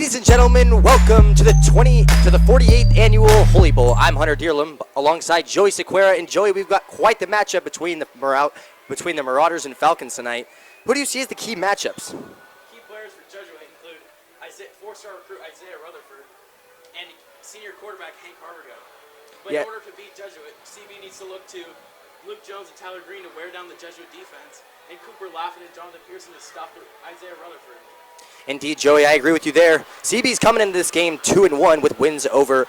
Ladies and gentlemen, welcome to the 48th annual Holy Bowl. I'm Hunter Dearlam alongside Joey Sequeira. And Joey, we've got quite the matchup between the Marauders and Falcons tonight. Who do you see as the key matchups? Key players for Jesuit include four-star recruit Isaiah Rutherford and senior quarterback Hank Harvigo. But in order to beat Jesuit, CB needs to look to Luke Jones and Tyler Green to wear down the Jesuit defense, and Cooper Laffin and Jonathan Pearson to stop Isaiah Rutherford. Indeed, Joey, I agree with you there. CB's coming into this game 2-1 with wins over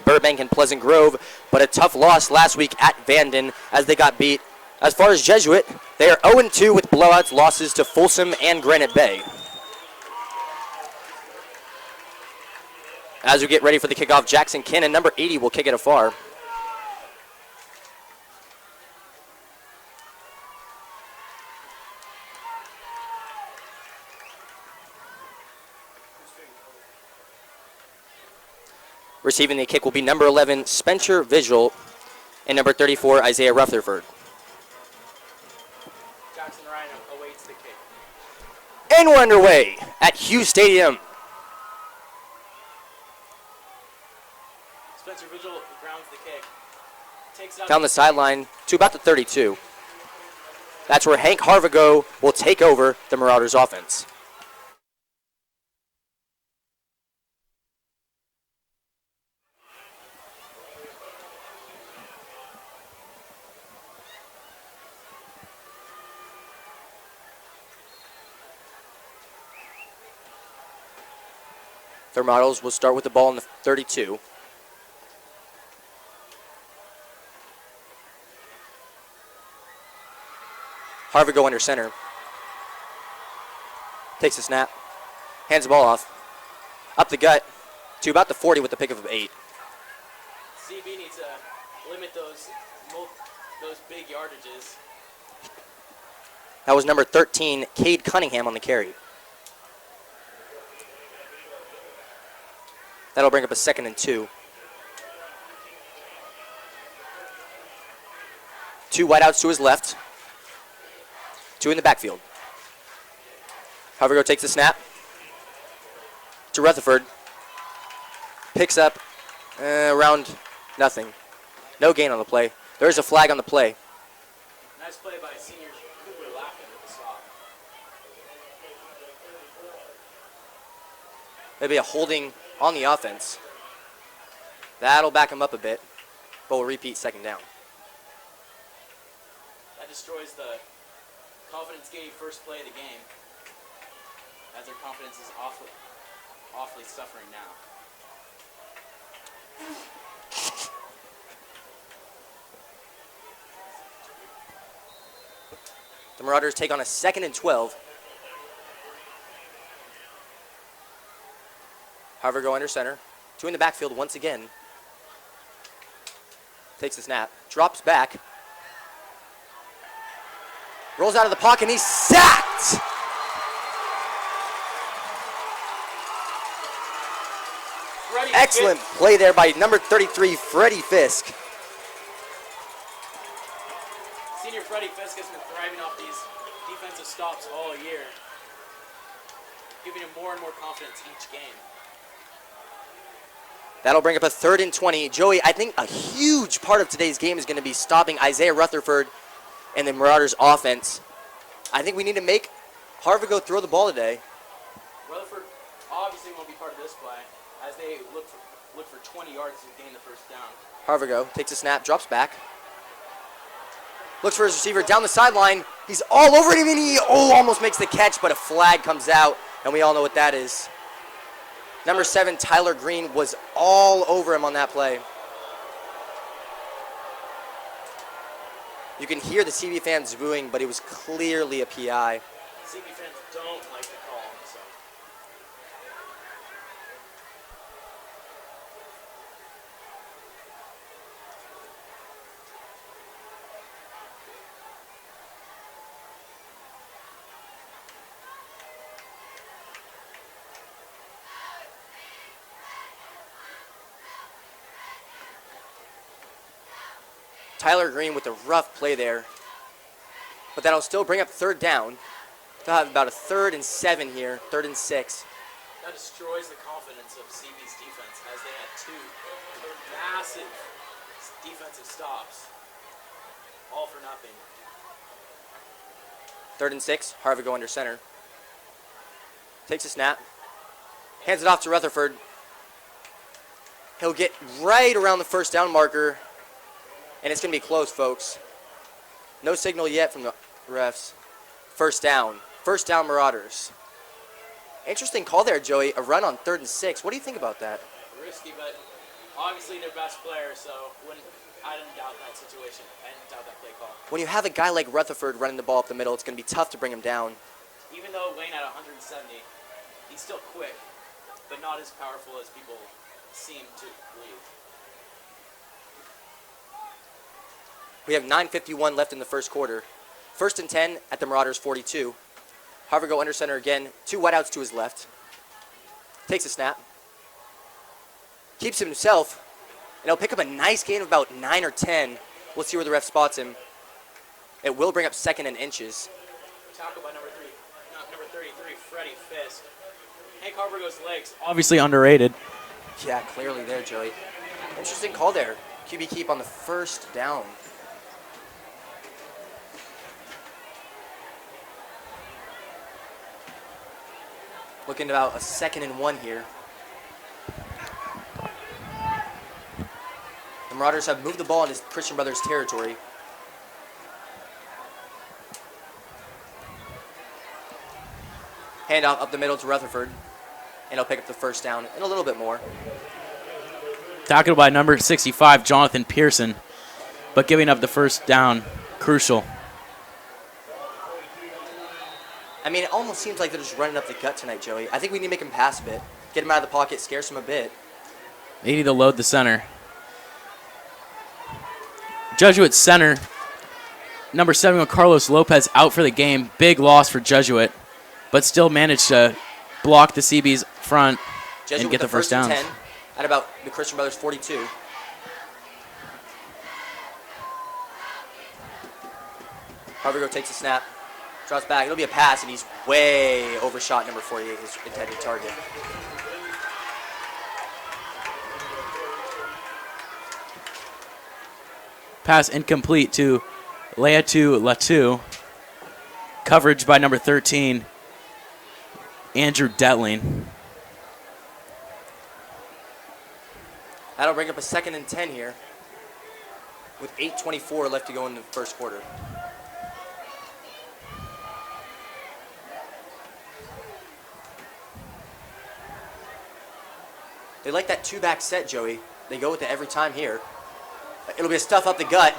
Burbank and Pleasant Grove, but a tough loss last week at Vanden as they got beat. As far as Jesuit, they are 0-2 with blowouts losses to Folsom and Granite Bay. As we get ready for the kickoff, Jackson Cannon, number 80, will kick it afar. Receiving the kick will be number 11, Spencer Vigil, and number 34, Isaiah Rutherford. Jackson Ryan awaits the kick. And we're underway at Hughes Stadium. Spencer Vigil grounds the kick. Takes out Down the sideline to about the 32. That's where Hank Harvigo will take over the Marauders offense. The Marauders will start with the ball in the 32. Harvigo under center. Takes a snap. Hands the ball off. Up the gut to about the 40 with the pick of 8. CB needs to limit those big yardages. That was number 13, Cade Cunningham on the carry. That'll bring up a 2nd and 2. 2 wideouts to his left. 2 in the backfield. Harvigo takes the snap to Rutherford. Picks up around nothing. No gain on the play. There is a flag on the play. Nice play by senior Cooper Laffin with the stop. Maybe a holding on the offense. That'll back him up a bit, but we'll repeat 2nd down. That destroys the confidence gave first play of the game, as their confidence is awfully suffering now. The Marauders take on a 2nd and 12. Harvigo under center. 2 in the backfield once again. Takes the snap. Drops back. Rolls out of the pocket and he's sacked! Excellent play there by number 33, Freddie Fisk. Senior Freddie Fisk has been thriving off these defensive stops all year, giving him more and more confidence each game. That'll bring up a 3rd and 20. Joey, I think a huge part of today's game is going to be stopping Isaiah Rutherford and the Marauders offense. I think we need to make Harvigo throw the ball today. Rutherford obviously won't be part of this play as they look for 20 yards to gain the first down. Harvigo takes a snap, drops back. Looks for his receiver down the sideline. He's all over him and he almost makes the catch, but a flag comes out, and we all know what that is. Number 7, Tyler Green, was all over him on that play. You can hear the CB fans booing, but it was clearly a PI. CB fans don't like the call, so. Tyler Green with a rough play there. But that'll still bring up 3rd down. They'll have about a 3rd and 7 here, 3rd and 6. That destroys the confidence of CB's defense as they had two massive defensive stops, all for nothing. 3rd and 6. Harvard go under center. Takes a snap. Hands it off to Rutherford. He'll get right around the first down marker. And it's going to be close, folks. No signal yet from the refs. First down. First down, Marauders. Interesting call there, Joey. A run on 3rd and 6. What do you think about that? Risky, but obviously their best player, so I didn't doubt that situation. I didn't doubt that play call. When you have a guy like Rutherford running the ball up the middle, it's going to be tough to bring him down. Even though Wayne at 170, he's still quick, but not as powerful as people seem to believe. We have 9:51 left in the first quarter. 1st and 10 at the Marauders 42. Harvard go under center again. 2 wideouts to his left. Takes a snap. Keeps it himself. And he'll pick up a nice gain of about 9 or 10. We'll see where the ref spots him. It will bring up 2nd and inches. Tackle by number 33, Freddie Fisk. Hank Harbergo's legs, obviously underrated. Yeah, clearly there, Joey. Interesting call there. QB keep on the first down. Looking at about a 2nd and 1 here. The Marauders have moved the ball into Christian Brothers territory. Handoff up the middle to Rutherford. And he'll pick up the first down and a little bit more. Tackled by number 65, Jonathan Pearson, but giving up the first down, crucial. I mean, it almost seems like they're just running up the gut tonight, Joey. I think we need to make him pass a bit. Get him out of the pocket, scare him a bit. They need to load the center. Jesuit center, number 7, Carlos Lopez, out for the game. Big loss for Jesuit, but still managed to block the CB's front Jesuit and get the first and downs. 10 at about the Christian Brothers 42. Harvigo takes a snap. Drops back. It'll be a pass, and he's way overshot number 48, his intended target. Pass incomplete to Leatu Latu. Coverage by number 13, Andrew Detling. That'll bring up a 2nd and 10 here with 8:24 left to go in the first quarter. They like that 2-back set, Joey. They go with it every time here. It'll be a stuff up the gut.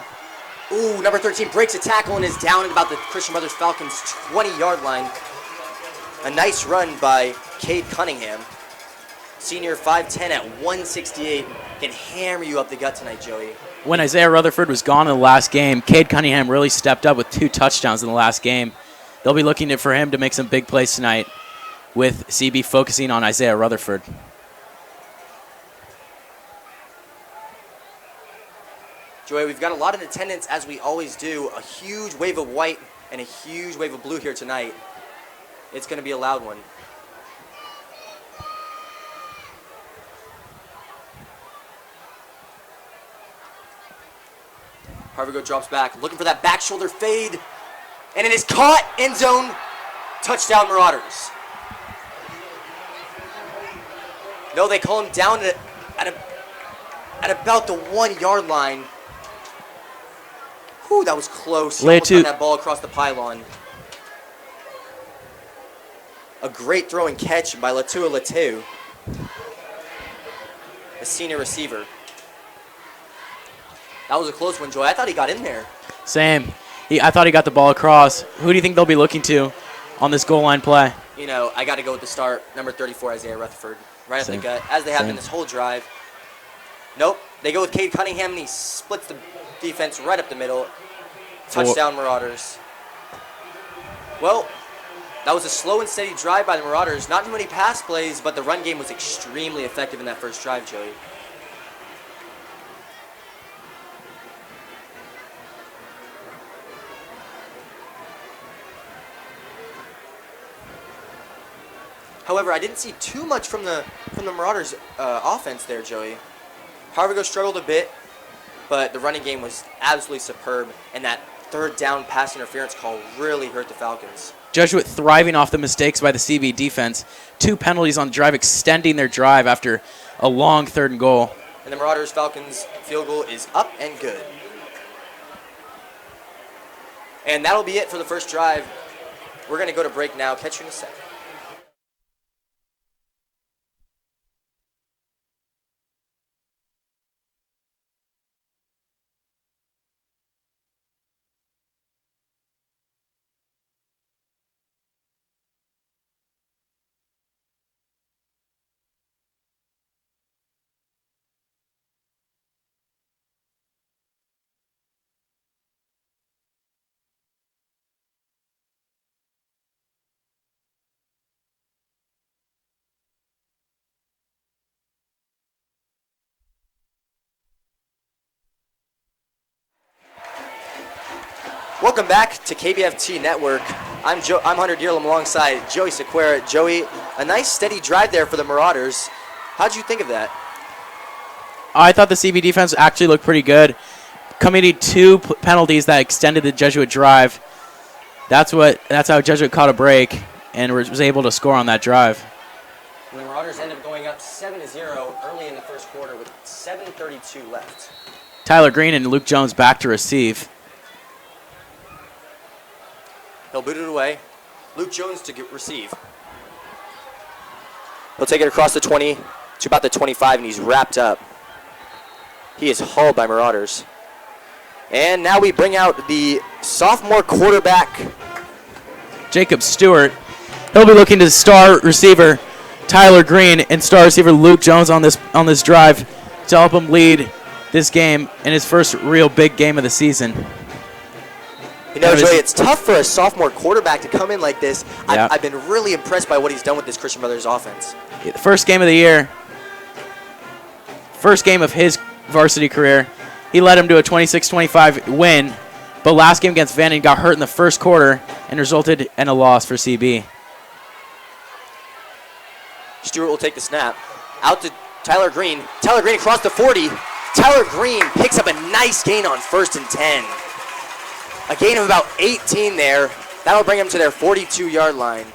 Ooh, number 13 breaks a tackle and is down at about the Christian Brothers Falcons 20-yard line. A nice run by Cade Cunningham. Senior 5'10" at 168. Can hammer you up the gut tonight, Joey. When Isaiah Rutherford was gone in the last game, Cade Cunningham really stepped up with 2 touchdowns in the last game. They'll be looking for him to make some big plays tonight with CB focusing on Isaiah Rutherford. Joey, we've got a lot in attendance, as we always do. A huge wave of white and a huge wave of blue here tonight. It's going to be a loud one. Harvigo drops back, looking for that back shoulder fade. And it is caught, end zone, touchdown Marauders. No, they call him down at about the 1-yard line. Whew, that was close. He almost got that ball across the pylon. A great throw and catch by Latua Latu, the senior receiver. That was a close one, Joy. I thought he got in there. Same. I thought he got the ball across. Who do you think they'll be looking to on this goal line play? You know, I got to go with the start. Number 34, Isaiah Rutherford. Right up the gut, as they have been this whole drive. Nope. They go with Cade Cunningham, and he splits the defense right up the middle. Touchdown, Marauders. Well, that was a slow and steady drive by the Marauders. Not too many pass plays, but the run game was extremely effective in that first drive, Joey. However, I didn't see too much from the Marauders' offense there, Joey. Harvigo struggled a bit, but the running game was absolutely superb, and that third down pass interference call really hurt the Falcons. Jesuit thriving off the mistakes by the CB defense. 2 penalties on the drive, extending their drive after a long 3rd and goal. And the Marauders-Falcons field goal is up and good. And that'll be it for the first drive. We're going to go to break now. Catch you in a sec. Welcome back to KBFT Network. I'm Hunter Dearlam alongside Joey Sequeira. Joey, a nice steady drive there for the Marauders. How'd you think of that? I thought the CB defense actually looked pretty good. Committing 2 penalties that extended the Jesuit drive. That's how Jesuit caught a break and was able to score on that drive. And the Marauders ended up going up 7-0 early in the first quarter with 7:32 left. Tyler Green and Luke Jones back to receive. He'll boot it away. Luke Jones to receive. He'll take it across the 20 to about the 25, and he's wrapped up. He is hauled by Marauders. And now we bring out the sophomore quarterback, Jacob Stewart. He'll be looking to star receiver Tyler Green and star receiver Luke Jones on this drive to help him lead this game in his first real big game of the season. You know, Joey, it's tough for a sophomore quarterback to come in like this. Yep. I've been really impressed by what he's done with this Christian Brothers offense. The first game of the year, first game of his varsity career, he led him to a 26-25 win, but last game against Vanden got hurt in the first quarter and resulted in a loss for CB. Stewart will take the snap. Out to Tyler Green. Tyler Green across the 40. Tyler Green picks up a nice gain on 1st and 10. A gain of about 18 there. That'll bring them to their 42-yard line.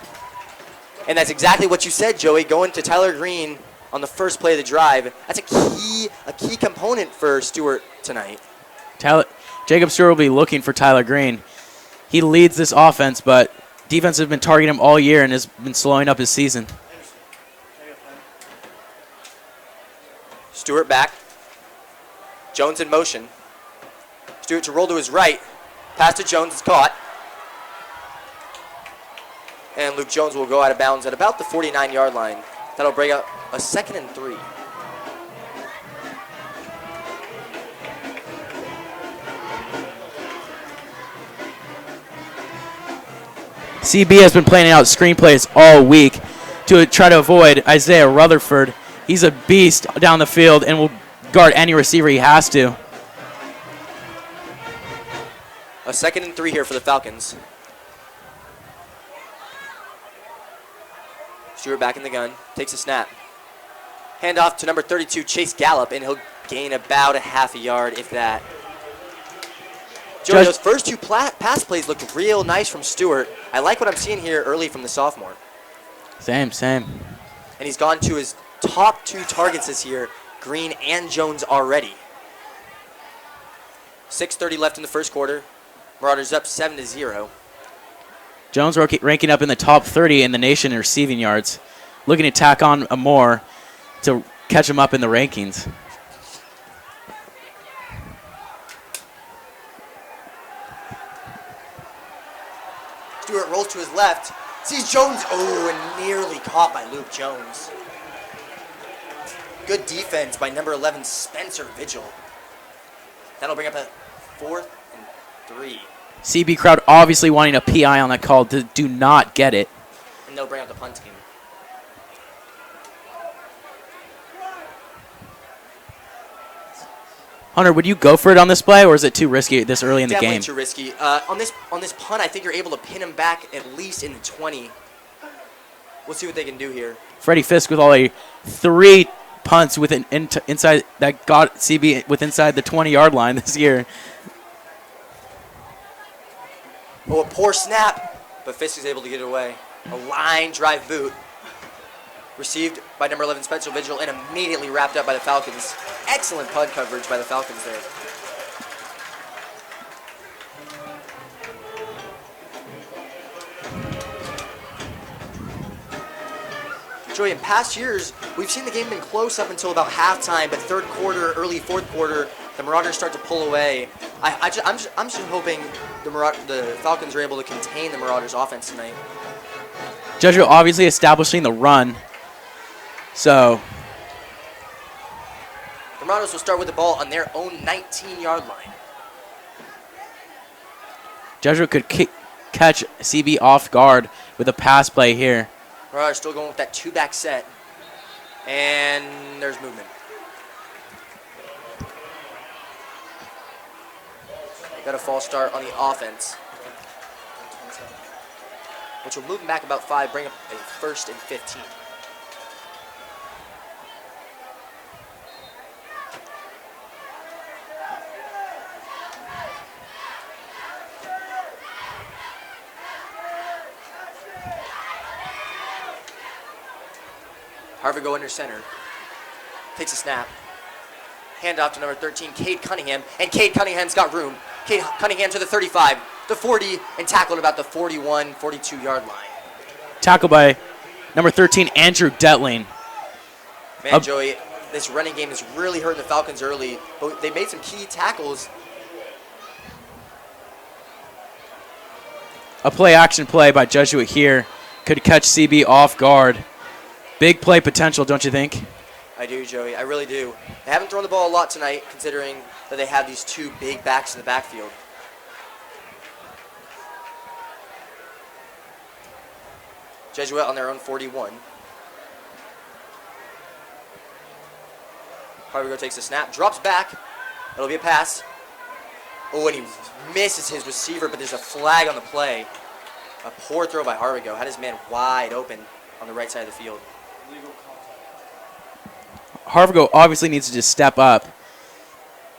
And that's exactly what you said, Joey, going to Tyler Green on the first play of the drive. That's a key component for Stewart tonight. Jacob Stewart will be looking for Tyler Green. He leads this offense, but defense has been targeting him all year and has been slowing up his season. Stewart back. Jones in motion. Stewart to roll to his right. Pass to Jones is caught. And Luke Jones will go out of bounds at about the 49-yard line. That'll bring up a 2nd and 3. CB has been planning out screenplays all week to try to avoid Isaiah Rutherford. He's a beast down the field and will guard any receiver he has to. A 2nd and 3 here for the Falcons. Stewart back in the gun, takes a snap. Handoff to number 32, Chase Gallup, and he'll gain about a half a yard, if that. Joey, those first 2 pass plays looked real nice from Stewart. I like what I'm seeing here early from the sophomore. Same. And he's gone to his top 2 targets this year, Green and Jones already. 6:30 left in the first quarter. Marauders up 7-0. Jones ranking up in the top 30 in the nation in receiving yards, looking to tack on a more to catch him up in the rankings. Stewart rolls to his left, sees Jones, and nearly caught by Luke Jones. Good defense by number 11, Spencer Vigil. That'll bring up a 4th and 3. CB crowd obviously wanting a PI on that call, do not get it. And they'll bring up the punt team. Hunter, would you go for it on this play, or is it too risky this early in the game? Definitely too risky. On this punt, I think you're able to pin him back at least in the 20. We'll see what they can do here. Freddie Fisk with only 3 punts with inside that got CB with inside the 20-yard line this year. Oh, a poor snap, but Fisk is able to get it away. A line drive boot received by number 11 Spencer Vigil and immediately wrapped up by the Falcons. Excellent punt coverage by the Falcons there. Joey, in past years, we've seen the game been close up until about halftime, but third quarter, early fourth quarter, the Marauders start to pull away. I'm just hoping the Falcons are able to contain the Marauders' offense tonight. Jesuit obviously establishing the run. So the Marauders will start with the ball on their own 19-yard line. Jesuit could catch CB off guard with a pass play here. Marauders still going with that 2-back set. And there's movement. Got a false start on the offense, which will move them back about 5, bring up a 1st and 15. Harvard go under center. Takes a snap. Hand off to number 13, Cade Cunningham. And Cade Cunningham's got room. Cade Cunningham to the 35, the 40, and tackled about the 41, 42-yard line. Tackled by number 13, Andrew Detling. Man, Joey, this running game is really hurting the Falcons early, but they made some key tackles. A play-action play by Jesuit here. Could catch CB off guard. Big play potential, don't you think? I do, Joey. I really do. They haven't thrown the ball a lot tonight, considering that they have these 2 big backs in the backfield. Jesuit on their own 41. Harvigo takes a snap, drops back. It'll be a pass. Oh, and he misses his receiver, but there's a flag on the play. A poor throw by Harvigo. Had his man wide open on the right side of the field. Harvigo obviously needs to just step up.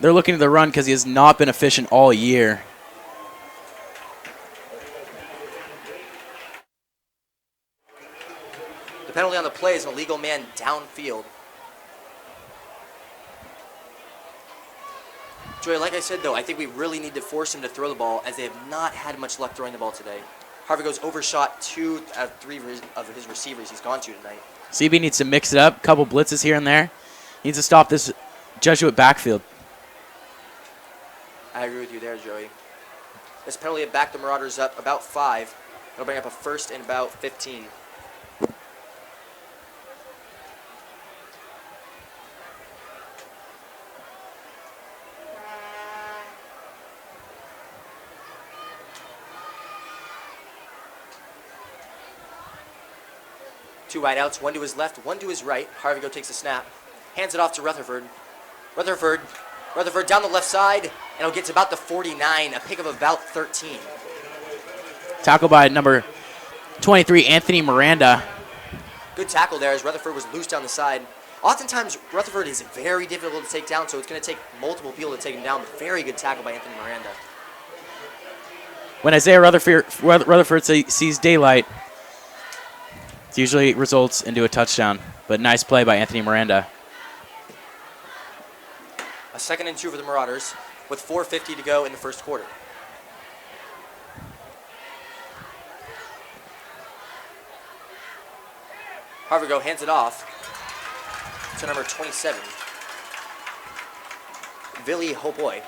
They're looking at the run because he has not been efficient all year. The penalty on the play is an illegal man downfield. Joey, like I said, though, I think we really need to force him to throw the ball, as they have not had much luck throwing the ball today. Harvigo's overshot 2 out of 3 of his receivers he's gone to tonight. CB needs to mix it up. A couple blitzes here and there. Needs to stop this Jesuit backfield. I agree with you there, Joey. This penalty will back the Marauders up about 5. It'll bring up a 1st and about 15. Two wideouts, one to his left, one to his right. Harvigo takes a snap, hands it off to Rutherford. Rutherford down the left side, and he'll get to about the 49, a pick of about 13. Tackled by number 23, Anthony Miranda. Good tackle there as Rutherford was loose down the side. Oftentimes, Rutherford is very difficult to take down, so it's going to take multiple people to take him down. But very good tackle by Anthony Miranda. When Isaiah Rutherford sees daylight, it usually results into a touchdown. But nice play by Anthony Miranda. A 2nd and 2 for the Marauders with 4:50 to go in the first quarter. Harvigo hands it off to number 27, Vili Hopoy.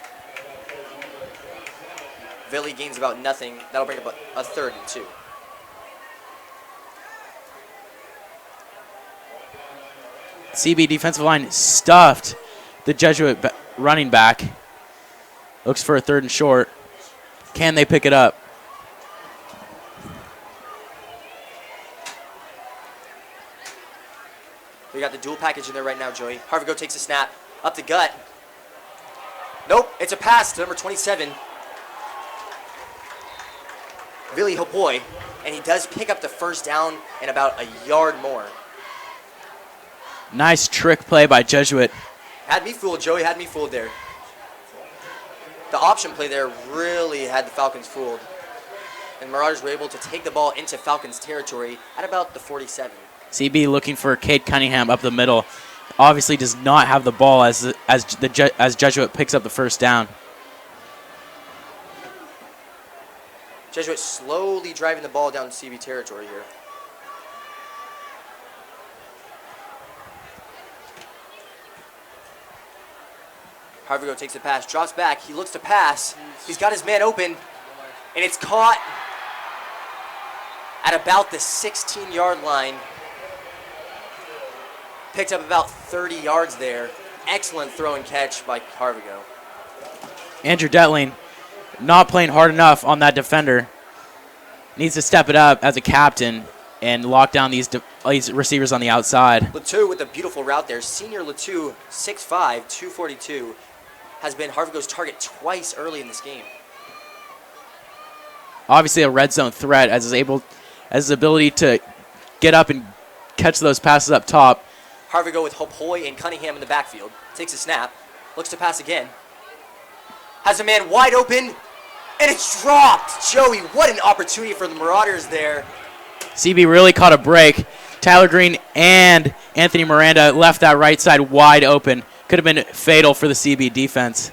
Vili gains about nothing. That'll bring up a 3rd and 2. CB defensive line stuffed the Jesuit running back. Looks for a 3rd and short. Can they pick it up? We got the dual package in there right now, Joey. Harvigo takes a snap. Up the gut. Nope, it's a pass to number 27, Vili Hopoy. and he does pick up the first down and about a yard more. Nice trick play by Jesuit. Had me fooled, Joey, had me fooled there. The option play there really had the Falcons fooled. And Marauders were able to take the ball into Falcons territory at about the 47. CB looking for Cade Cunningham up the middle. Obviously does not have the ball as Jesuit picks up the first down. Jesuit slowly driving the ball down CB territory here. Harvigo takes the pass, drops back, he looks to pass, he's got his man open, and it's caught at about the 16-yard line. Picked up about 30 yards there. Excellent throw and catch by Harvigo. Andrew Detling not playing hard enough on that defender. Needs to step it up as a captain and lock down these receivers on the outside. Latou with a beautiful route there. Senior Latou, 6'5", 242, has been Harvigo's target twice early in this game. Obviously a red zone threat as his ability to get up and catch those passes up top. Harvigo with Hopoy and Cunningham in the backfield. Takes a snap, looks to pass again. Has a man wide open, and it's dropped. Joey, what an opportunity for the Marauders there. CB really caught a break. Tyler Green and Anthony Miranda left that right side wide open. Could have been fatal for the CB defense.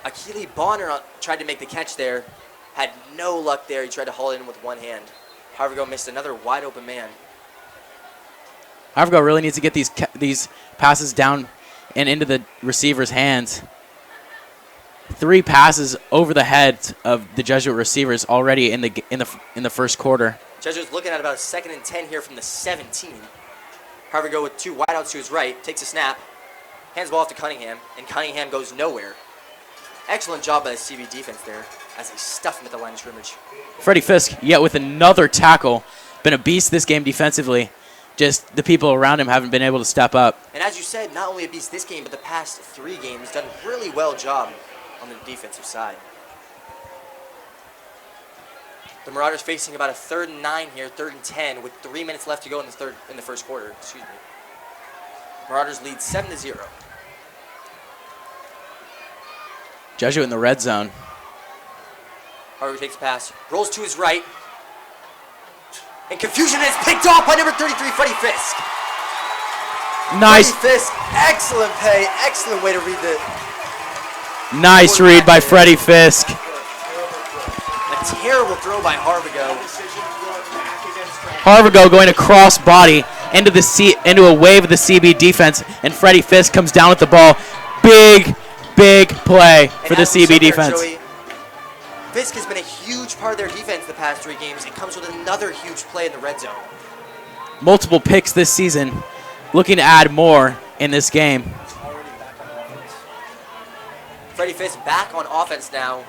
Akili Bonner tried to make the catch there. Had no luck there. He tried to haul it in with one hand. Harvigo missed another wide open man. Harvigo really needs to get these passes down and into the receiver's hands. 3 passes over the heads of the Jesuit receivers already in the first quarter. Jesuit's looking at about a 2nd and 10 here from the 17. Harvigo with 2 wideouts to his right, takes a snap, hands the ball off to Cunningham, and Cunningham goes nowhere. Excellent job by the CB defense there as they stuff him at the line of scrimmage. Freddie Fisk yet with another tackle. Been a beast this game defensively. Just the people around him haven't been able to step up. And as you said, not only a beast this game, but the past 3 games, done a really well job on the defensive side. The Marauders facing about a 3rd and 9 here, 3rd and 10, with 3 minutes left to go in the first quarter. Excuse me. Marauders lead 7-0. Jesuit in the red zone. Harvigo takes a pass, rolls to his right, and confusion is picked off by number 33, Freddie Fisk. Nice. Freddie Fisk, excellent play, excellent way to read the... Nice read by Freddie Fisk. A terrible throw by Harvigo. Harvigo going to cross body into a wave of the CB defense, and Freddie Fisk comes down with the ball. Big play for the CB defense. Joey, Fisk has been a huge part of their defense the past 3 games and comes with another huge play in the red zone. Multiple picks this season. Looking to add more in this game. Freddie Fisk back on offense now.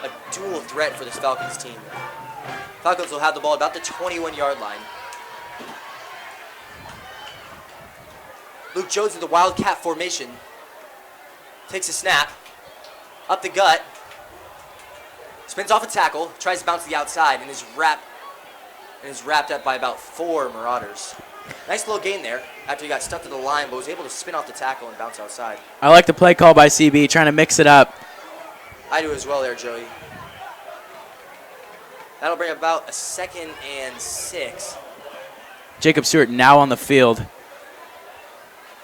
A dual threat for this Falcons team. Falcons will have the ball about the 21-yard line. Luke Jones in the Wildcat formation. Takes a snap. Up the gut. Spins off a tackle. Tries to bounce to the outside and is wrapped up by about 4 Marauders. Nice little gain there after he got stuck to the line, but was able to spin off the tackle and bounce outside. I like the play call by CB, trying to mix it up. I do as well there, Joey. That'll bring about a 2nd and 6. Jacob Stewart now on the field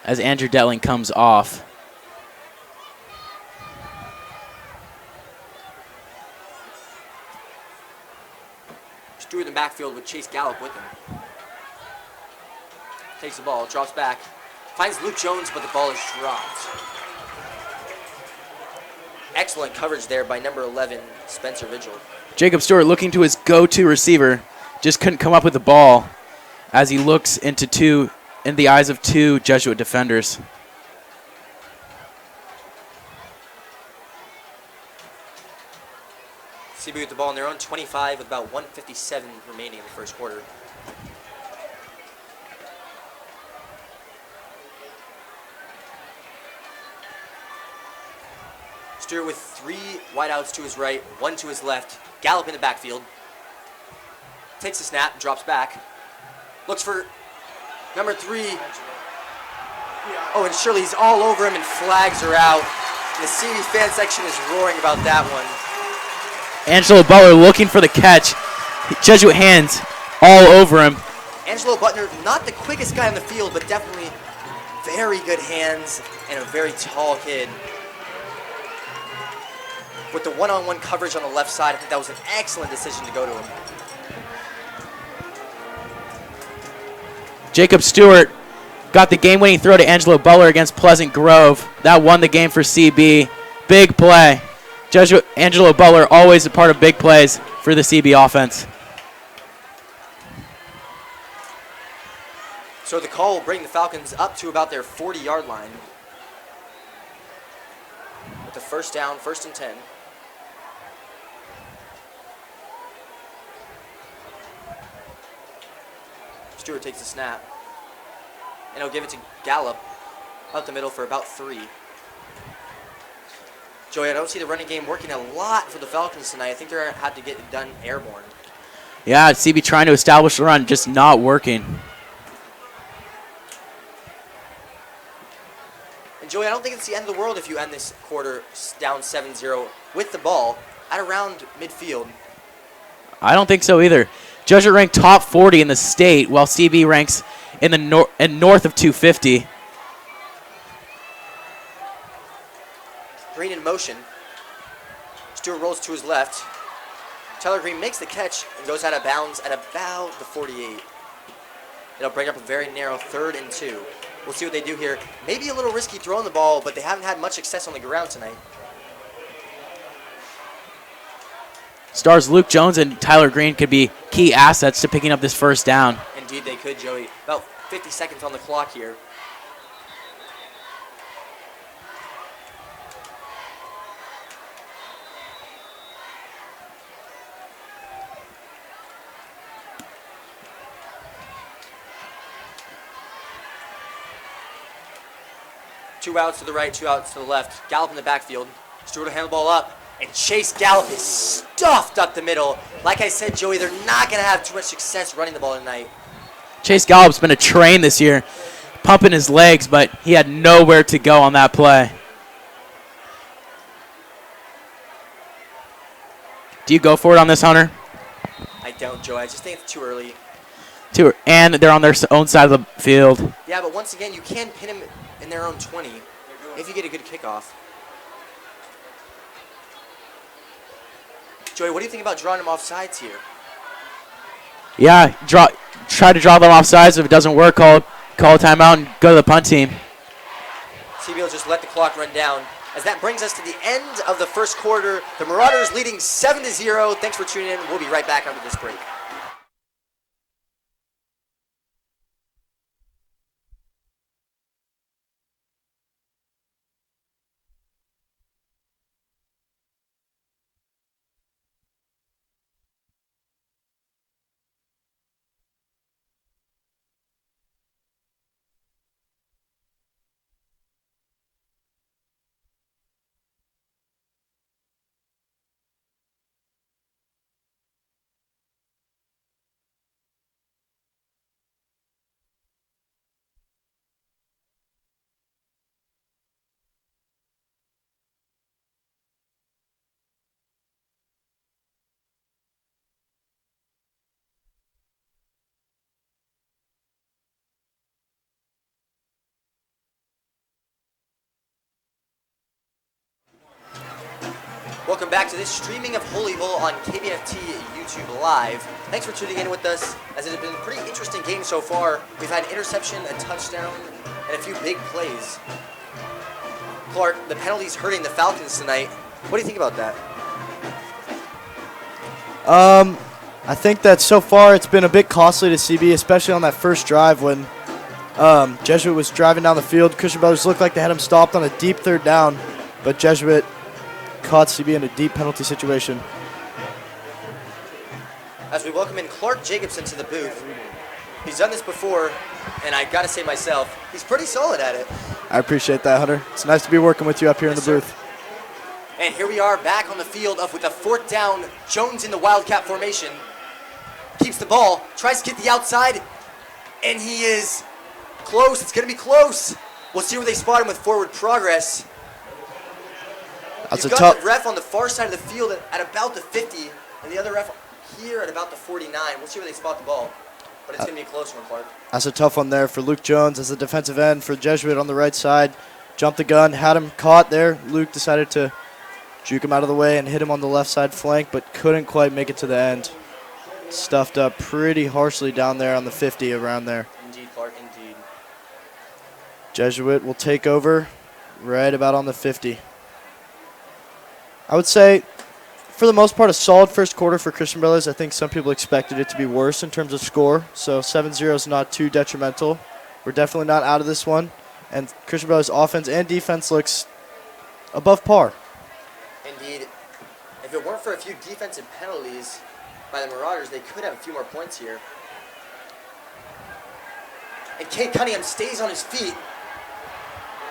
as Andrew Detling comes off. Stewart in the backfield with Chase Gallup with him. Takes the ball, drops back, finds Luke Jones, but the ball is dropped. Excellent coverage there by number 11, Spencer Vigil. Jacob Stewart looking to his go-to receiver, just couldn't come up with the ball as he looks in the eyes of 2 Jesuit defenders. CB with the ball on their own 25 with about 1:57 remaining in the first quarter. Stewart with 3 wideouts to his right, 1 to his left. Gallup in the backfield. takes the snap, drops back. Looks for number 3. Oh, and Shirley's all over him and flags her out. The CB fan section is roaring about that one. Angelo Butler looking for the catch. Jesuit hands all over him. Angelo Butler, not the quickest guy on the field, but definitely very good hands and a very tall kid. With the one-on-one coverage on the left side, I think that was an excellent decision to go to him. Jacob Stewart got the game-winning throw to Angelo Butler against Pleasant Grove. That won the game for CB. Big play. Angelo Butler always a part of big plays for the CB offense. So the call will bring the Falcons up to about their 40-yard line. With the first down, 1st and 10. Stewart takes the snap. And he'll give it to Gallup up the middle for about 3. Joey, I don't see the running game working a lot for the Falcons tonight. I think they're going to have to get it done airborne. Yeah, CB trying to establish the run, just not working. And Joey, I don't think it's the end of the world if you end this quarter down 7-0 with the ball at around midfield. I don't think so either. Jesuit ranked top 40 in the state, while CB ranks in the north of 250. Green in motion. Stewart rolls to his left. Tyler Green makes the catch and goes out of bounds at about the 48. It'll bring up a very narrow 3rd and 2. We'll see what they do here. Maybe a little risky throwing the ball, but they haven't had much success on the ground tonight. Stars Luke Jones and Tyler Green could be key assets to picking up this first down. Indeed they could, Joey. About 50 seconds on the clock here. Two outs to the right, 2 outs to the left. Gallup in the backfield. Stewart will hand the ball up. And Chase Gallup is stuffed up the middle. Like I said, Joey, they're not going to have too much success running the ball tonight. Chase Gallup's been a train this year, pumping his legs, but he had nowhere to go on that play. Do you go for it on this, Hunter? I don't, Joey. I just think it's too early. And they're on their own side of the field. Yeah, but once again, you can pin him in their own 20 if you get a good kickoff. Joey, what do you think about drawing him off sides here? Yeah, try to draw them off sides. If it doesn't work, call a timeout and go to the punt team. CB will just let the clock run down. As that brings us to the end of the first quarter. The Marauders leading 7-0. Thanks for tuning in. We'll be right back after this break. Welcome back to this streaming of Holy Bowl on KBFT YouTube Live. Thanks for tuning in with us, as it has been a pretty interesting game so far. We've had interception, a touchdown, and a few big plays. Clark, the penalties hurting the Falcons tonight. What do you think about that? I think that so far it's been a bit costly to CB, especially on that first drive when Jesuit was driving down the field. Christian Brothers looked like they had him stopped on a deep 3rd down, but Jesuit caught CB in a deep penalty situation. As we welcome in Clark Jacobson to the booth. He's done this before, and I gotta say myself, he's pretty solid at it. I appreciate that, Hunter. It's nice to be working with you up here in the booth. And here we are back on the field with a 4th down, Jones in the Wildcat formation. keeps the ball, tries to get the outside, and he is close. It's going to be close. We'll see where they spot him with forward progress. That's You've a got tough. the ref on the far side of the field at about the 50, and the other ref here at about the 49. We'll see where they spot the ball, but it's going to be a close one, Clark. That's a tough one there for Luke Jones as the defensive end for Jesuit on the right side. Jumped the gun, had him caught there. Luke decided to juke him out of the way and hit him on the left side flank, but couldn't quite make it to the end. Stuffed up pretty harshly down there on the 50 around there. Indeed, Clark, indeed. Jesuit will take over right about on the 50. I would say, for the most part, a solid first quarter for Christian Brothers. I think some people expected it to be worse in terms of score, so 7-0 is not too detrimental. We're definitely not out of this one, and Christian Brothers' offense and defense looks above par. Indeed. If it weren't for a few defensive penalties by the Marauders, they could have a few more points here. And Cade Cunningham stays on his feet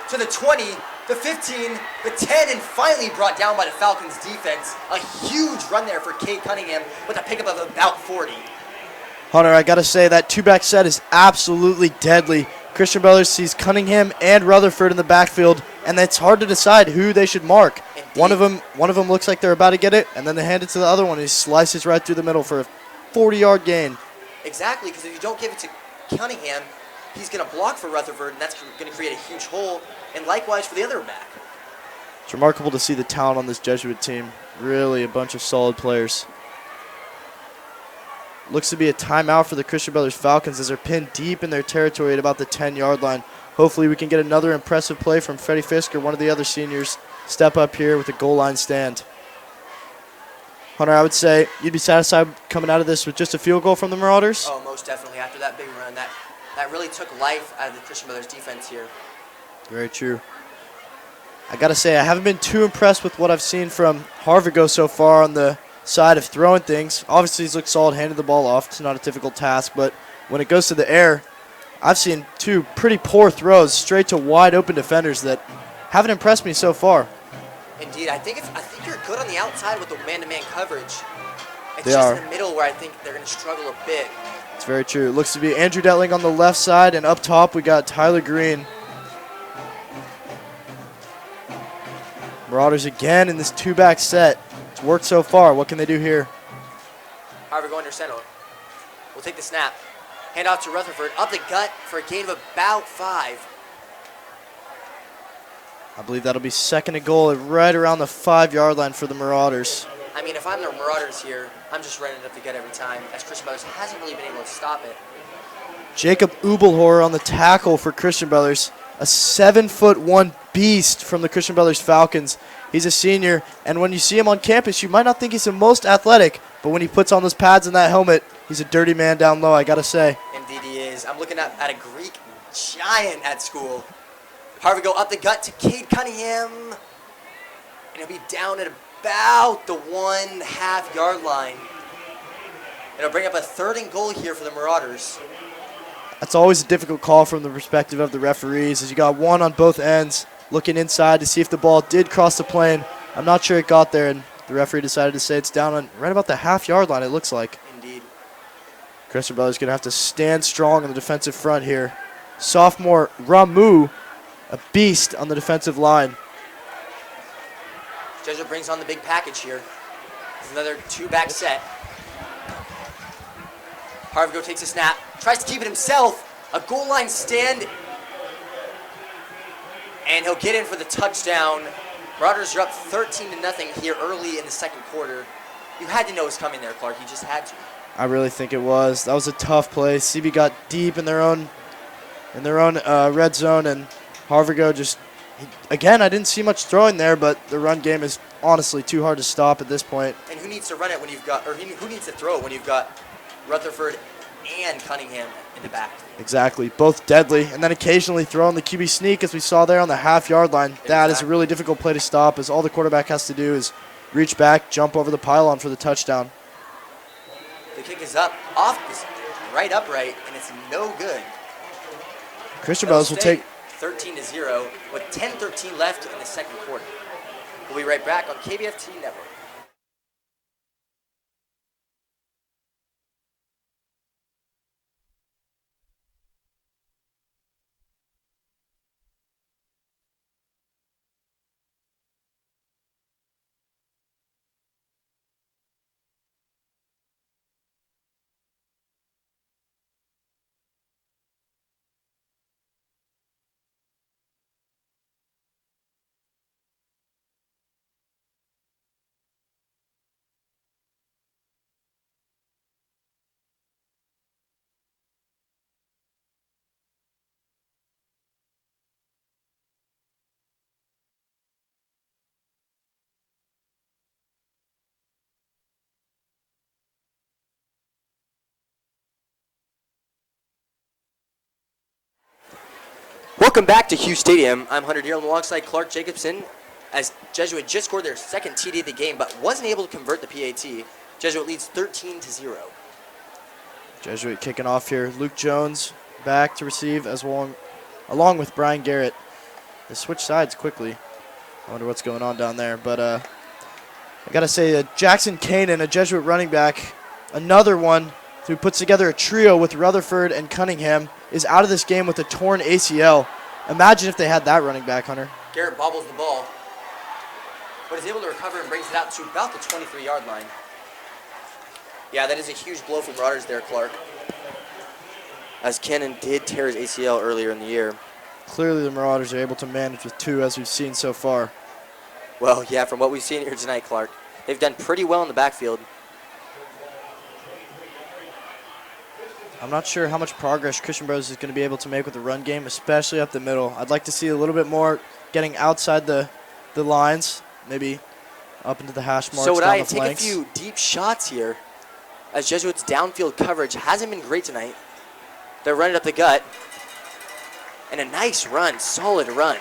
to the 20, the 15, the 10, and finally brought down by the Falcons defense. A huge run there for Cade Cunningham with a pickup of about 40. Hunter, I got to say that two-back set is absolutely deadly. Christian Brothers sees Cunningham and Rutherford in the backfield, and it's hard to decide who they should mark. Indeed. One of them looks like they're about to get it, and then they hand it to the other one, and he slices right through the middle for a 40-yard gain. Exactly, because if you don't give it to Cunningham, he's going to block for Rutherford, and that's going to create a huge hole, and likewise for the other back. It's remarkable to see the talent on this Jesuit team. Really a bunch of solid players. Looks to be a timeout for the Christian Brothers Falcons as they're pinned deep in their territory at about the 10-yard line. Hopefully we can get another impressive play from Freddie Fisk or one of the other seniors step up here with a goal line stand. Hunter, I would say you'd be satisfied coming out of this with just a field goal from the Marauders? Oh, most definitely. After that big run, that really took life out of the Christian Brothers defense here. Very true. I got to say, I haven't been too impressed with what I've seen from Harvigo so far on the side of throwing things. Obviously, he's looked solid handing the ball off. It's not a difficult task, but when it goes to the air, I've seen two pretty poor throws straight to wide open defenders that haven't impressed me so far. Indeed, I think you're good on the outside with the man-to-man coverage. It's They just are. in the middle where I think they're going to struggle a bit. It's very true. It looks to be Andrew Detling on the left side, and up top we got Tyler Green. Marauders again in this two-back set. It's worked so far. What can they do here? However, going under center. We'll take the snap. Hand off to Rutherford. Up the gut for a gain of about 5. I believe that'll be second and goal right around the 5-yard line for the Marauders. I mean, if I'm the Marauders here, I'm just running it up the gut every time, as Christian Brothers hasn't really been able to stop it. Jacob Ubelhor on the tackle for Christian Brothers. A 7'1" beast from the Christian Brothers Falcons. He's a senior, and when you see him on campus, you might not think he's the most athletic, but when he puts on those pads and that helmet, he's a dirty man down low, I gotta say. Indeed he is. I'm looking at a Greek giant at school. Harvigo up the gut to Cade Cunningham. And he'll be down at about the 1.5 yard line. It'll bring up a 3rd and goal here for the Marauders. That's always a difficult call from the perspective of the referees, as you got one on both ends looking inside to see if the ball did cross the plane. I'm not sure it got there, and the referee decided to say it's down on right about the half-yard line, it looks like. Indeed. Christian Brothers going to have to stand strong on the defensive front here. Sophomore Ramu, a beast on the defensive line. Jesuit brings on the big package here. It's another 2-back set. Harvigo takes a snap, tries to keep it himself. A goal line stand. And he'll get in for the touchdown. Marauders are up 13-0 here early in the second quarter. You had to know it was coming there, Clark. You just had to. I really think it was. That was a tough play. CB got deep in their own red zone, and Harvigo just, again, I didn't see much throwing there, but the run game is honestly too hard to stop at this point. And who needs to run it when you've got, or who needs to throw it when you've got Rutherford and Cunningham in the back? Exactly, both deadly, and then occasionally throwing the QB sneak as we saw there on the half-yard line. That is a really difficult play to stop, as all the quarterback has to do is reach back, jump over the pylon for the touchdown. The kick is up, off this right upright, and it's no good. Christian Brothers will take 13-0 with 10:13 left in the second quarter. We'll be right back on KBFT Network. Welcome back to Hughes Stadium. I'm Hunter Deal alongside Clark Jacobson as Jesuit just scored their second TD of the game but wasn't able to convert the PAT. Jesuit leads 13-0. Jesuit kicking off here. Luke Jones back to receive along with Brian Garrett. They switch sides quickly. I wonder what's going on down there. But I got to say, Jackson Kanan, a Jesuit running back, another one who puts together a trio with Rutherford and Cunningham, is out of this game with a torn ACL. Imagine if they had that running back, Hunter. Garrett bobbles the ball, but is able to recover and brings it out to about the 23-yard line. Yeah, that is a huge blow for Marauders there, Clark, as Cannon did tear his ACL earlier in the year. Clearly the Marauders are able to manage with two, as we've seen so far. Well, yeah, from what we've seen here tonight, Clark, they've done pretty well in the backfield. I'm not sure how much progress Christian Brothers is going to be able to make with the run game, especially up the middle. I'd like to see a little bit more getting outside the lines, maybe up into the hash marks. So would down I the take flanks. a few deep shots here, as Jesuit's downfield coverage hasn't been great tonight. They're running up the gut, and a nice run, solid run.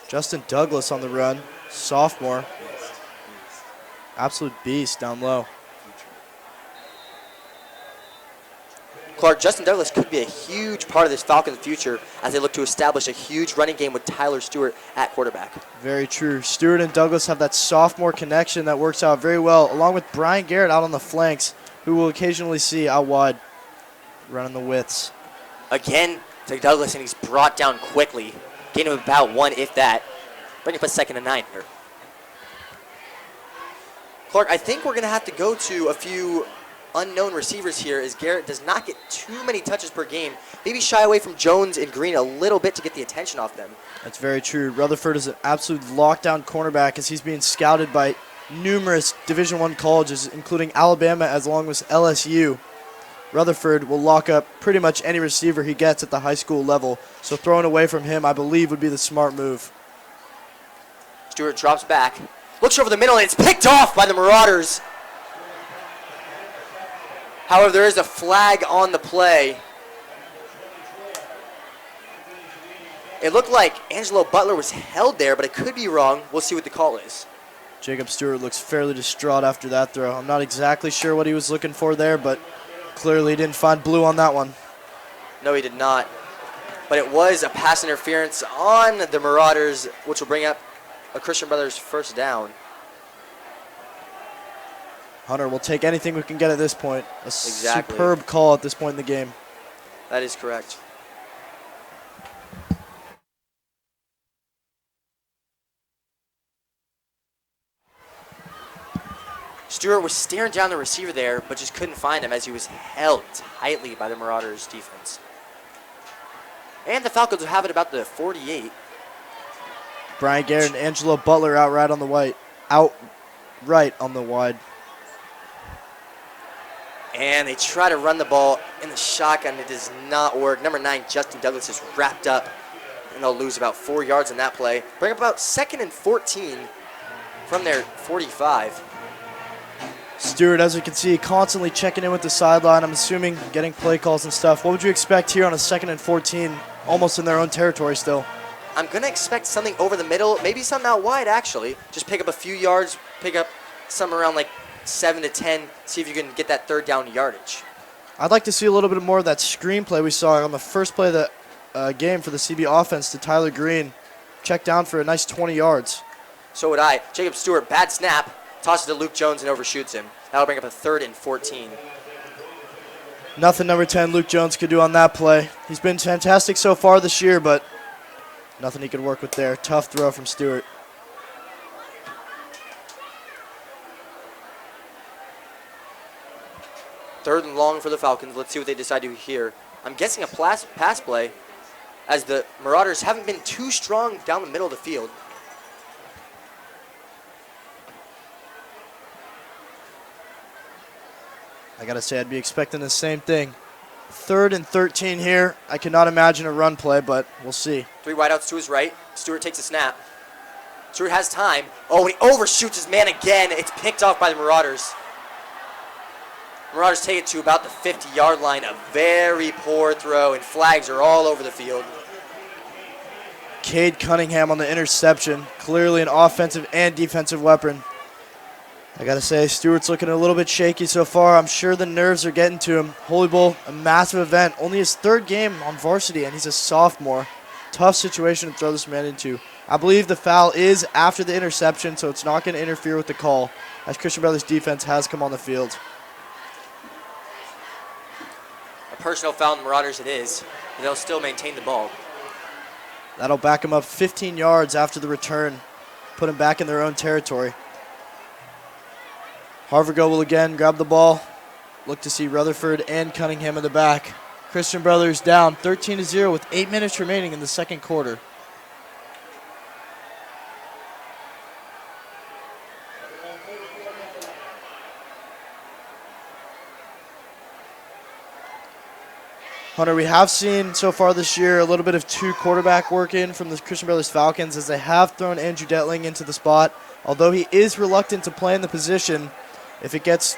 Justin Douglas on the run, sophomore. Absolute beast down low. Clark, Justin Douglas could be a huge part of this Falcons' future as they look to establish a huge running game with Tyler Stewart at quarterback. Very true. Stewart and Douglas have that sophomore connection that works out very well, along with Brian Garrett out on the flanks, who we'll occasionally see out wide running the widths. Again to Douglas, and he's brought down quickly. Gain of about one, if that. Bring up a 2nd and 9 here. Clark, I think we're going to have to go to a few unknown receivers here as Garrett does not get too many touches per game. Maybe shy away from Jones and Green a little bit to get the attention off them. That's very true. Rutherford is an absolute lockdown cornerback as he's being scouted by numerous Division I colleges, including Alabama as long as LSU. Rutherford will lock up pretty much any receiver he gets at the high school level, so throwing away from him, I believe, would be the smart move. Stewart drops back, looks over the middle, and it's picked off by the Marauders. However, there is a flag on the play. It looked like Angelo Butler was held there, but it could be wrong. We'll see what the call is. Jacob Stewart looks fairly distraught after that throw. I'm not exactly sure what he was looking for there, but clearly he didn't find blue on that one. No, he did not. But it was a pass interference on the Marauders, which will bring up a Christian Brothers first down. Hunter will take anything we can get at this point. Exactly. Superb call at this point in the game. That is correct. Stewart was staring down the receiver there, but just couldn't find him as he was held tightly by the Marauders defense. And the Falcons will have it about the 48. Brian Garrett and Angelo Butler outright on the wide. And they try to run the ball in the shotgun. It does not work. Number 9, Justin Douglas, is wrapped up, and they'll lose about 4 yards in that play. Bring up about 2nd and 14 from their 45. Stewart, as we can see, constantly checking in with the sideline. I'm assuming getting play calls and stuff. What would you expect here on a 2nd and 14, almost in their own territory still? I'm going to expect something over the middle, maybe something out wide, actually. Just pick up a few yards, pick up some around like 7 to 10, see if you can get that 3rd down yardage. I'd like to see a little bit more of that screenplay we saw on the first play of the game for the CB offense to Tyler Green. Check down for a nice 20 yards. So would I. Jacob Stewart, bad snap, tosses to Luke Jones and overshoots him. That'll bring up a 3rd and 14. Nothing number 10 Luke Jones could do on that play. He's been fantastic so far this year, but nothing he could work with there. Tough throw from Stewart. Third and long for the Falcons. Let's see what they decide to do here. I'm guessing a pass play, as the Marauders haven't been too strong down the middle of the field. I got to say, I'd be expecting the same thing. 3rd and 13 here. I cannot imagine a run play, but we'll see. 3 wideouts to his right. Stewart takes a snap. Stewart has time. Oh, and he overshoots his man again. It's picked off by the Marauders. Marauders take it to about the 50-yard line. A very poor throw, and flags are all over the field. Cade Cunningham on the interception. Clearly an offensive and defensive weapon. I got to say, Stewart's looking a little bit shaky so far. I'm sure the nerves are getting to him. Holy Bowl, a massive event. Only his 3rd game on varsity, and he's a sophomore. Tough situation to throw this man into. I believe the foul is after the interception, so it's not going to interfere with the call, as Christian Brothers defense has come on the field. A personal foul on the Marauders it is, but they'll still maintain the ball. That'll back him up 15 yards after the return, put him back in their own territory. Harvigo will again grab the ball. Look to see Rutherford and Cunningham in the back. Christian Brothers down 13-0 with 8 minutes remaining in the second quarter. Hunter, we have seen so far this year a little bit of 2 quarterback work in from the Christian Brothers Falcons, as they have thrown Andrew Detling into the spot. Although he is reluctant to play in the position, if it gets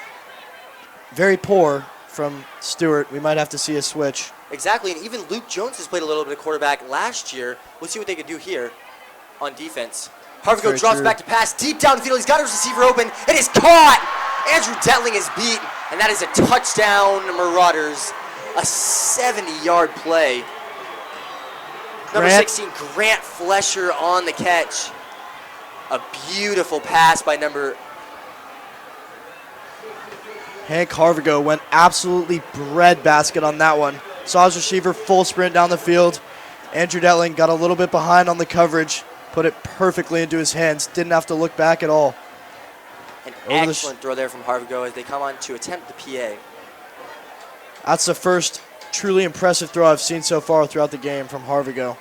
very poor from Stewart, we might have to see a switch. Exactly, and even Luke Jones has played a little bit of quarterback last year. We'll see what they can do here on defense. Harvigo drops back to pass deep downfield. He's got his receiver open. It is caught. Andrew Detling is beat, and that is a touchdown, Marauders. A 70-yard play. Number 16, Grant Flesher on the catch. A beautiful pass by number... Hank Harvigo went absolutely breadbasket on that one. Saw his receiver full sprint down the field. Andrew Detling got a little bit behind on the coverage, put it perfectly into his hands, didn't have to look back at all. An excellent throw there from Harvigo as they come on to attempt the PA. That's the first truly impressive throw I've seen so far throughout the game from Harvigo.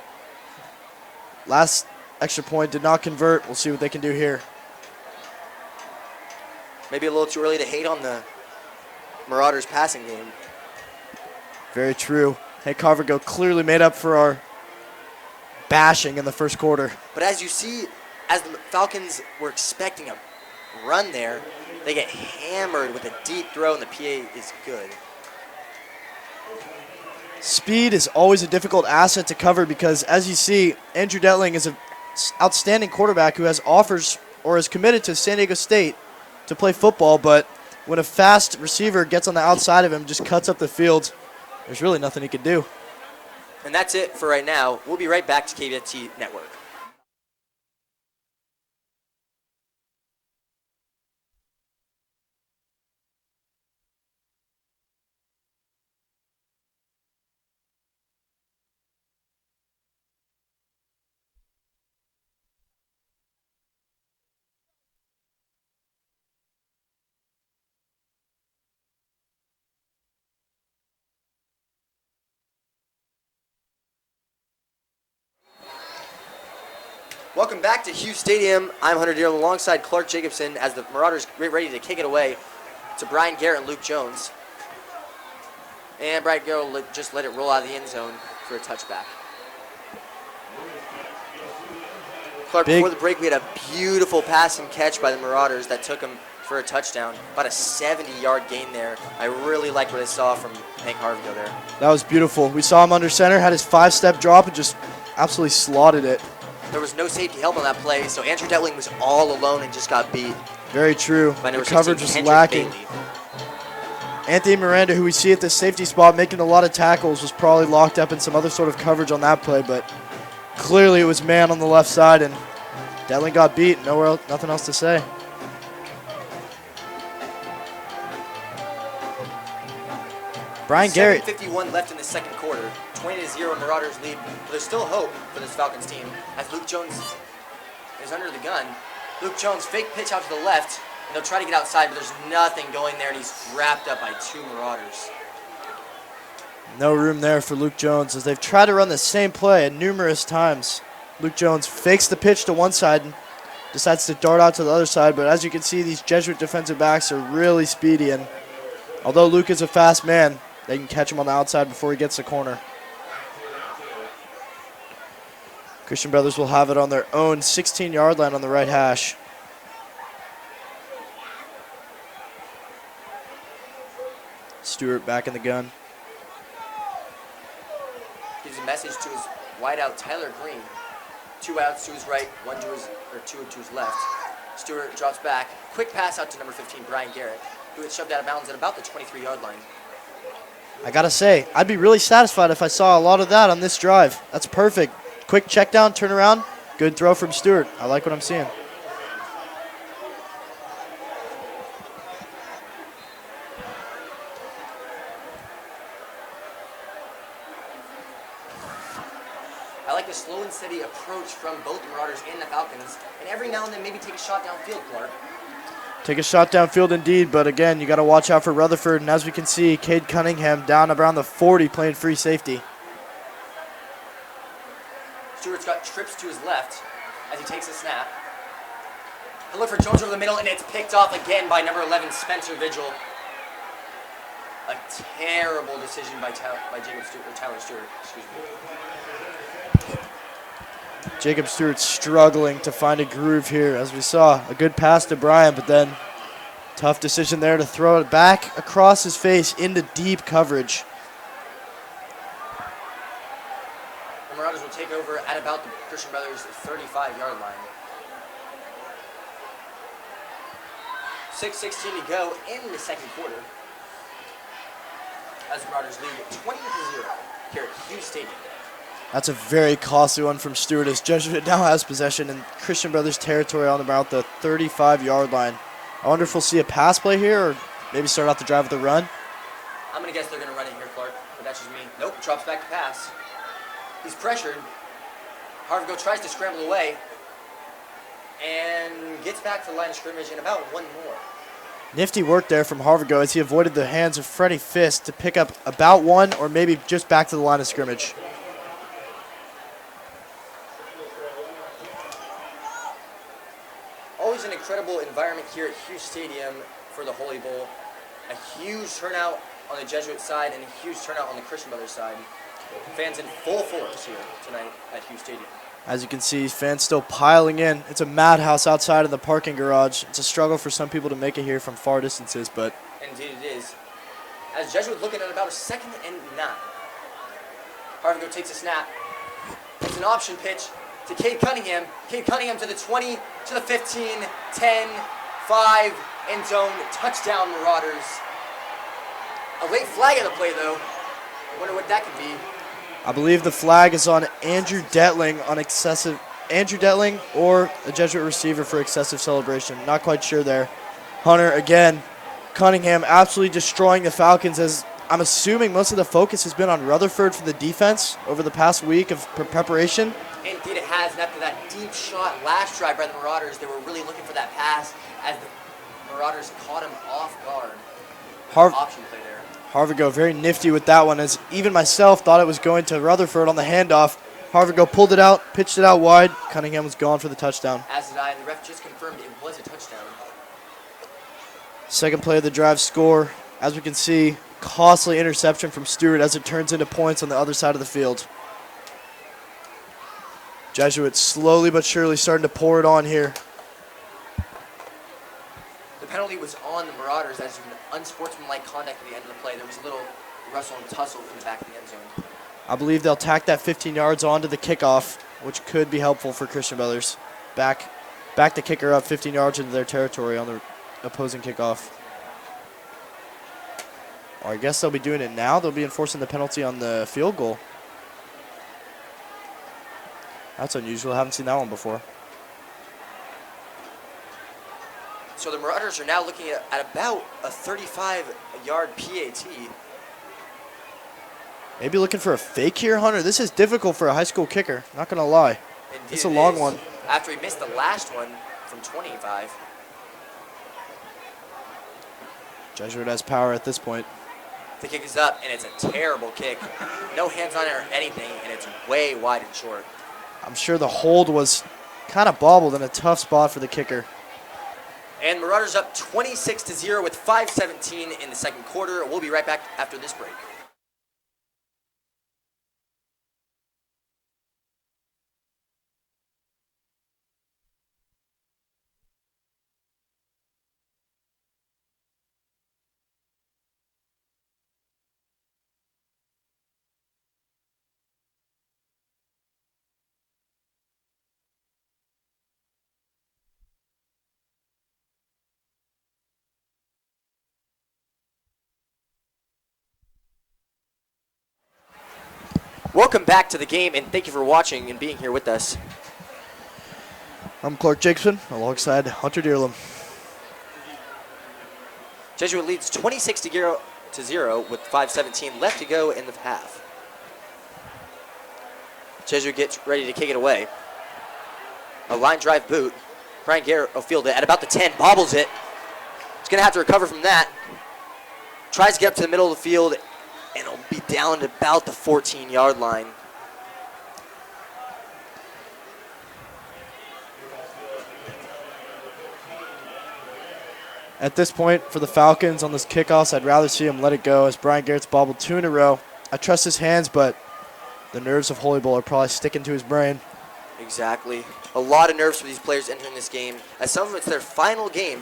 Last extra point did not convert. We'll see what they can do here. Maybe a little too early to hate on the Marauders passing game. Very true. Hank Harvigo clearly made up for our bashing in the first quarter. But as you see, as the Falcons were expecting a run there, they get hammered with a deep throw, and the PA is good. Speed is always a difficult asset to cover because, as you see, Andrew Detling is an outstanding quarterback who has offers or is committed to San Diego State to play football, but when a fast receiver gets on the outside of him, just cuts up the field, there's really nothing he can do. And that's it for right now. We'll be right back to KBFT Network. Welcome back to Hughes Stadium. I'm Hunter Deal alongside Clark Jacobson as the Marauders get ready to kick it away to Brian Garrett and Luke Jones. And Brian Garrett will just let it roll out of the end zone for a touchback. Clark, before the break, we had a beautiful pass and catch by the Marauders that took him for a touchdown. About a 70-yard gain there. I really liked what I saw from Hank Harvigo there. That was beautiful. We saw him under center, had his 5-step drop, and just absolutely slotted it. There was no safety help on that play, so Andrew Detling was all alone and just got beat. Very true. The coverage was lacking. Anthony Miranda, who we see at the safety spot making a lot of tackles, was probably locked up in some other sort of coverage on that play, but clearly it was man on the left side, and Detling got beat. Nothing else to say. Brian Garrett. 7:51 left in the second quarter. 20-0 Marauders lead, but there's still hope for this Falcons team as Luke Jones is under the gun. Luke Jones, fake pitch out to the left, and they'll try to get outside, but there's nothing going there, and he's wrapped up by 2 Marauders. No room there for Luke Jones as they've tried to run the same play numerous times. Luke Jones fakes the pitch to one side and decides to dart out to the other side, but as you can see, these Jesuit defensive backs are really speedy, and although Luke is a fast man, they can catch him on the outside before he gets the corner. Christian Brothers will have it on their own 16-yard line on the right hash. Stewart back in the gun. Gives a message to his wideout Tyler Green. 2 outs to his right, 2 to his left. Stewart drops back. Quick pass out to number 15, Brian Garrett, who had shoved out of bounds at about the 23-yard line. I gotta say, I'd be really satisfied if I saw a lot of that on this drive. That's perfect. Quick check down, turn around. Good throw from Stewart. I like what I'm seeing. I like the slow and steady approach from both the Marauders and the Falcons, and every now and then maybe take a shot downfield, Clark. Take a shot downfield indeed, but again, you got to watch out for Rutherford. And as we can see, Cade Cunningham down around the 40 playing free safety. Stewart's got trips to his left as he takes a snap. He'll look for Jones over the middle, and it's picked off again by number 11, Spencer Vigil. A terrible decision by Tyler Stewart. Excuse me. Jacob Stewart struggling to find a groove here. As we saw, a good pass to Brian, but then tough decision there to throw it back across his face into deep coverage. The Marauders will take over at about the Christian Brothers 35-yard line. 6:16 to go in the second quarter, as the Marauders lead 20-0 here at Hughes Stadium. That's a very costly one from Stewart, as Jesuit now has possession in Christian Brothers territory on about the 35-yard line. I wonder if we'll see a pass play here, or maybe start out the drive with a run. I'm going to guess they're going to run it here, Clark, but that's just me. Nope, drops back to pass. He's pressured. Harvigo tries to scramble away and gets back to the line of scrimmage in about one more. Nifty work there from Harvigo as he avoided the hands of Freddie Fist to pick up about one, or maybe just back to the line of scrimmage. Always an incredible environment here at Hughes Stadium for the Holy Bowl. A huge turnout on the Jesuit side and a huge turnout on the Christian Brothers side. Fans in full force here tonight at Hughes Stadium. As you can see, fans still piling in. It's a madhouse outside of the parking garage. It's a struggle for some people to make it here from far distances, but indeed it is. As Jesuit looking at about a 2nd and 9. Harvigo takes a snap. It's an option pitch to Cade Cunningham. Cade Cunningham to the 20, to the 15, 10, 5, end zone, touchdown Marauders. A late flag at the play though. I wonder what that could be. I believe the flag is on Andrew Detling or a Jesuit receiver for excessive celebration. Not quite sure there. Hunter again. Cunningham absolutely destroying the Falcons, as I'm assuming most of the focus has been on Rutherford for the defense over the past week of preparation. Indeed it has, and after that deep shot last drive by the Marauders, they were really looking for that pass as the Marauders caught him off guard. Option play there. Harvigo very nifty with that one, as even myself thought it was going to Rutherford on the handoff. Harvigo pulled it out, pitched it out wide. Cunningham was gone for the touchdown. As did I, and the ref just confirmed it was a touchdown. Second play of the drive score. As we can see, costly interception from Stewart as it turns into points on the other side of the field. Jesuits slowly but surely starting to pour it on here. The penalty was on the Marauders as an unsportsmanlike conduct at the end of the play. There was a little wrestle and tussle from the back of the end zone. I believe they'll tack that 15 yards onto the kickoff, which could be helpful for Christian Brothers. Back the kicker up 15 yards into their territory on the opposing kickoff. Or I guess they'll be doing it now. They'll be enforcing the penalty on the field goal. That's unusual. I haven't seen that one before. So the Marauders are now looking at about a 35-yard PAT. Maybe looking for a fake here, Hunter. This is difficult for a high school kicker. Not going to lie. Indeed It's a long one. After he missed the last one from 25. Jesuit has power at this point. The kick is up, and it's a terrible kick. No hands on it or anything, and it's way wide and short. I'm sure the hold was kind of bobbled in a tough spot for the kicker. And Marauders up 26-0 with 5:17 in the second quarter. We'll be right back after this break. Welcome back to the game, and thank you for watching and being here with us. I'm Clark Jacobson alongside Hunter Deerlam. Jesuit leads 26-0 with 5:17 left to go in the half. Jesuit gets ready to kick it away. A line drive boot. Brian Garrett will field it at about the 10, bobbles it. He's going to have to recover from that. Tries to get up to the middle of the field, and it'll be down to about the 14-yard line. At this point, for the Falcons on this kickoff, I'd rather see him let it go as Brian Garrett's bobbled 2 in a row. I trust his hands, but the nerves of Holy Bowl are probably sticking to his brain. Exactly. A lot of nerves for these players entering this game, as some of it's their final game.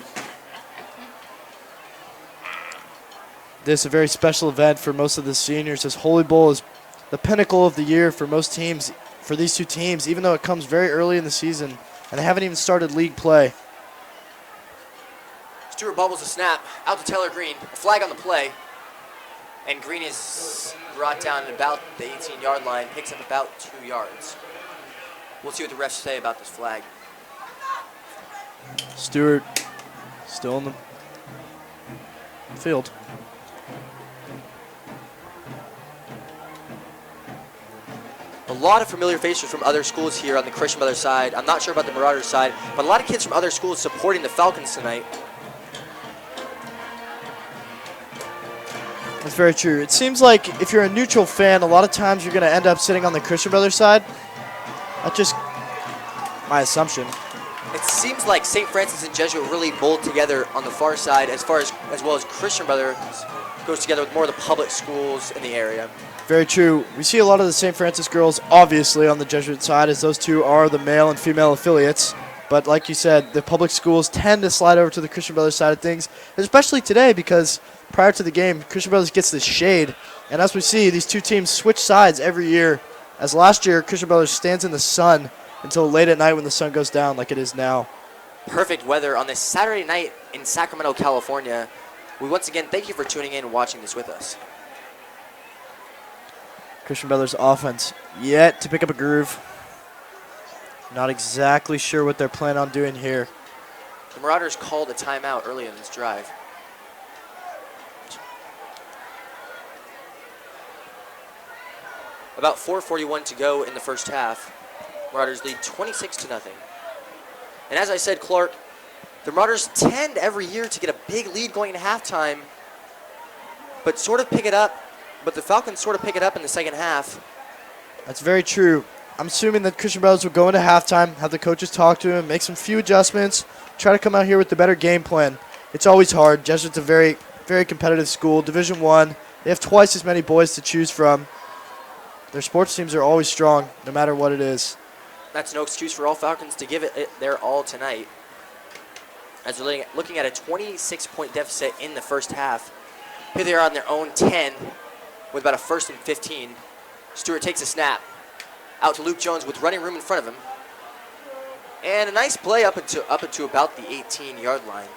This is a very special event for most of the seniors, as Holy Bowl is the pinnacle of the year for most teams, for these two teams, even though it comes very early in the season, and they haven't even started league play. Stewart bobbles a snap out to Taylor Green. A flag on the play. And Green is brought down at about the 18-yard line, picks up about 2 yards. We'll see what the refs say about this flag. Stewart still in the field. A lot of familiar faces from other schools here on the Christian Brothers side. I'm not sure about the Marauders side, but a lot of kids from other schools supporting the Falcons tonight. That's very true. It seems like if you're a neutral fan, a lot of times you're going to end up sitting on the Christian Brothers side. That's just my assumption. It seems like St. Francis and Jesuit really bold together on the far side, as well as Christian Brothers goes together with more of the public schools in the area. Very true. We see a lot of the St. Francis girls, obviously, on the Jesuit side, as those two are the male and female affiliates. But like you said, the public schools tend to slide over to the Christian Brothers side of things, especially today because prior to the game, Christian Brothers gets this shade. And as we see, these two teams switch sides every year. As last year, Christian Brothers stands in the sun until late at night when the sun goes down like it is now. Perfect weather on this Saturday night in Sacramento, California. We once again thank you for tuning in and watching this with us. Christian Brothers offense yet to pick up a groove. Not exactly sure what they're planning on doing here. The Marauders called a timeout early in this drive. About 4:41 to go in the first half. Marauders lead 26-0. And as I said, Clark, the Marauders tend every year to get a big lead going into halftime, but the Falcons sort of pick it up in the second half. That's very true. I'm assuming that Christian Brothers will go into halftime, have the coaches talk to him, make some few adjustments, try to come out here with the better game plan. It's always hard. Jesuit's a very, very competitive school, Division I. They have twice as many boys to choose from. Their sports teams are always strong, no matter what it is. That's no excuse for all Falcons to give it their all tonight. As we're looking at a 26-point deficit in the first half. Here they are on their own 10 with about a 1st and 15. Stewart takes a snap. Out to Luke Jones with running room in front of him. And a nice play up into about the 18-yard line.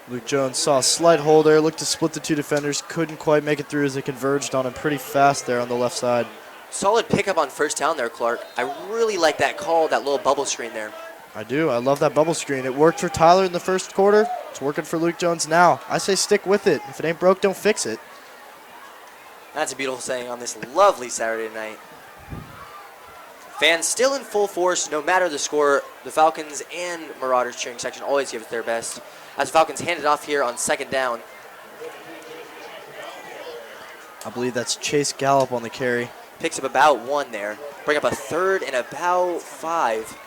Luke Jones saw a slight hole there, looked to split the two defenders, couldn't quite make it through as they converged on him pretty fast there on the left side. Solid pickup on first down there, Clark. I really like that call, that little bubble screen there. I do. I love that bubble screen. It worked for Tyler in the first quarter. It's working for Luke Jones now. I say stick with it. If it ain't broke, don't fix it. That's a beautiful saying on this lovely Saturday night. Fans still in full force, no matter the score. The Falcons and Marauders cheering section always give it their best. As the Falcons hand it off here on second down. I believe that's Chase Gallup on the carry. Picks up about 1 there. Bring up a 3rd and about 5.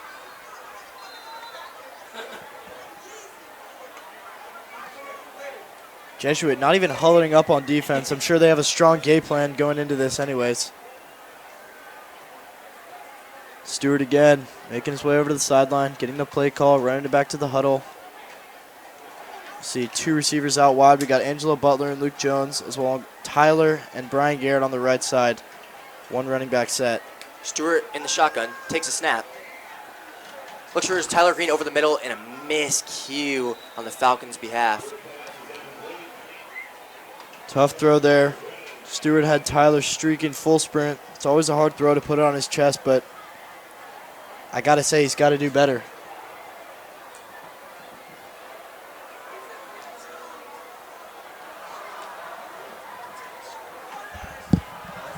Jesuit not even huddling up on defense. I'm sure they have a strong game plan going into this anyways. Stewart again, making his way over to the sideline, getting the play call, running it back to the huddle. See 2 receivers out wide. We got Angelo Butler and Luke Jones, as well as Tyler and Brian Garrett on the right side. 1 running back set. Stewart in the shotgun, takes a snap. Looks for his Tyler Green over the middle, and a miscue on the Falcons' behalf. Tough throw there. Stewart had Tyler streaking full sprint. It's always a hard throw to put it on his chest, but I got to say he's got to do better.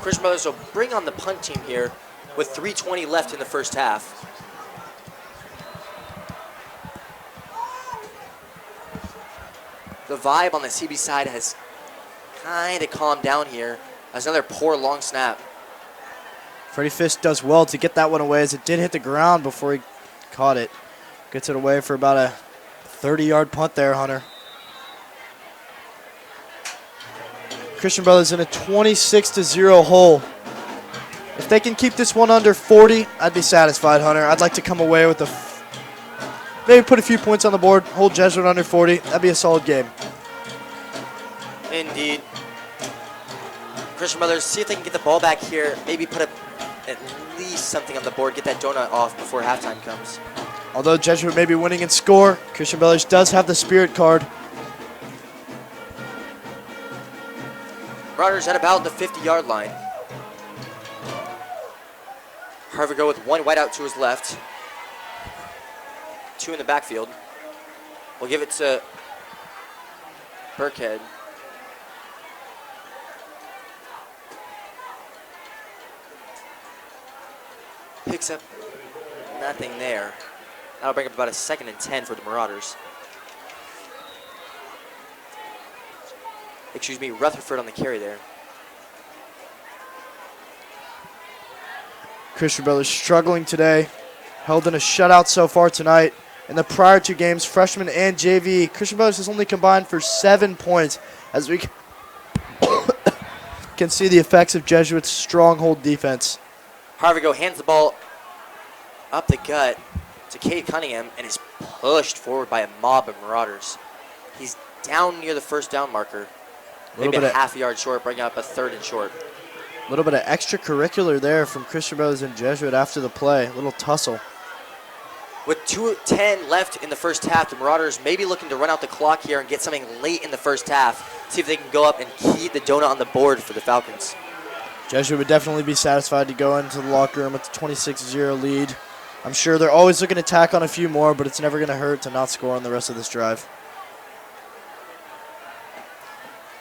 Christian Brothers will bring on the punt team here with 3:20 left in the first half. The vibe on the CB side has kind of calmed down here. That's another poor long snap. Freddie Fisk does well to get that one away as it did hit the ground before he caught it. Gets it away for about a 30-yard punt there, Hunter. Christian Brothers in a 26-0 hole. If they can keep this one under 40, I'd be satisfied, Hunter. I'd like to come away with maybe put a few points on the board, hold Jesuit under 40. That'd be a solid game. Indeed. Christian Brothers, see if they can get the ball back here. Maybe put at least something on the board, get that donut off before halftime comes. Although Jesuit may be winning in score, Christian Brothers does have the spirit card. Marauders at about the 50-yard line. Harvard go with one wide out to his left. Two in the backfield. We'll give it to Burkhead. Picks up nothing there. That'll bring up about a 2nd and 10 for the Marauders. Excuse me, Rutherford on the carry there. Christian Brothers struggling today. Held in a shutout so far tonight. In the prior two games, freshman and JV, Christian Brothers has only combined for 7 points as we can see the effects of Jesuit's stronghold defense. Harvigo hands the ball up the gut to Cade Cunningham and is pushed forward by a mob of Marauders. He's down near the first down marker. Maybe a half yard short, bringing up a 3rd and short. A little bit of extracurricular there from Christian Brothers and Jesuit after the play. A little tussle. With 2:10 left in the first half, the Marauders may be looking to run out the clock here and get something late in the first half. See if they can go up and keep the donut on the board for the Falcons. Jesuit would definitely be satisfied to go into the locker room with the 26-0 lead. I'm sure they're always looking to tack on a few more, but it's never going to hurt to not score on the rest of this drive.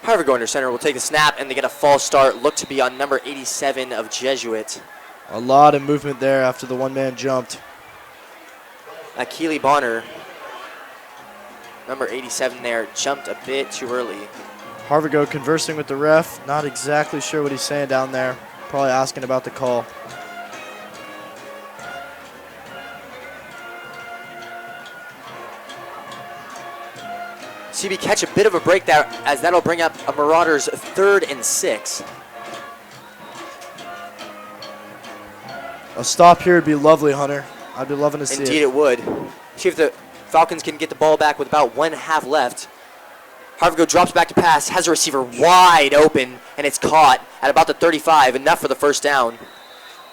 Harvard going to center will take the snap, and they get a false start. Look to be on number 87 of Jesuit. A lot of movement there after the one-man jumped. Keely Bonner, number 87 there, jumped a bit too early. Harvigo conversing with the ref. Not exactly sure what he's saying down there. Probably asking about the call. CB catch a bit of a break there as that'll bring up a Marauders 3rd and 6. A stop here would be lovely, Hunter. I'd be loving to see it. Indeed it would. See if the Falcons can get the ball back with about 1/2 left. Harvigo drops back to pass, has a receiver wide open, and it's caught at about the 35, enough for the first down.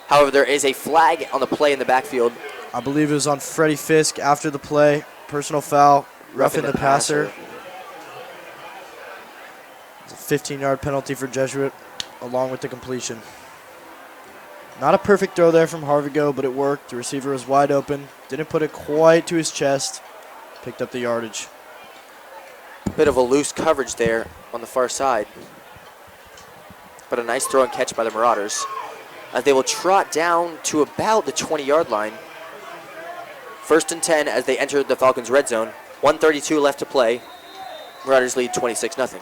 However, there is a flag on the play in the backfield. I believe it was on Freddie Fisk after the play. Personal foul, roughing the passer. It's a 15-yard penalty for Jesuit, along with the completion. Not a perfect throw there from Harvigo, but it worked. The receiver was wide open. Didn't put it quite to his chest. Picked up the yardage. Bit of a loose coverage there on the far side. But a nice throw and catch by the Marauders. As they will trot down to about the 20-yard line. 1st and 10 as they enter the Falcons' red zone. 1:32 left to play. Marauders lead 26-0.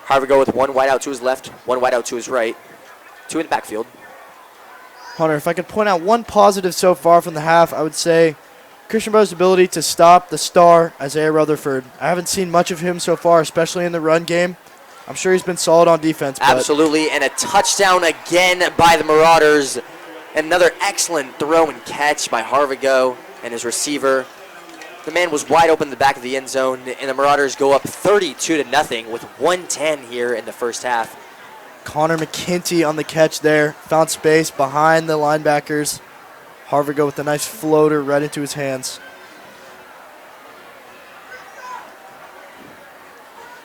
Harvigo with one wide out to his left, one wide out to his right. Two in the backfield. Hunter, if I could point out one positive so far from the half, I would say Christian Brothers' ability to stop the star, Isaiah Rutherford. I haven't seen much of him so far, especially in the run game. I'm sure he's been solid on defense. Absolutely, and a touchdown again by the Marauders. Another excellent throw and catch by Harvigo and his receiver. The man was wide open in the back of the end zone, and the Marauders go up 32-0 with 1:10 here in the first half. Connor McKinty on the catch there. Found space behind the linebackers. Harvigo with a nice floater right into his hands.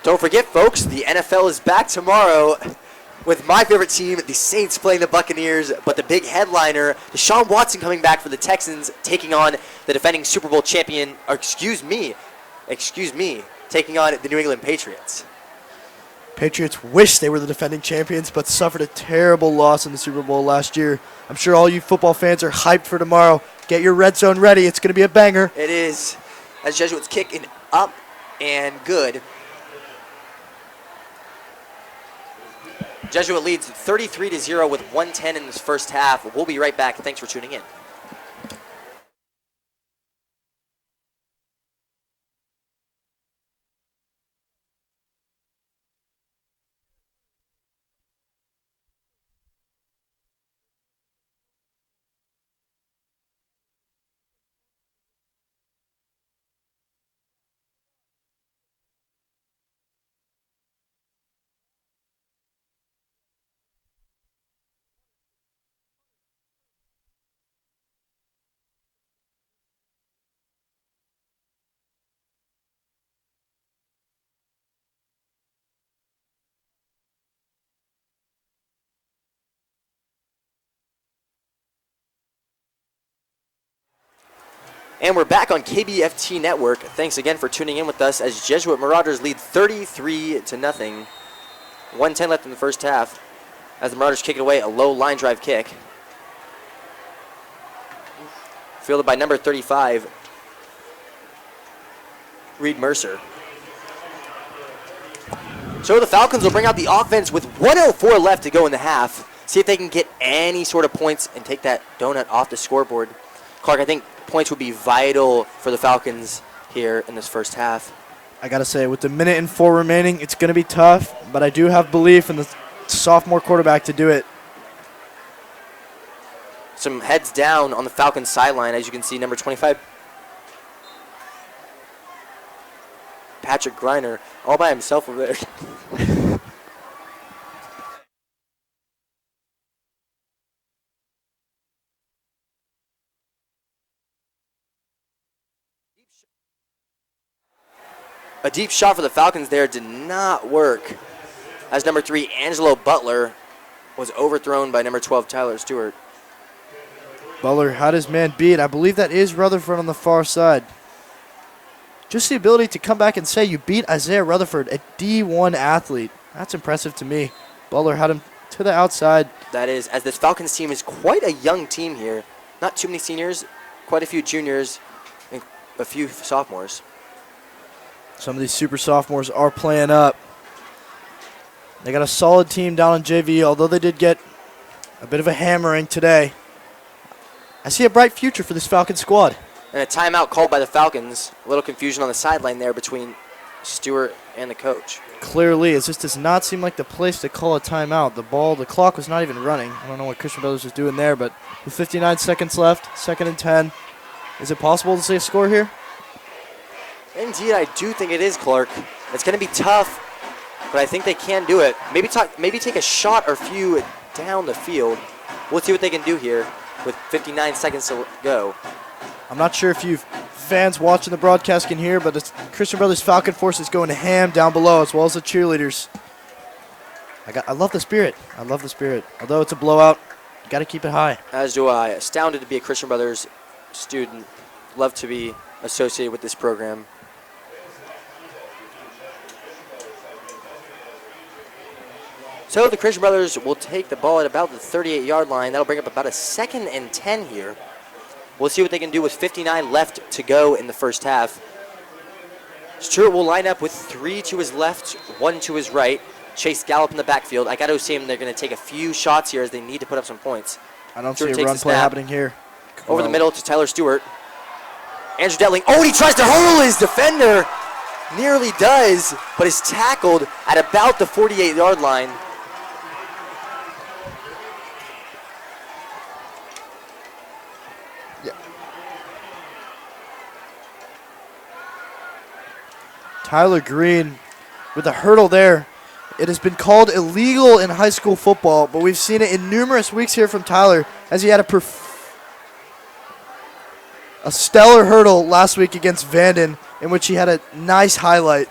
Don't forget, folks, the NFL is back tomorrow with my favorite team, the Saints, playing the Buccaneers, but the big headliner, Deshaun Watson, coming back for the Texans, taking on the defending Super Bowl champion, or excuse me, taking on the New England Patriots. Patriots wish they were the defending champions, but suffered a terrible loss in the Super Bowl last year. I'm sure all you football fans are hyped for tomorrow. Get your red zone ready. It's going to be a banger. It is, as Jesuits kicking up and good. Jesuit leads 33-0 with 1:10 in this first half. We'll be right back. Thanks for tuning in. And we're back on KBFT Network. Thanks again for tuning in with us as Jesuit Marauders lead 33-0. 1:10 left in the first half as the Marauders kick it away, a low line drive kick. Fielded by number 35, Reed Mercer. So the Falcons will bring out the offense with 1:04 left to go in the half. See if they can get any sort of points and take that donut off the scoreboard. Clark, I think points would be vital for the Falcons here in this first half. I got to say, with the 1:04 remaining, it's going to be tough, but I do have belief in the sophomore quarterback to do it. Some heads down on the Falcons sideline, as you can see, number 25, Patrick Griner, all by himself over there. A deep shot for the Falcons there did not work, as number 3, Angelo Butler, was overthrown by number 12, Tyler Stewart. Butler had his man beat. I believe that is Rutherford on the far side. Just the ability to come back and say you beat Isaiah Rutherford, a D1 athlete. That's impressive to me. Butler had him to the outside. That is, as this Falcons team is quite a young team here. Not too many seniors, quite a few juniors, and a few sophomores. Some of these super sophomores are playing up. They got a solid team down in JV, although they did get a bit of a hammering today. I see a bright future for this Falcons squad. And a timeout called by the Falcons. A little confusion on the sideline there between Stewart and the coach. Clearly, it just does not seem like the place to call a timeout. The clock was not even running. I don't know what Christian Brothers was doing there, but with 59 seconds left, 2nd and 10. Is it possible to say a score here? Indeed, I do think it is, Clark. It's going to be tough, but I think they can do it. Maybe take a shot or few down the field. We'll see what they can do here with 59 seconds to go. I'm not sure if you fans watching the broadcast can hear, but the Christian Brothers Falcon Force is going ham down below, as well as the cheerleaders. I love the spirit. I love the spirit. Although it's a blowout, you got to keep it high. As do I. Astounded to be a Christian Brothers student. Love to be associated with this program. So the Christian Brothers will take the ball at about the 38-yard line. That'll bring up about a 2nd and 10 here. We'll see what they can do with 59 left to go in the first half. Stewart will line up with 3 to his left, 1 to his right. Chase Gallup in the backfield. I got to assume they're going to take a few shots here as they need to put up some points. I don't see a run play happening here. Over the middle to Tyler Stewart. Andrew Detling. Oh, and he tries to hurdle his defender. Nearly does, but is tackled at about the 48-yard line. Tyler Green with a hurdle there. It has been called illegal in high school football, but we've seen it in numerous weeks here from Tyler as he had a stellar hurdle last week against Vanden in which he had a nice highlight.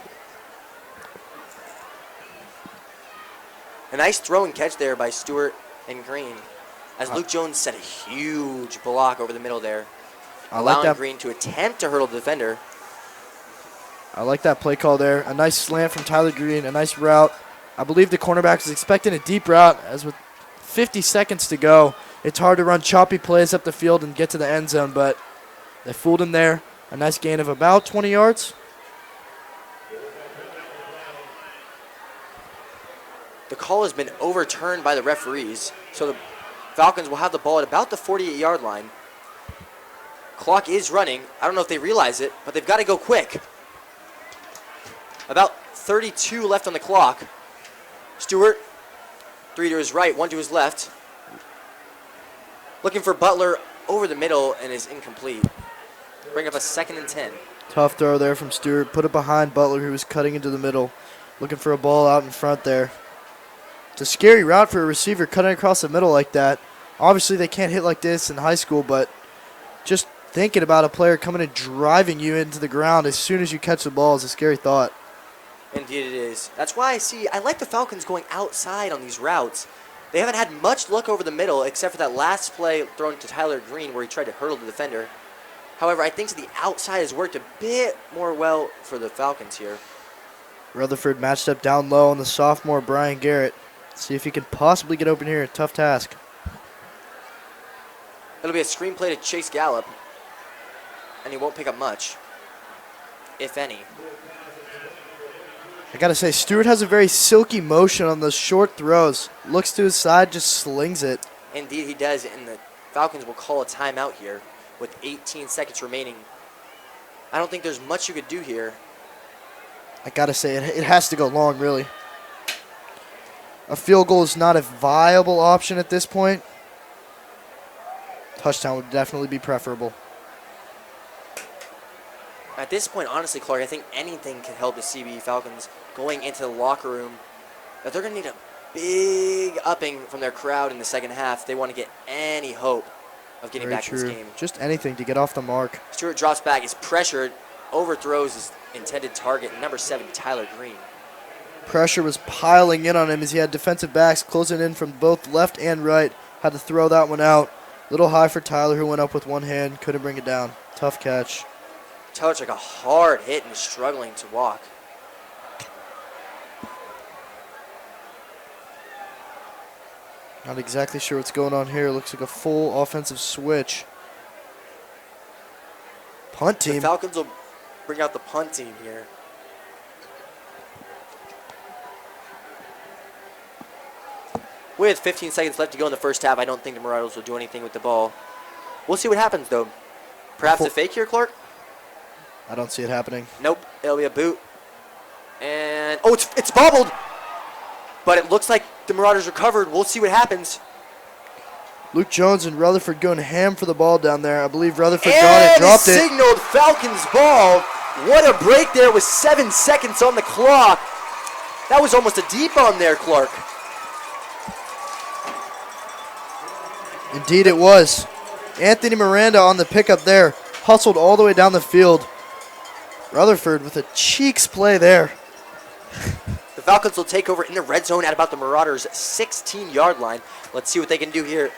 A nice throw and catch there by Stewart and Green, as Luke Jones set a huge block over the middle there, allowing Green to attempt to hurdle the defender. I like that play call there. A nice slant from Tyler Green, a nice route. I believe the cornerback was expecting a deep route, as with 50 seconds to go, it's hard to run choppy plays up the field and get to the end zone, but they fooled him there. A nice gain of about 20 yards. The call has been overturned by the referees, so the Falcons will have the ball at about the 48-yard line. Clock is running. I don't know if they realize it, but they've got to go quick. About 32 left on the clock. Stewart, 3 to his right, 1 to his left. Looking for Butler over the middle and is incomplete. Bring up a 2nd and 10. Tough throw there from Stewart. Put it behind Butler, who was cutting into the middle. Looking for a ball out in front there. It's a scary route for a receiver cutting across the middle like that. Obviously, they can't hit like this in high school, but just thinking about a player coming and driving you into the ground as soon as you catch the ball is a scary thought. Indeed it is. That's why I like the Falcons going outside on these routes. They haven't had much luck over the middle except for that last play thrown to Tyler Green where he tried to hurdle the defender. However, I think the outside has worked a bit more well for the Falcons here. Rutherford matched up down low on the sophomore Brian Garrett. See if he can possibly get open here. A tough task. It'll be a screen play to Chase Gallup, and he won't pick up much, if any. I got to say, Stewart has a very silky motion on those short throws. Looks to his side, just slings it. Indeed he does, and the Falcons will call a timeout here with 18 seconds remaining. I don't think there's much you could do here. I got to say, it has to go long, really. A field goal is not a viable option at this point. Touchdown would definitely be preferable. At this point, honestly, Clark, I think anything can help the CB Falcons going into the locker room. But they're going to need a big upping from their crowd in the second half if they want to get any hope of getting back in this game. Just anything to get off the mark. Stewart drops back, is pressured, overthrows his intended target, number 7, Tyler Green. Pressure was piling in on him as he had defensive backs closing in from both left and right. Had to throw that one out. Little high for Tyler, who went up with one hand. Couldn't bring it down. Tough catch. Tyler took a hard hit and is struggling to walk. Not exactly sure what's going on here. Looks like a full offensive switch. Punt team. The Falcons will bring out the punt team here. With 15 seconds left to go in the first half, I don't think the Marauders will do anything with the ball. We'll see what happens, though. Perhaps a fake here, Clark? I don't see it happening. Nope, it'll be a boot. And, oh, it's bobbled! But it looks like the Marauders recovered. We'll see what happens. Luke Jones and Rutherford going ham for the ball down there. I believe Rutherford got it, dropped it. Signaled Falcons ball. What a break there with 7 seconds on the clock. That was almost a deep on there, Clark. Indeed it was. Anthony Miranda on the pickup there. Hustled all the way down the field. Rutherford with a cheeks play there. The Falcons will take over in the red zone at about the Marauders' 16-yard line. Let's see what they can do here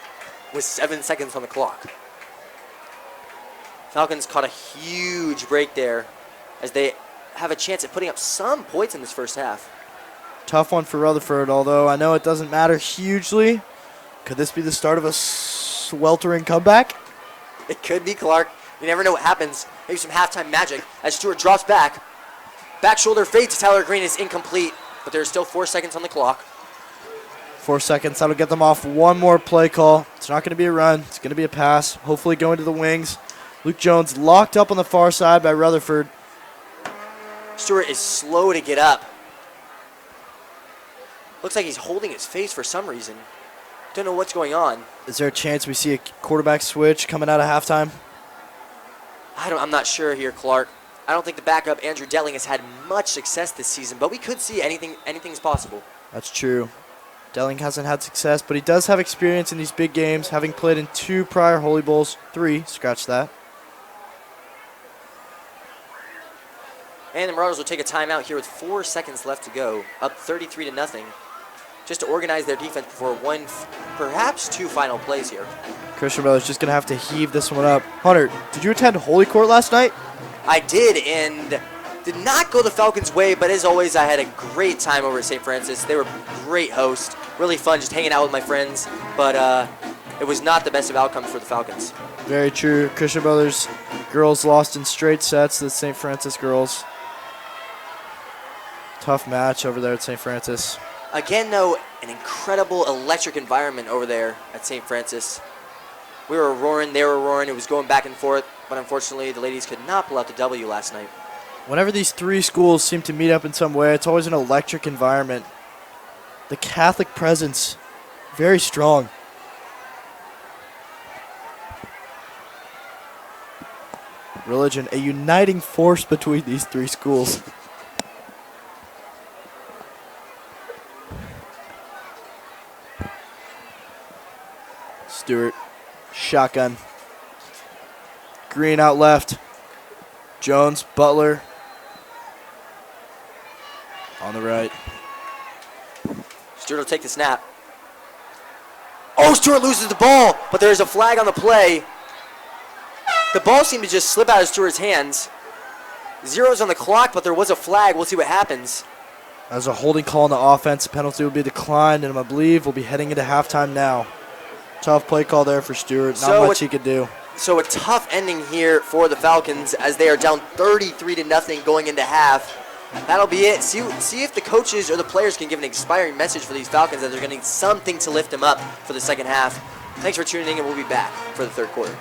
with 7 seconds on the clock. Falcons caught a huge break there as they have a chance at putting up some points in this first half. Tough one for Rutherford, although I know it doesn't matter hugely. Could this be the start of a sweltering comeback? It could be, Clark. You never know what happens. Maybe some halftime magic as Stewart drops back. Back shoulder fade to Tyler Green is incomplete, but there's still 4 seconds on the clock. 4 seconds. That'll get them off one more play call. It's not going to be a run. It's going to be a pass. Hopefully going to the wings. Luke Jones locked up on the far side by Rutherford. Stewart is slow to get up. Looks like he's holding his face for some reason. Don't know what's going on. Is there a chance we see a quarterback switch coming out of halftime? I'm not sure here, Clark. I don't think the backup, Andrew Delling, has had much success this season, but we could see anything's possible. That's true. Delling hasn't had success, but he does have experience in these big games, having played in 2 prior Holy Bowls. 3, scratch that. And the Marauders will take a timeout here with 4 seconds left to go, up 33-0. just to organize their defense for one, perhaps two final plays here. Christian Brothers just going to have to heave this one up. Hunter, did you attend Holy Court last night? I did, and did not go the Falcons' way, but as always, I had a great time over at St. Francis. They were great hosts, really fun just hanging out with my friends, but it was not the best of outcomes for the Falcons. Very true. Christian Brothers girls lost in straight sets to the St. Francis girls. Tough match over there at St. Francis. Again, though, an incredible electric environment over there at St. Francis. We were roaring, they were roaring. It was going back and forth, but unfortunately, the ladies could not pull out the W last night. Whenever these three schools seem to meet up in some way, it's always an electric environment. The Catholic presence, very strong. Religion, a uniting force between these three schools. Stewart, shotgun. Green out left. Jones, Butler. On the right. Stewart will take the snap. Oh, Stewart loses the ball, but there's a flag on the play. The ball seemed to just slip out of Stewart's hands. Zero's on the clock, but there was a flag. We'll see what happens. As a holding call on the offense, the penalty will be declined, and I believe we'll be heading into halftime now. Tough play call there for Stewart. Not much he could do. So a tough ending here for the Falcons as they are down 33-0 going into half. That'll be it. See if the coaches or the players can give an inspiring message for these Falcons that they're going to need something to lift them up for the second half. Thanks for tuning in, and we'll be back for the third quarter.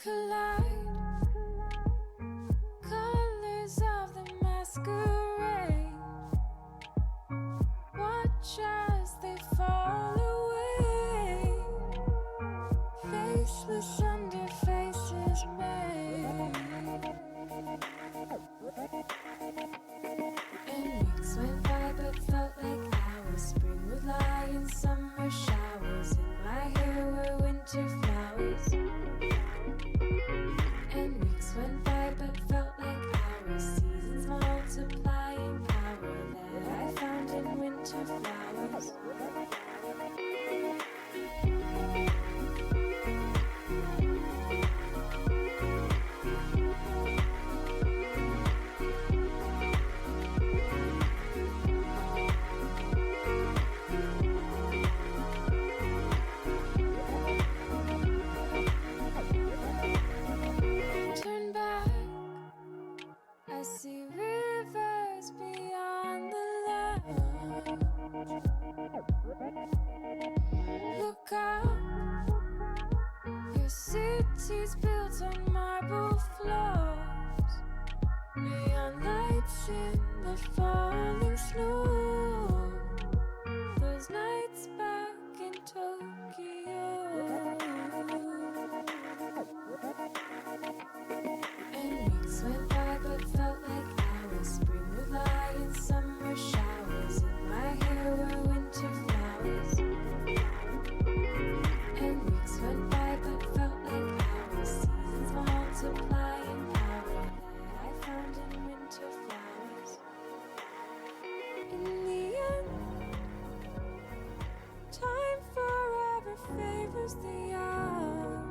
collide. Colors of the masquerade. Watch as they fall away. Faceless under faces made. And weeks went by but felt like hours. Spring would lie in summer showers. In my hair were winter flowers. And weeks went by but felt like hours. Seasons multiplying power that I found in winter flowers. Turn back, I see rivers beyond the line. Look up, your city's built on marble floors. Neon lights in the falling snow. Those nights back in Tokyo. And weeks went by but felt like hours. Spring would lie in summer showers. In my hair were winter flowers. And weeks went by but felt like hours. Seasons multiplying power that I found in winter flowers. In the end, time forever favors the young.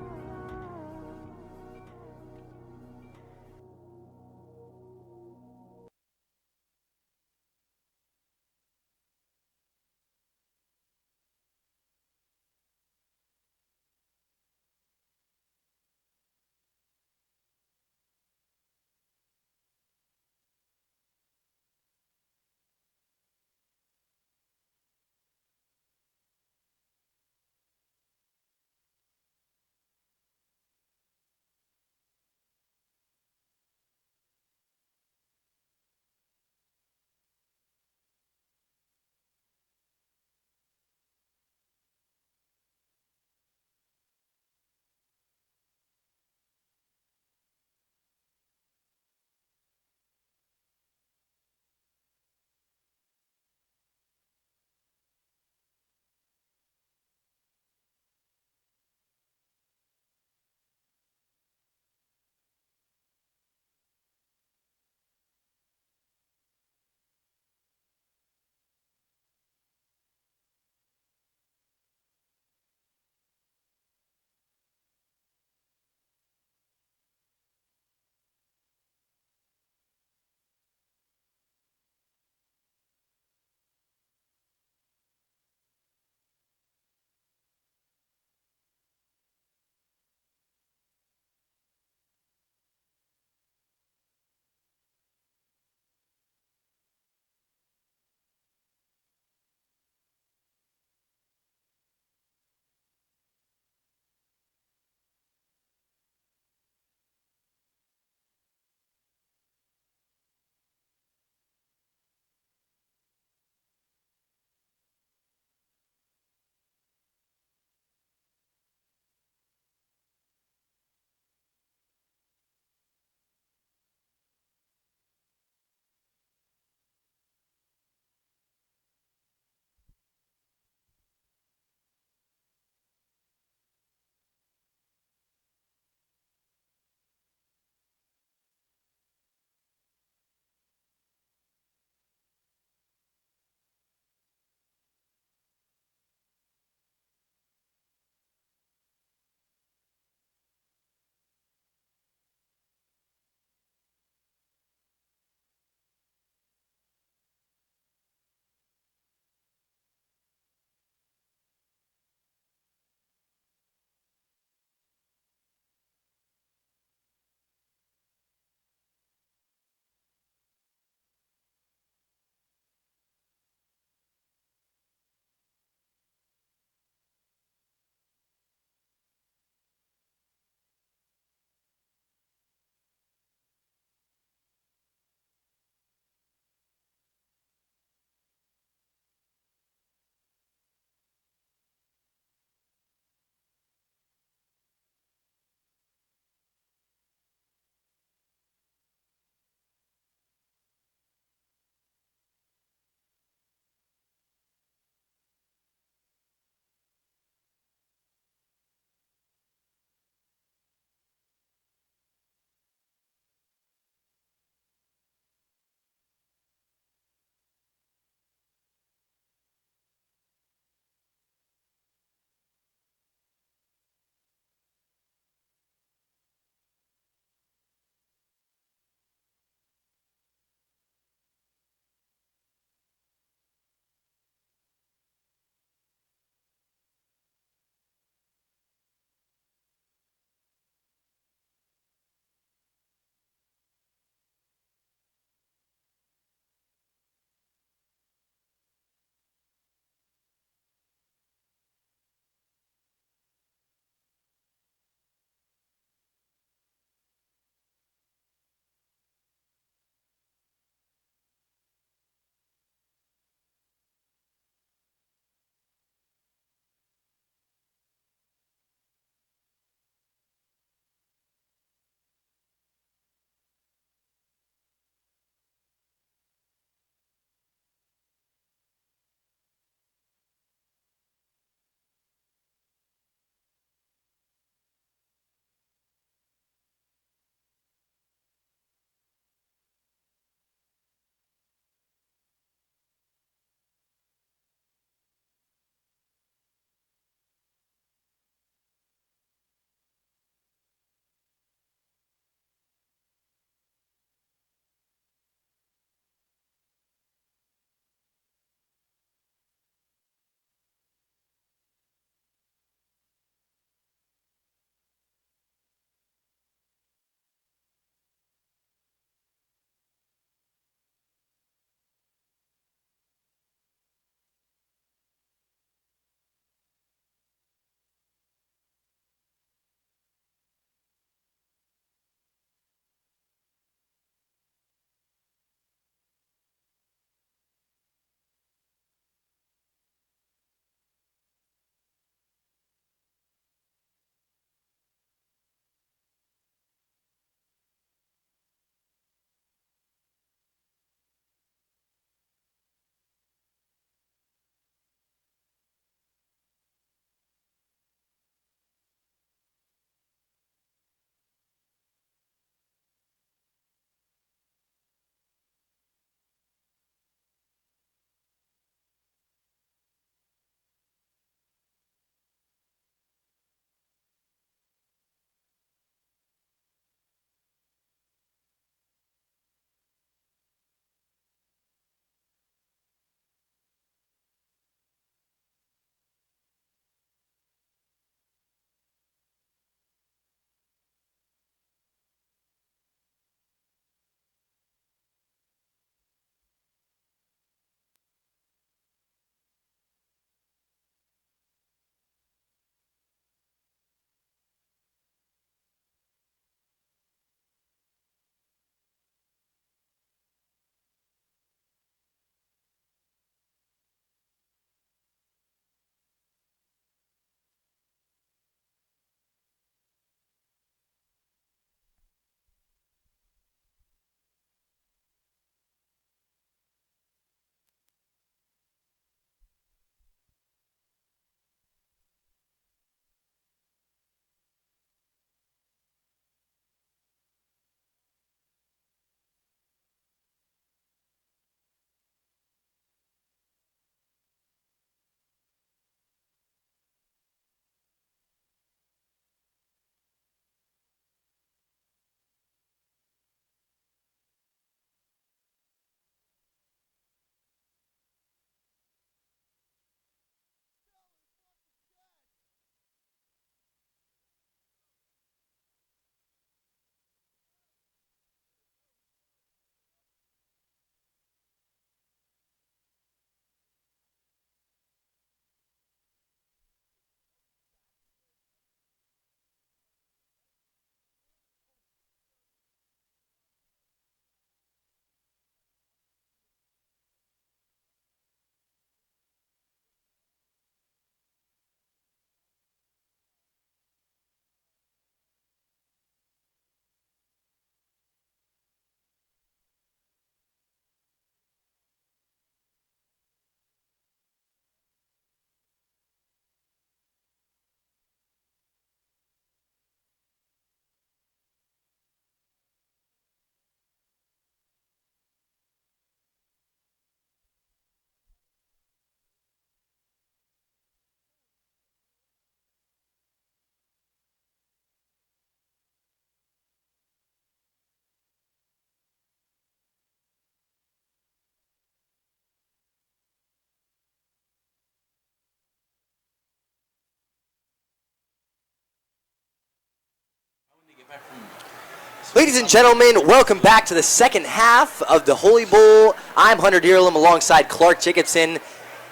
Ladies and gentlemen, welcome back to the second half of the Holy Bowl. I'm Hunter Deerlam alongside Clark Jacobson.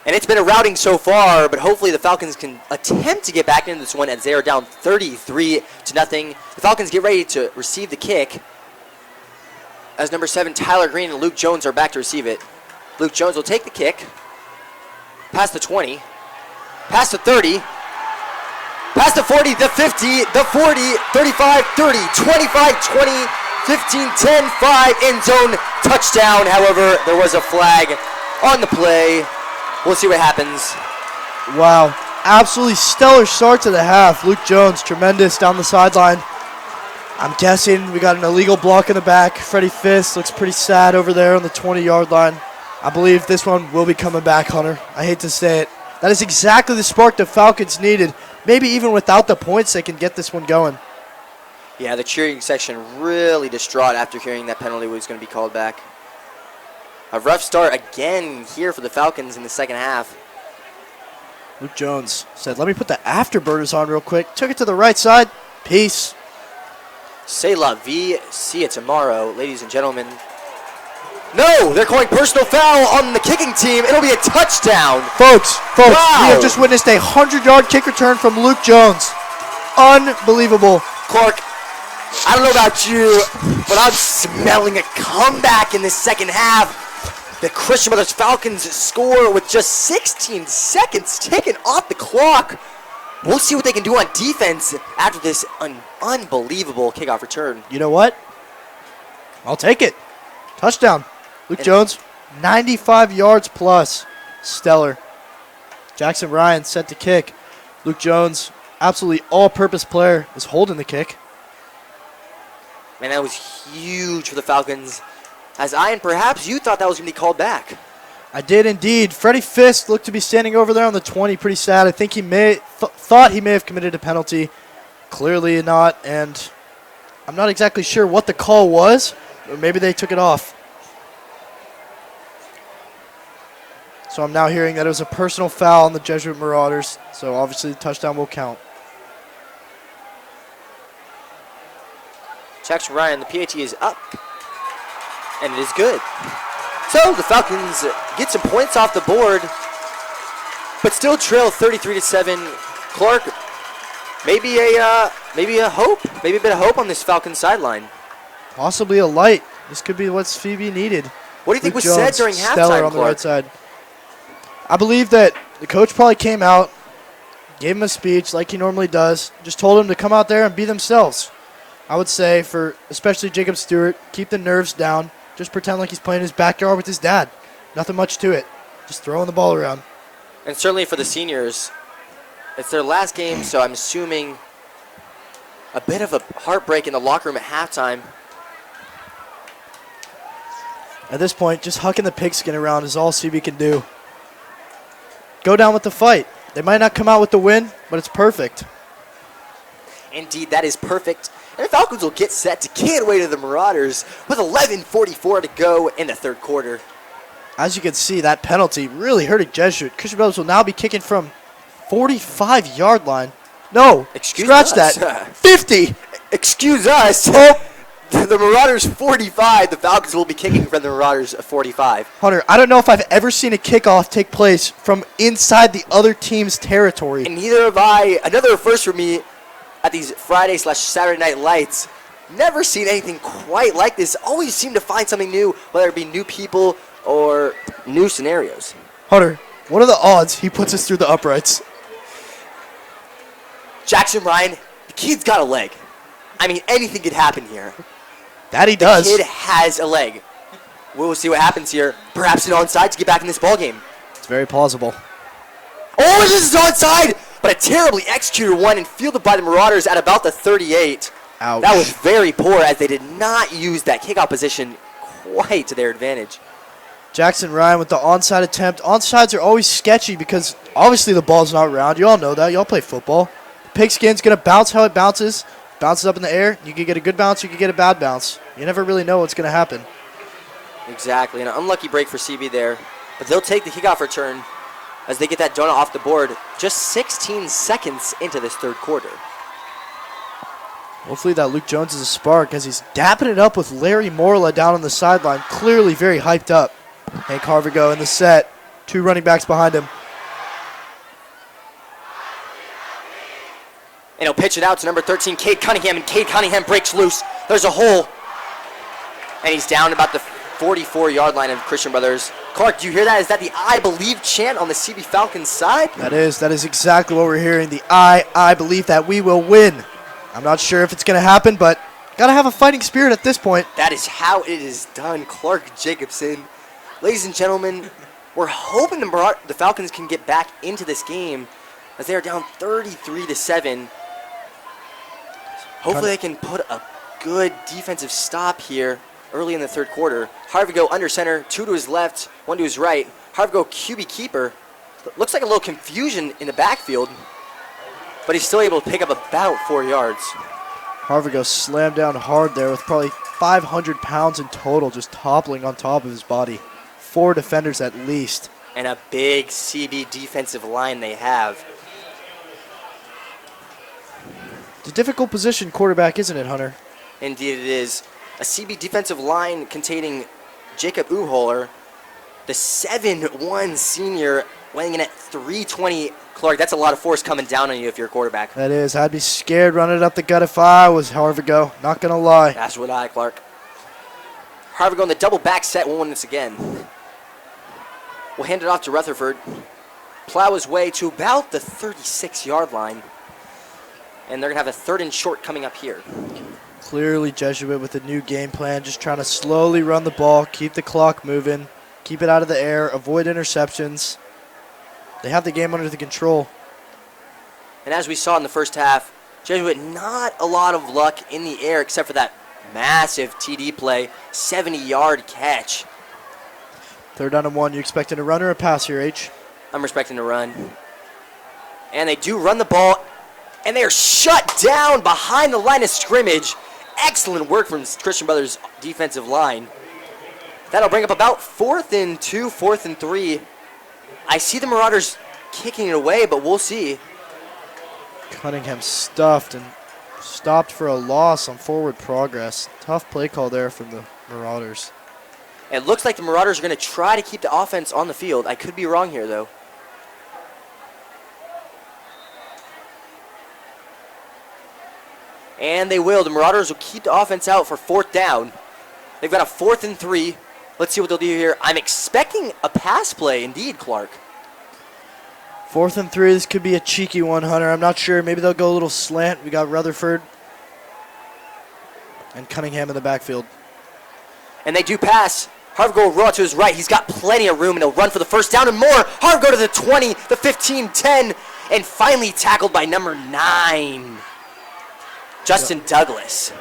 And it's been a routing so far, but hopefully the Falcons can attempt to get back into this one as they are down 33-0. The Falcons get ready to receive the kick as number 7, Tyler Green and Luke Jones are back to receive it. Luke Jones will take the kick, past the 20, past the 30, past the 40, the 50, the 40, 35, 30, 25, 20, 15, 10, 5, end zone, touchdown. However, there was a flag on the play. We'll see what happens. Wow. Absolutely stellar start to the half. Luke Jones, tremendous down the sideline. I'm guessing we got an illegal block in the back. Freddie Fist looks pretty sad over there on the 20-yard line. I believe this one will be coming back, Hunter. I hate to say it. That is exactly the spark the Falcons needed. Maybe even without the points, they can get this one going. Yeah, the cheering section really distraught after hearing that penalty was going to be called back. A rough start again here for the Falcons in the second half. Luke Jones said, let me put the afterburners on real quick. Took it to the right side. Peace. C'est la vie. See you tomorrow, ladies and gentlemen. No, they're calling personal foul on the kicking team. It'll be a touchdown. Folks, Wow. we have just witnessed a 100-yard kick return from Luke Jones. Unbelievable. Clark, I don't know about you, but I'm smelling a comeback in the second half. The Christian Brothers Falcons score with just 16 seconds taken off the clock. We'll see what they can do on defense after this unbelievable kickoff return. You know what? I'll take it. Touchdown. Luke Jones, 95 yards plus. Stellar. Jackson Ryan set to kick. Luke Jones, absolutely all-purpose player, is holding the kick. Man, that was huge for the Falcons. As I and perhaps you thought that was going to be called back. I did indeed. Freddie Fist looked to be standing over there on the 20, pretty sad. I think he thought he may have committed a penalty. Clearly not, and I'm not exactly sure what the call was, or maybe they took it off. So I'm now hearing that it was a personal foul on the Jesuit Marauders, so obviously the touchdown will count. Jackson Ryan, the PAT is up, and it is good. So the Falcons get some points off the board, but still trail 33-7. Clark, maybe a hope, maybe a bit of hope on this Falcons sideline. Possibly a light. This could be what Phoebe needed. What do you think Luke was said Jones, during stellar halftime, on the Clark? right side. I believe that the coach probably came out, gave him a speech like he normally does, just told him to come out there and be themselves. I would say for especially Jacob Stewart, keep the nerves down. Just pretend like he's playing in his backyard with his dad. Nothing much to it. Just throwing the ball around. And certainly for the seniors, it's their last game, so I'm assuming a bit of a heartbreak in the locker room at halftime. At this point, just hucking the pigskin around is all CB can do. Go down with the fight. They might not come out with the win, but it's perfect. Indeed, that is perfect. And the Falcons will get set to kick it away to the Marauders with 11:44 to go in the third quarter. As you can see, that penalty really hurted Jesuit. Christian Brothers will now be kicking from 45-yard line. No, Excuse scratch us. that. 50. Excuse us. Oh. The Marauders 45. The Falcons will be kicking from the Marauders 45. Hunter, I don't know if I've ever seen a kickoff take place from inside the other team's territory. And neither have I. Another first for me at these Friday/Saturday night lights. Never seen anything quite like this. Always seem to find something new, whether it be new people or new scenarios. Hunter, what are the odds he puts us through the uprights? Jackson Ryan, the kid's got a leg. I mean, anything could happen here. That he does. The kid has a leg. We'll see what happens here. Perhaps an onside to get back in this ballgame. It's very plausible. Oh, this is onside! But a terribly executed one and fielded by the Marauders at about the 38. Ouch. That was very poor as they did not use that kickoff position quite to their advantage. Jackson Ryan with the onside attempt. Onsides are always sketchy because obviously the ball's not round. You all know that. You all play football. The pigskin's going to bounce how it bounces. Bounces up in the air. You can get a good bounce. You can get a bad bounce. You never really know what's going to happen. Exactly. An unlucky break for CB there. But they'll take the kickoff return as they get that donut off the board just 16 seconds into this third quarter. Hopefully that Luke Jones is a spark as he's dapping it up with Larry Morla down on the sideline. Clearly very hyped up. Hank Harvigo in the set. 2 running backs behind him. And he'll pitch it out to number 13, Cade Cunningham, and Cade Cunningham breaks loose. There's a hole. And he's down about the 44-yard line of Christian Brothers. Clark, do you hear that? Is that the I believe chant on the CB Falcons side? That is exactly what we're hearing. The I believe that we will win. I'm not sure if it's going to happen, but got to have a fighting spirit at this point. That is how it is done, Clark Jacobson. Ladies and gentlemen, we're hoping the Falcons can get back into this game as they are down 33-7. Hopefully they can put a good defensive stop here early in the third quarter. Harvigo under center, 2 to his left, 1 to his right. Harvigo QB keeper. Looks like a little confusion in the backfield, but he's still able to pick up about 4 yards. Harvigo slammed down hard there with probably 500 pounds in total just toppling on top of his body. 4 defenders at least. And a big CB defensive line they have. It's a difficult position quarterback, isn't it, Hunter? Indeed it is. A CB defensive line containing Jacob Uholer, the 7'1 senior, weighing in at 320. Clark, that's a lot of force coming down on you if you're a quarterback. That is. I'd be scared running it up the gut if I was Harvigo. Not going to lie. That's what Clark. Harvigo in the double back set once again. We'll hand it off to Rutherford. Plow his way to about the 36-yard line. And they're going to have a 3rd and short coming up here. Clearly Jesuit with a new game plan, just trying to slowly run the ball, keep the clock moving, keep it out of the air, avoid interceptions. They have the game under the control. And as we saw in the first half, Jesuit not a lot of luck in the air except for that massive TD play, 70-yard catch. 3rd down and 1. You expecting a run or a pass here, H? I'm expecting a run. And they do run the ball, and they are shut down behind the line of scrimmage. Excellent work from Christian Brothers' defensive line. That'll bring up about 4th and 2, 4th and 3. I see the Marauders kicking it away, but we'll see. Cunningham stuffed and stopped for a loss on forward progress. Tough play call there from the Marauders. It looks like the Marauders are going to try to keep the offense on the field. I could be wrong here, though. And they will. The Marauders will keep the offense out for 4th down. They've got a 4th and 3. Let's see what they'll do here. I'm expecting a pass play, indeed, Clark. 4th and 3. This could be a cheeky one, Hunter. I'm not sure. Maybe they'll go a little slant. We got Rutherford and Cunningham in the backfield. And they do pass. Harvigo will roll out to his right. He's got plenty of room, and he'll run for the 1st down and more. Harvigo to the 20, the 15, 10, and finally tackled by number 9, Justin Douglas.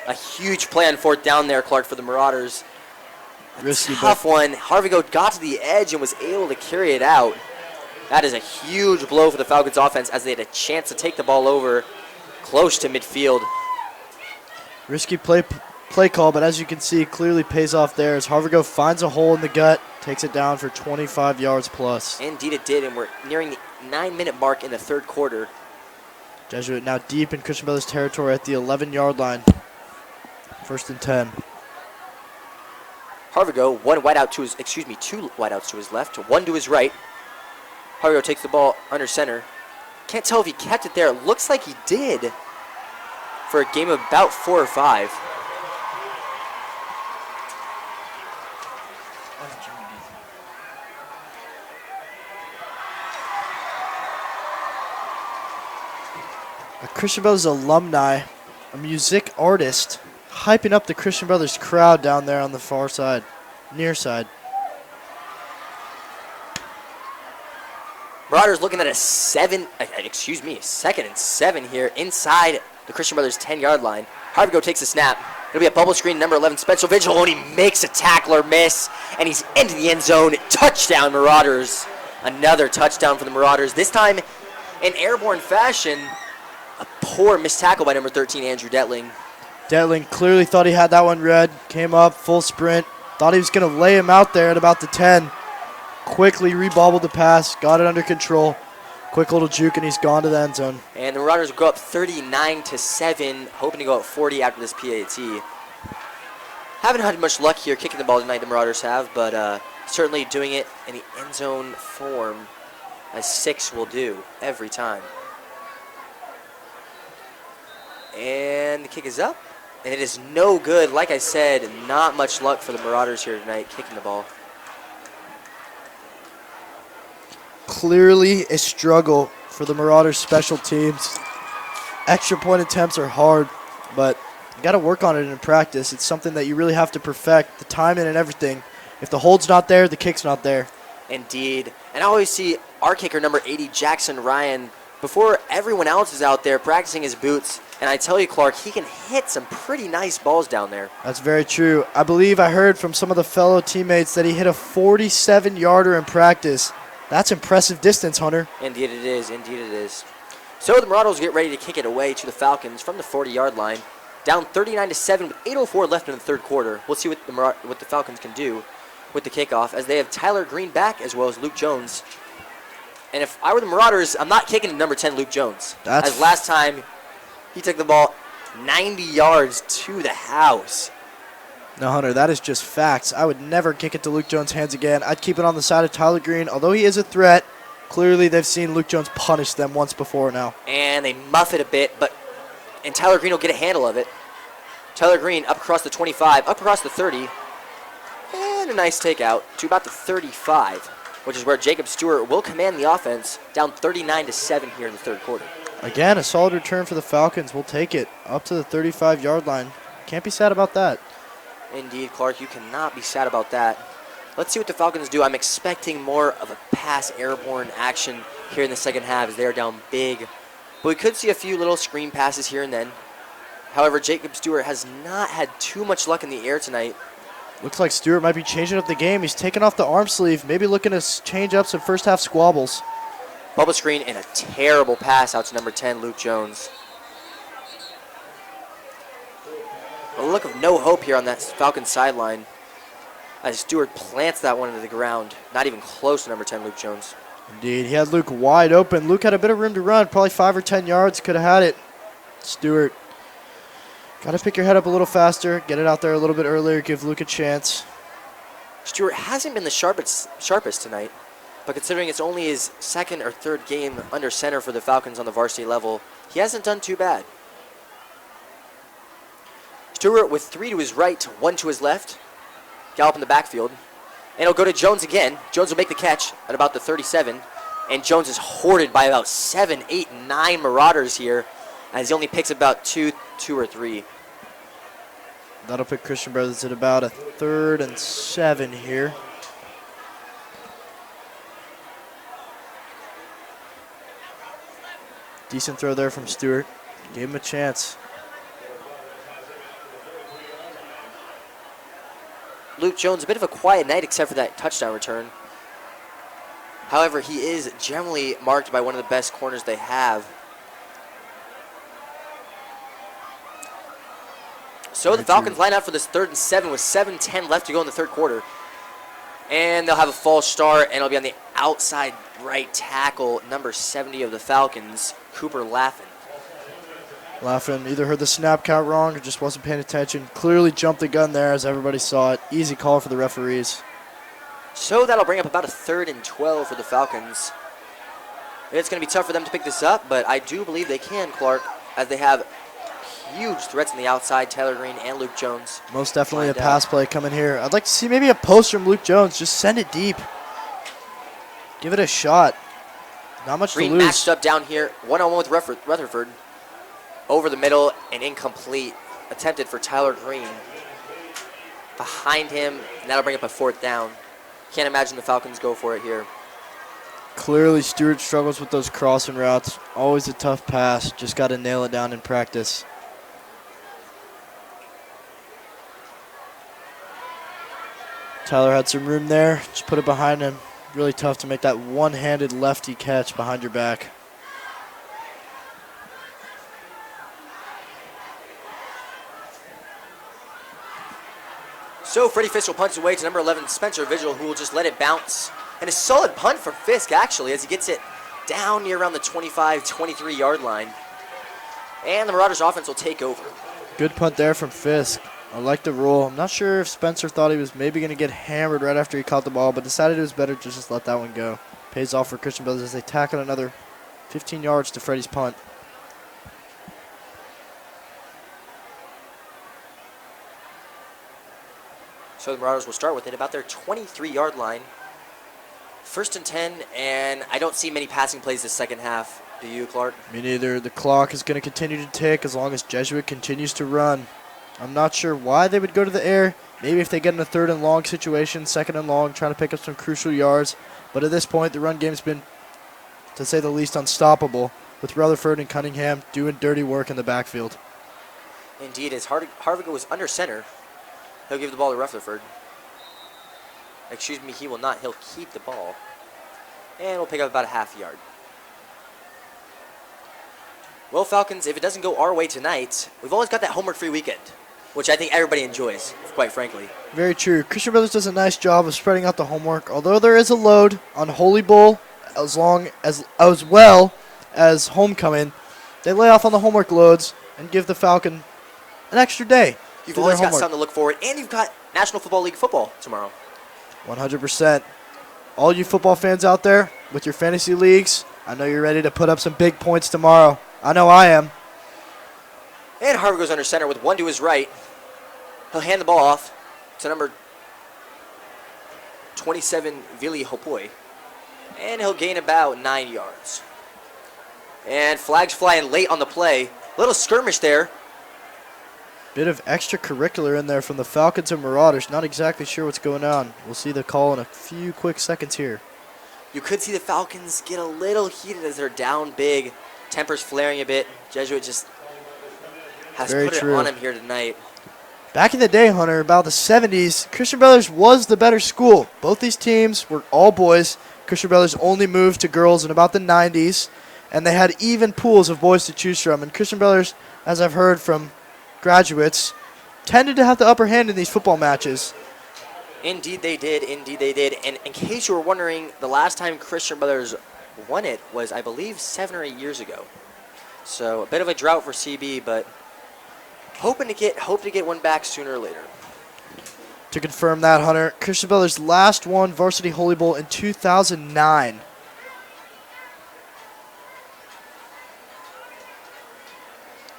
A huge play on 4th down there, Clark, for the Marauders. Risky, Tough one. Harvigo got to the edge and was able to carry it out. That is a huge blow for the Falcons offense as they had a chance to take the ball over close to midfield. Risky play call, but as you can see, clearly pays off there as Harvigo finds a hole in the gut, takes it down for 25 yards plus. Indeed it did, and we're nearing the 9-minute mark in the 3rd quarter. Jesuit now deep in Christian Brothers territory at the 11-yard line. 1st and 10. Harvigo, two wideouts to his left, 1 to his right. Harvigo takes the ball under center. Can't tell if he kept it there. It looks like he did for a game of about 4 or 5. A Christian Brothers alumni, a music artist, hyping up the Christian Brothers crowd down there on the far side, near side. Marauders looking at a 2nd and 7 here inside the Christian Brothers 10-yard line. Harvigo takes the snap. It'll be a bubble screen, number 11, Spencer Vigil, and he makes a tackler miss, and he's into the end zone. Touchdown, Marauders. Another touchdown for the Marauders. This time in airborne fashion. A poor missed tackle by number 13, Andrew Detling. Detling clearly thought he had that one read. Came up, full sprint. Thought he was going to lay him out there at about the 10. Quickly rebobbled the pass, got it under control. Quick little juke, and he's gone to the end zone. And the Marauders will go up 39-7, hoping to go up 40 after this PAT. Haven't had much luck here kicking the ball tonight, the Marauders have, but certainly doing it in the end zone form, as 6 will do every time. And the kick is up, and it is no good. Like I said, not much luck for the Marauders here tonight kicking the ball. Clearly a struggle for the Marauders special teams. Extra point attempts are hard, but you got to work on it in practice. It's something that you really have to perfect, the timing and everything. If the hold's not there, the kick's not there. Indeed. And I always see our kicker, number 80, Jackson Ryan, before everyone else is out there practicing his boots. And I tell you, Clark, he can hit some pretty nice balls down there. That's very true. I believe I heard from some of the fellow teammates that he hit a 47-yarder in practice. That's impressive distance, Hunter. Indeed it is. Indeed it is. So the Marauders get ready to kick it away to the Falcons from the 40-yard line. Down 39-7 with 8:04 left in the third quarter. We'll see what the Falcons can do with the kickoff, as they have Tyler Green back as well as Luke Jones. And if I were the Marauders, I'm not kicking number 10, Luke Jones. As last time, he took the ball 90 yards to the house. No, Hunter, that is just facts. I would never kick it to Luke Jones' hands again. I'd keep it on the side of Tyler Green. Although he is a threat, clearly they've seen Luke Jones punish them once before now. And they muff it a bit, and Tyler Green will get a handle of it. Tyler Green up across the 25, up across the 30, and a nice takeout to about the 35, which is where Jacob Stewart will command the offense, down 39-7 here in the third quarter. Again, a solid return for the Falcons. We'll take it up to the 35-yard line. Can't be sad about that. Indeed, Clark, you cannot be sad about that. Let's see what the Falcons do. I'm expecting more of a pass airborne action here in the second half as they are down big. But we could see a few little screen passes here and then. However, Jacob Stewart has not had too much luck in the air tonight. Looks like Stewart might be changing up the game. He's taking off the arm sleeve, maybe looking to change up some first half squabbles. Bubble screen and a terrible pass out to number 10, Luke Jones. A look of no hope here on that Falcons sideline as Stewart plants that one into the ground. Not even close to number 10, Luke Jones. Indeed, he had Luke wide open. Luke had a bit of room to run, probably 5 or 10 yards, could have had it. Stewart, got to pick your head up a little faster, get it out there a little bit earlier, give Luke a chance. Stewart hasn't been the sharpest tonight, but considering it's only his second or third game under center for the Falcons on the varsity level, he hasn't done too bad. Stewart with 3 to his right, 1 to his left. Gallop in the backfield. And he'll go to Jones again. Jones will make the catch at about the 37. And Jones is hoarded by about 7, 8, 9 Marauders here, as he only picks about 2 or 3. That'll put Christian Brothers at about a 3rd and 7 here. Decent throw there from Stewart. Gave him a chance. Luke Jones, a bit of a quiet night except for that touchdown return. However, he is generally marked by one of the best corners they have. So the Falcons line out for this 3rd and 7 with 7:10 left to go in the third quarter. And they'll have a false start, and it'll be on the outside right tackle, number 70 of the Falcons, Cooper Laffin. Laffin either heard the snap count wrong or just wasn't paying attention. Clearly jumped the gun there as everybody saw it. Easy call for the referees. So that'll bring up about a 3rd and 12 for the Falcons. It's going to be tough for them to pick this up, but I do believe they can, Clark, as they have huge threats on the outside, Tyler Green and Luke Jones. Most definitely a pass play coming here. I'd like to see maybe a post from Luke Jones. Just send it deep. Give it a shot. Not much Green to lose. matched up down here, one-on-one with Rutherford. Over the middle and incomplete. Attempted for Tyler Green. Behind him, and that'll bring up a 4th down. Can't imagine the Falcons go for it here. Clearly Stewart struggles with those crossing routes. Always a tough pass. Just got to nail it down in practice. Tyler had some room there. Just put it behind him. Really tough to make that one-handed lefty catch behind your back. So Freddie Fisk will punch away to number 11, Spencer Vigil, who will just let it bounce. And a solid punt from Fisk, actually, as he gets it down near around the 25, 23-yard line. And the Marauders offense will take over. Good punt there from Fisk. I like the rule. I'm not sure if Spencer thought he was maybe going to get hammered right after he caught the ball, but decided it was better to just let that one go. Pays off for Christian Brothers as they tackle another 15 yards to Freddie's punt. So the Marauders will start with it about their 23-yard line. 1st and 10, and I don't see many passing plays this second half. Do you, Clark? Me neither. The clock is going to continue to tick as long as Jesuit continues to run. I'm not sure why they would go to the air. Maybe if they get in a 3rd and long situation, 2nd and long, trying to pick up some crucial yards. But at this point, the run game's been, to say the least, unstoppable, with Rutherford and Cunningham doing dirty work in the backfield. Indeed, as Harvigo was under center, he'll give the ball to Rutherford. Excuse me, he will not. He'll keep the ball. And we'll pick up about a half yard. Well, Falcons, if it doesn't go our way tonight, we've always got that homework-free weekend, which I think everybody enjoys, quite frankly. Very true. Christian Brothers does a nice job of spreading out the homework, although there is a load on Holy Bowl as well as homecoming. They lay off on the homework loads and give the Falcon an extra day. You've always got something to look forward, and you've got National Football League football tomorrow. 100%. All you football fans out there with your fantasy leagues, I know you're ready to put up some big points tomorrow. I know I am. And Harvard goes under center with one to his right. He'll hand the ball off to number 27, Vili Hopoi. And he'll gain about 9 yards. And flags flying late on the play. Little skirmish there. Bit of extracurricular in there from the Falcons and Marauders. Not exactly sure what's going on. We'll see the call in a few quick seconds here. You could see the Falcons get a little heated as they're down big. Tempers flaring a bit. Jesuit just has put it on him here tonight. Back in the day, Hunter, about the 70s, Christian Brothers was the better school. Both these teams were all boys. Christian Brothers only moved to girls in about the 90s, and they had even pools of boys to choose from. And Christian Brothers, as I've heard from graduates, tended to have the upper hand in these football matches. Indeed they did. Indeed they did. And in case you were wondering, the last time Christian Brothers won it was, I believe, 7 or 8 years ago. So a bit of a drought for CB, but hope to get one back sooner or later. To confirm that, Hunter, Christian Brothers last won Varsity Holy Bowl in 2009.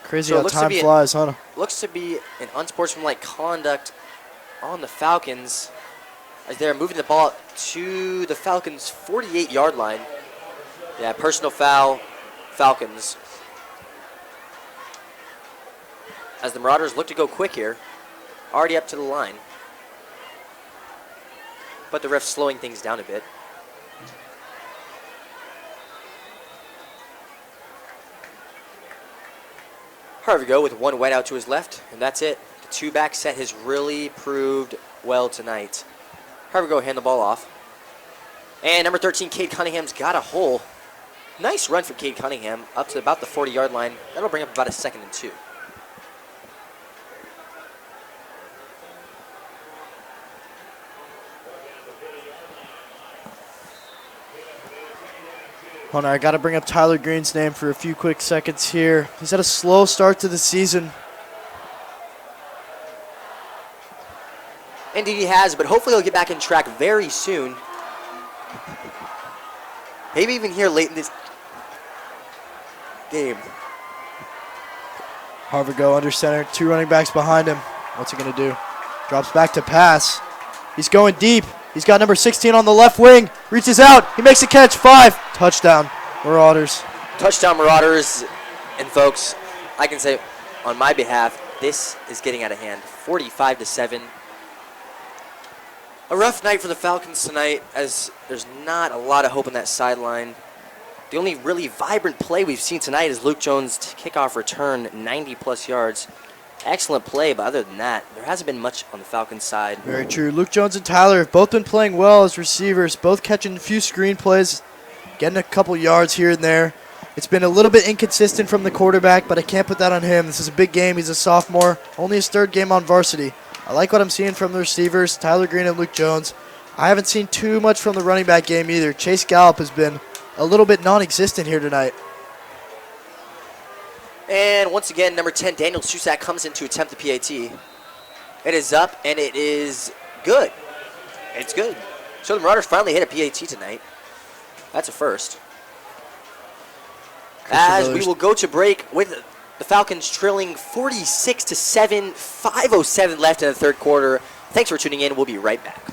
Crazy how time flies, huh? Looks to be an unsportsmanlike conduct on the Falcons as they're moving the ball to the Falcons' 48-yard line. Yeah, personal foul, Falcons. As the Marauders look to go quick here, already up to the line. But the ref's slowing things down a bit. Harvigo with one wide out to his left, and that's it. The two-back set has really proved well tonight. Harvigo hand the ball off. And number 13, Cade Cunningham's got a hole. Nice run for Cade Cunningham up to about the 40-yard line. That'll bring up about a 2nd and 2. Hunter, I got to bring up Tyler Green's name for a few quick seconds here. He's had a slow start to the season. Indeed he has, but hopefully he'll get back in track very soon. Maybe even here late in this game. Harvigo under center, 2 running backs behind him. What's he going to do? Drops back to pass. He's going deep. He's got number 16 on the left wing. Reaches out. He makes a catch. 5. Touchdown, Marauders. Touchdown, Marauders. And folks, I can say on my behalf, this is getting out of hand. 45-7. A rough night for the Falcons tonight as there's not a lot of hope on that sideline. The only really vibrant play we've seen tonight is Luke Jones' kickoff return, 90-plus yards. Excellent play, but other than that, there hasn't been much on the Falcons side. Very true. Luke Jones and Tyler have both been playing well as receivers, both catching a few screen plays, getting a couple yards here and there. It's been a little bit inconsistent from the quarterback, but I can't put that on him. This is a big game. He's a sophomore, only his 3rd game on varsity. I like what I'm seeing from the receivers, Tyler Green and Luke Jones. I haven't seen too much from the running back game either. Chase Gallup has been a little bit non-existent here tonight. And once again, number 10, Daniel Susak, comes in to attempt the PAT. It is up, and it is good. It's good. So the Marauders finally hit a PAT tonight. That's a first. As we will go to break with the Falcons trailing 46-7, 5:07 left in the third quarter. Thanks for tuning in. We'll be right back.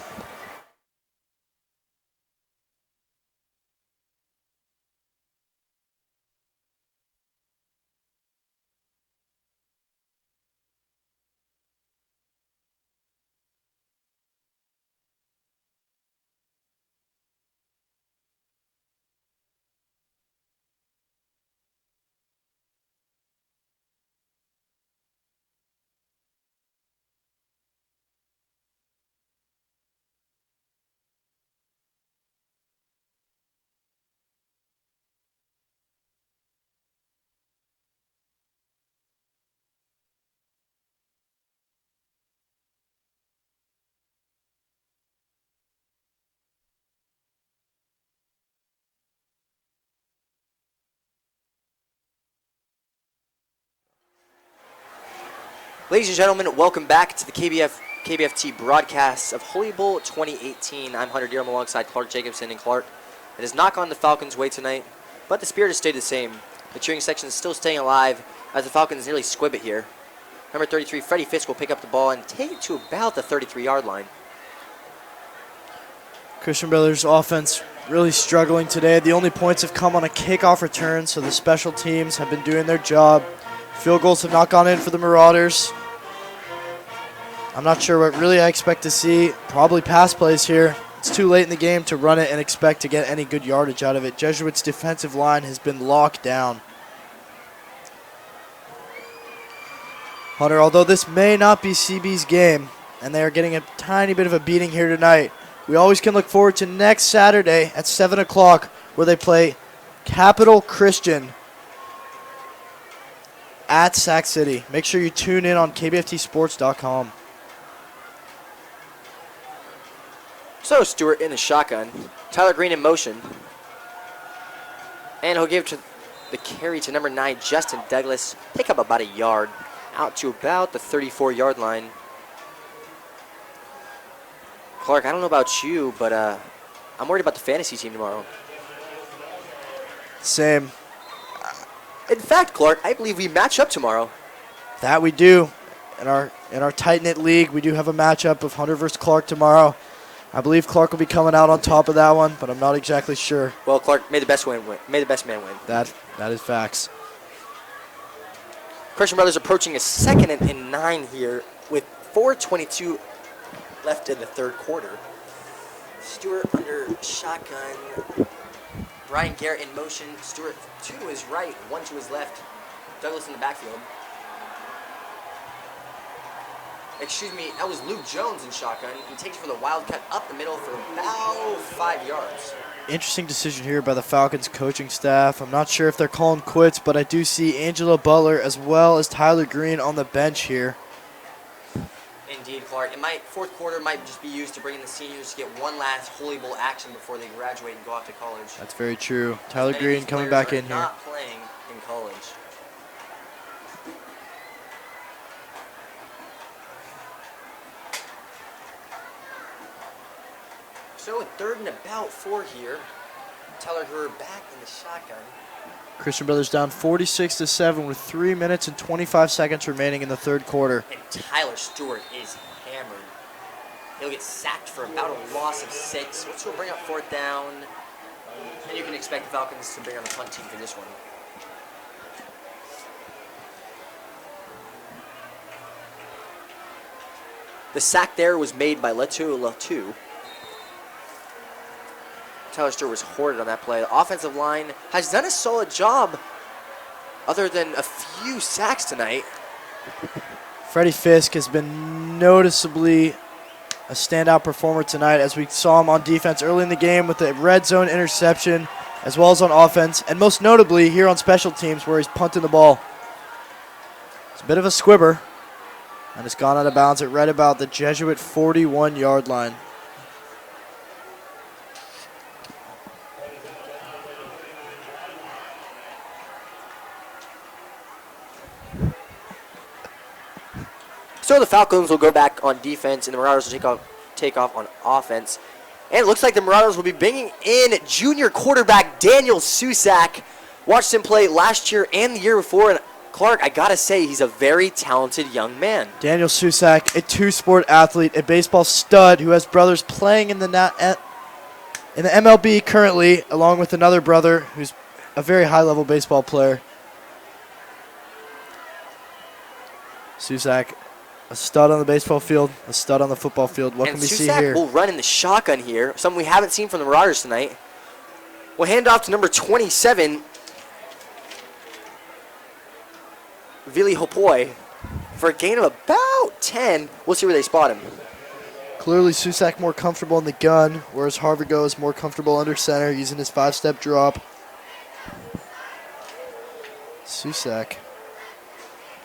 Ladies and gentlemen, welcome back to the KBFT broadcast of Holy Bowl 2018. I'm Hunter Dearham alongside Clark Jacobson. And Clark, it has not gone the Falcons' way tonight, but the spirit has stayed the same. The cheering section is still staying alive as the Falcons nearly squib it here. Number 33, Freddie Fisk, will pick up the ball and take it to about the 33-yard line. Christian Brothers offense really struggling today. The only points have come on a kickoff return, so the special teams have been doing their job. Field goals have not gone in for the Marauders. I'm not sure what really I expect to see. Probably pass plays here. It's too late in the game to run it and expect to get any good yardage out of it. Jesuit's defensive line has been locked down. Hunter, although this may not be CB's game, and they are getting a tiny bit of a beating here tonight, we always can look forward to next Saturday at 7 o'clock where they play Capital Christian at Sac City. Make sure you tune in on kbftsports.com. So Stewart in the shotgun. Tyler Green in motion. And he'll give to the carry to number 9, Justin Douglas. Pick up about a yard. Out to about the 34-yard line. Clark, I don't know about you, but I'm worried about the fantasy team tomorrow. Same. In fact, Clark, I believe we match up tomorrow. That we do. In our tight-knit league, we do have a matchup of Hunter versus Clark tomorrow. I believe Clark will be coming out on top of that one, but I'm not exactly sure. Well, Clark, may the best man win. That is facts. Christian Brothers approaching a 2nd and 9 here with 4:22 left in the third quarter. Stewart under shotgun. Brian Garrett in motion. Stewart 2 to his right, 1 to his left. Douglas in the backfield. Excuse me, that was Luke Jones in shotgun. He takes it for the Wildcat up the middle for about 5 yards. Interesting decision here by the Falcons coaching staff. I'm not sure if they're calling quits, but I do see Angelo Butler as well as Tyler Green on the bench here. Indeed, Clark. Fourth quarter might just be used to bring in the seniors to get one last Holy Bowl action before they graduate and go off to college. That's very true. Tyler Many Green of these coming players back are in here. not playing in college. So, 3rd and about 4 here. Tyler Brewer back in the shotgun. Christian Brothers down 46-7 with 3 minutes and 25 seconds remaining in the third quarter. And Tyler Stewart is hammered. He'll get sacked for about a loss of 6, which will bring up 4th down. And you can expect the Falcons to bring on the punt team for this one. The sack there was made by Letu Latu. Tyler Stewart was hoarded on that play. The offensive line has done a solid job other than a few sacks tonight. Freddie Fisk has been noticeably a standout performer tonight, as we saw him on defense early in the game with the red zone interception, as well as on offense, and most notably here on special teams where he's punting the ball. It's a bit of a squibber, and it's gone out of bounds at right about the Jesuit 41-yard line. So the Falcons will go back on defense, and the Marauders will take off on offense. And it looks like the Marauders will be bringing in junior quarterback Daniel Susak. Watched him play last year and the year before, and Clark, I gotta say, he's a very talented young man. Daniel Susak, a two-sport athlete, a baseball stud who has brothers playing in the MLB currently, along with another brother who's a very high-level baseball player. Susak, a stud on the baseball field, a stud on the football field. What can we see here? Susak will run in the shotgun here, something we haven't seen from the Marauders tonight. We'll hand off to number 27, Vili Hopoi, for a gain of about 10. We'll see where they spot him. Clearly Susak more comfortable in the gun, whereas Harvigo is more comfortable under center using his 5-step drop. Susak.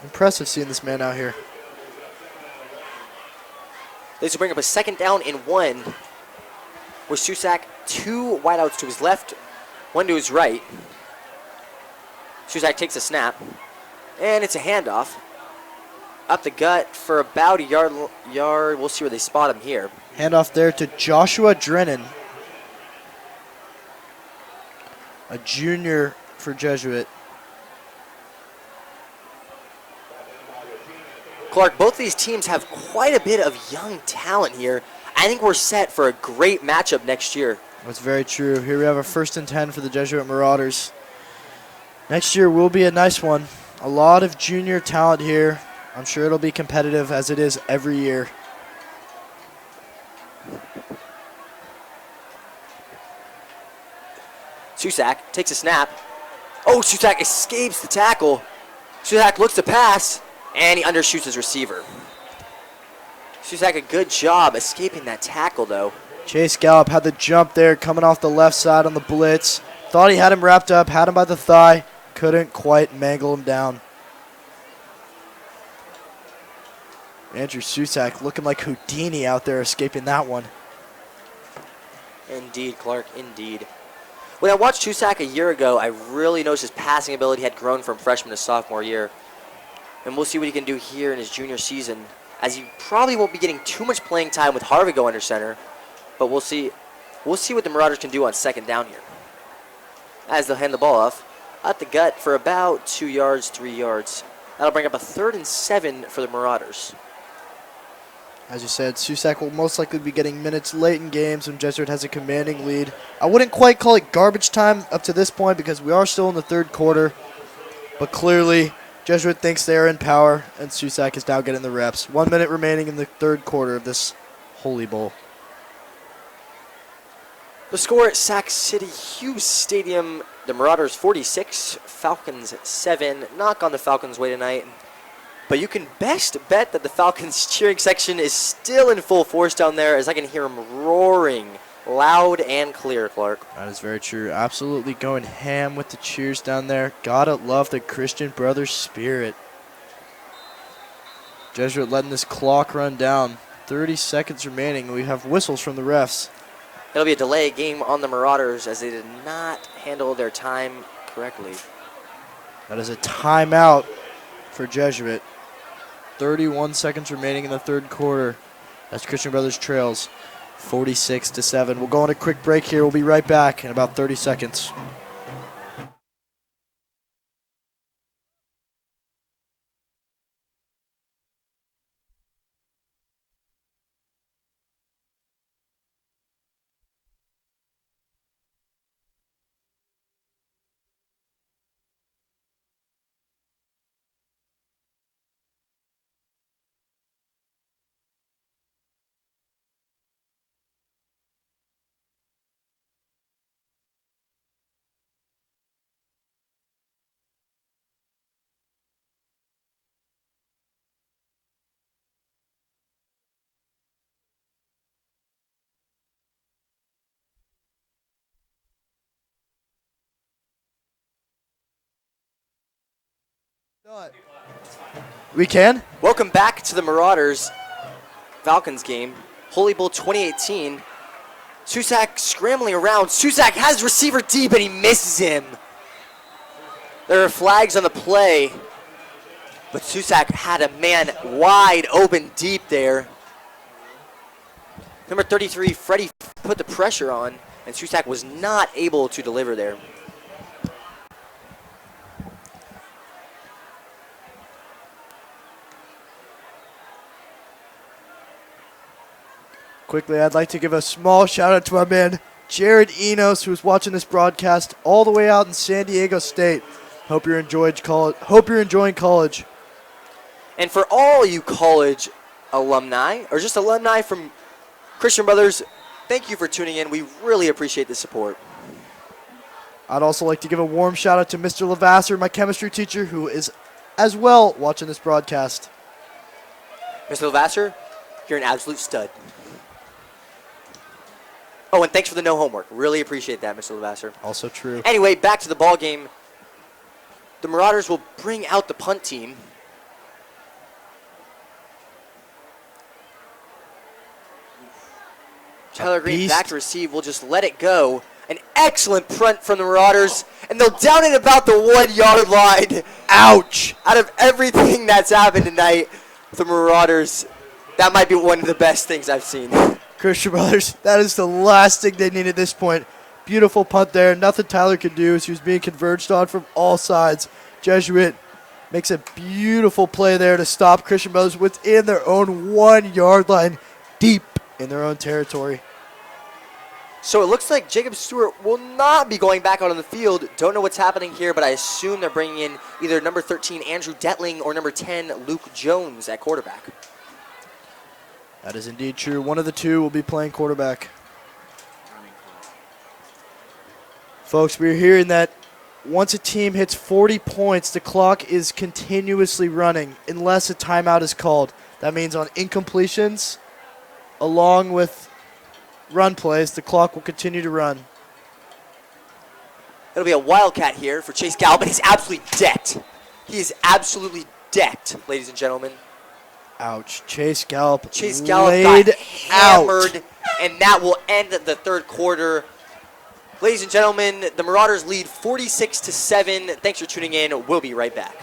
Impressive seeing this man out here. This will bring up a 2nd down and 1. With Susak, 2 wideouts to his left, 1 to his right. Susak takes a snap. And it's a handoff. Up the gut for about a yard. We'll see where they spot him here. Handoff there to Joshua Drennan, a junior for Jesuit. Clark, both these teams have quite a bit of young talent here. I think we're set for a great matchup next year. That's very true. Here we have a 1st and 10 for the Jesuit Marauders. Next year will be a nice one. A lot of junior talent here. I'm sure it'll be competitive as it is every year. Susak takes a snap. Oh, Susak escapes the tackle. Susak looks to pass, and he undershoots his receiver. Susak, a good job escaping that tackle, though. Chase Gallup had the jump there coming off the left side on the blitz. Thought he had him wrapped up, had him by the thigh. Couldn't quite mangle him down. Andrew Susak looking like Houdini out there escaping that one. Indeed, Clark, indeed. When I watched Susak a year ago, I really noticed his passing ability had grown from freshman to sophomore year. And we'll see what he can do here in his junior season, as he probably won't be getting too much playing time with Harvigo under center. But we'll see what the Marauders can do on 2nd down here. As they'll hand the ball off at the gut for about 2 yards, 3 yards. That'll bring up a 3rd and 7 for the Marauders. As you said, Susak will most likely be getting minutes late in games when Jesuit has a commanding lead. I wouldn't quite call it garbage time up to this point because we are still in the 3rd quarter. But clearly, Jesuit thinks they are in power, and Susak is now getting the reps. 1 minute remaining in the 3rd quarter of this Holy Bowl. The score at Sac City Hughes Stadium, the Marauders 46, Falcons 7. Knock on the Falcons' way tonight. But you can best bet that the Falcons cheering section is still in full force down there, as I can hear them roaring loud and clear, Clark. That is very true. Absolutely going ham with the cheers down there. Gotta love the Christian Brothers spirit. Jesuit letting this clock run down. 30 seconds remaining. We have whistles from the refs. It'll be a delay game on the Marauders as they did not handle their time correctly. That is a timeout for Jesuit. 31 seconds remaining in the 3rd quarter. That's Christian Brothers trails 46-7. We'll go on a quick break here. We'll be right back in about 30 seconds. We can? Welcome back to the Marauders Falcons game. Holy Bowl 2018. Susak scrambling around. Susak has receiver deep and he misses him. There are flags on the play. But Susak had a man wide open deep there. Number 33, Freddie put the pressure on, and Susak was not able to deliver there. Quickly, I'd like to give a small shout out to our man, Jared Enos, who's watching this broadcast all the way out in San Diego State. Hope you're enjoying college. And for all you college alumni, or just alumni from Christian Brothers, thank you for tuning in. We really appreciate the support. I'd also like to give a warm shout out to Mr. Lavasser, my chemistry teacher, who is as well watching this broadcast. Mr. Lavasser, you're an absolute stud. Oh, and thanks for the no homework. Really appreciate that, Mr. Lavasser. Also true. Anyway, back to the ball game. The Marauders will bring out the punt team. Tyler Green back to receive. We'll just let it go. An excellent punt from the Marauders. And they'll down it about the 1 yard line. Ouch. Out of everything that's happened tonight, the Marauders, that might be one of the best things I've seen. Christian Brothers, that is the last thing they need at this point. Beautiful punt there. Nothing Tyler could do as he was being converged on from all sides. Jesuit makes a beautiful play there to stop Christian Brothers within their own 1 yard line, deep in their own territory. So it looks like Jacob Stewart will not be going back out on the field. Don't know what's happening here, but I assume they're bringing in either number 13, Andrew Detling, or number 10, Luke Jones at quarterback. That is indeed true. One of the two will be playing quarterback. Folks, we're hearing that once a team hits 40 points, the clock is continuously running unless a timeout is called. That means on incompletions, along with run plays, the clock will continue to run. It'll be a wildcat here for Chase Gallup, and he's absolutely decked. He is absolutely decked, ladies and gentlemen. Ouch. Chase Gallup got out. hammered, and that will end the third quarter. Ladies and gentlemen, the Marauders lead 46-7. Thanks for tuning in. We'll be right back.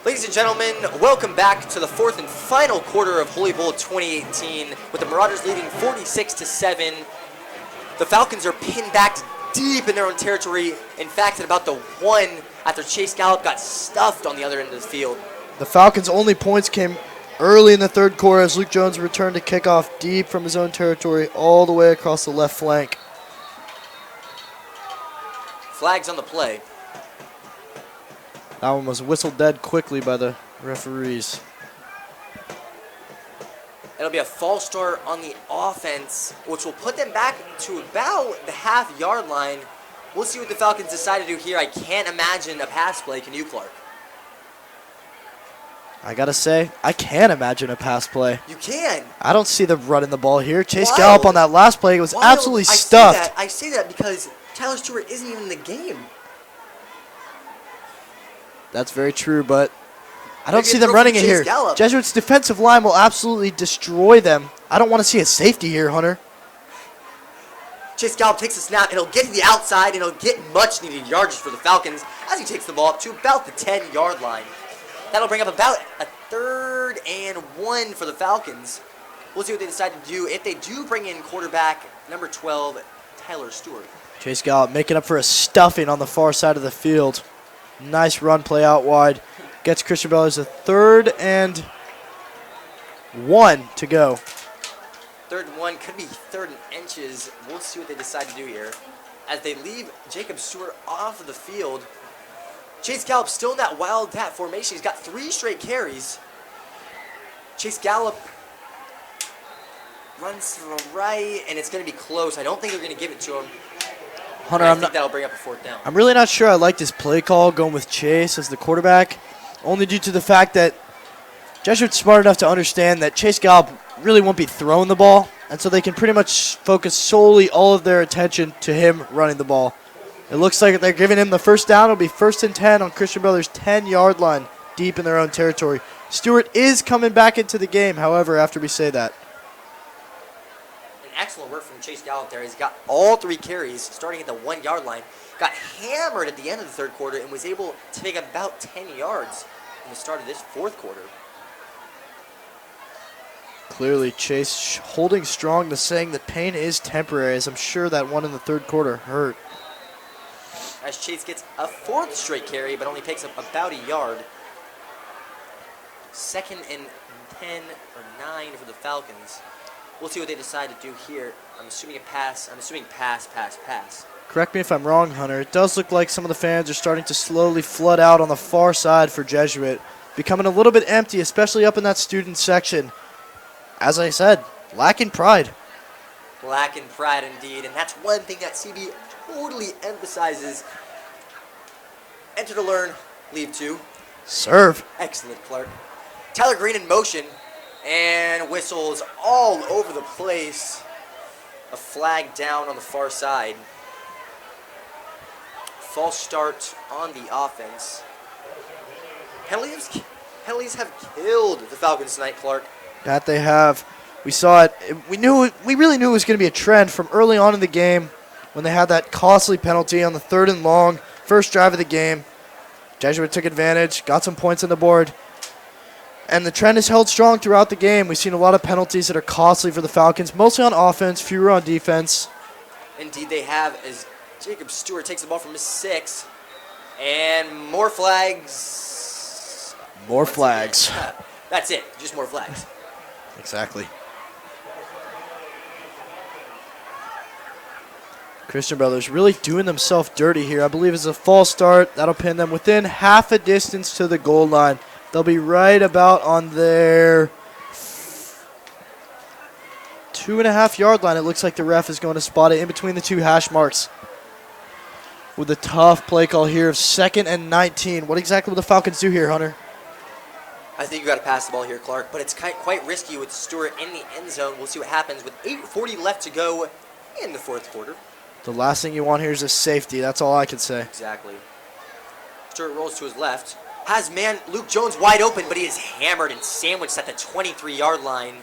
Ladies and gentlemen, welcome back to the fourth and final quarter of Holy Bowl 2018 with the Marauders leading 46-7. The Falcons are pinned back deep in their own territory. In fact, at about the 1 after Chase Gallup got stuffed on the other end of the field. The Falcons' only points came early in the third quarter as Luke Jones returned to kickoff deep from his own territory all the way across the left flank. Flags on the play. That one was whistled dead quickly by the referees. It'll be a false start on the offense, which will put them back to about the half-yard line. We'll see what the Falcons decide to do here. I can't imagine a pass play. Can you, Clark? I gotta say, I can imagine a pass play. You can. I don't see them running the ball here. Chase Wild. Gallup on that last play was Wild. absolutely stuffed. I say that because Tyler Stewart isn't even in the game. That's very true, but I don't Maybe see a them throw running from it Chase here. Gallup. Jesuits' defensive line will absolutely destroy them. I don't want to see a safety here, Hunter. Chase Gallup takes the snap, and he'll get to the outside, and he'll get much-needed yardage for the Falcons as he takes the ball up to about the 10-yard line. That'll bring up about a 3rd and 1 for the Falcons. We'll see what they decide to do if they do bring in quarterback number 12, Tyler Stewart. Chase Gallup making up for a stuffing on the far side of the field. Nice run play out wide. Gets Christian Bellers a 3rd and 1 to go. 3rd and 1, could be 3rd and inches. We'll see what they decide to do here. As they leave Jacob Stewart off of the field, Chase Gallup still in that wildcat formation. He's got 3 straight carries. Chase Gallup runs to the right, and it's going to be close. I don't think they're going to give it to him. Hunter, I think that'll bring up a 4th down. I'm really not sure I like this play call going with Chase as the quarterback, only due to the fact that Jesuit's smart enough to understand that Chase Gallup really won't be throwing the ball, and so they can pretty much focus solely all of their attention to him running the ball. It looks like they're giving him the 1st down. It'll be 1st and 10 on Christian Brothers' 10-yard line deep in their own territory. Stewart is coming back into the game, however, after we say that. An excellent work from Chase Gallup there. He's got all 3 carries starting at the 1-yard line. Got hammered at the end of the 3rd quarter and was able to make about 10 yards in the start of this 4th quarter. Clearly, Chase holding strong to saying that pain is temporary, as I'm sure that one in the 3rd quarter hurt. As Chase gets a 4th straight carry, but only picks up about a yard. 2nd and 10 or 9 for the Falcons. We'll see what they decide to do here. I'm assuming a pass. I'm assuming pass. Correct me if I'm wrong, Hunter. It does look like some of the fans are starting to slowly flood out on the far side for Jesuit, becoming a little bit empty, especially up in that student section. As I said, lacking pride. Lacking pride indeed, and that's one thing that CB totally emphasizes. Enter to learn, leave to serve. Excellent, Clark. Tyler Green in motion, and whistles all over the place. A flag down on the far side. False start on the offense. Penalties have killed the Falcons tonight, Clark. That they have. We saw it. We really knew it was going to be a trend from early on in the game when they had that costly penalty on the 3rd and long, 1st drive of the game. Jesuit took advantage, got some points on the board. And the trend has held strong throughout the game. We've seen a lot of penalties that are costly for the Falcons, mostly on offense, fewer on defense. Indeed they have, as Jacob Stewart takes the ball from his 6. And more flags. More flags. That's it, just more flags. Exactly. Christian Brothers really doing themselves dirty here. I believe it's a false start. That'll pin them within half a distance to the goal line. They'll be right about on their 2.5-yard line. It looks like the ref is going to spot it in between the 2 hash marks. With a tough play call here of 2nd and 19. What exactly will the Falcons do here, Hunter? I think you got to pass the ball here, Clark, but it's quite risky with Stewart in the end zone. We'll see what happens with 8:40 left to go in the 4th quarter. The last thing you want here is a safety. That's all I can say. Exactly. Stewart rolls to his left. Has Luke Jones wide open, but he is hammered and sandwiched at the 23-yard line.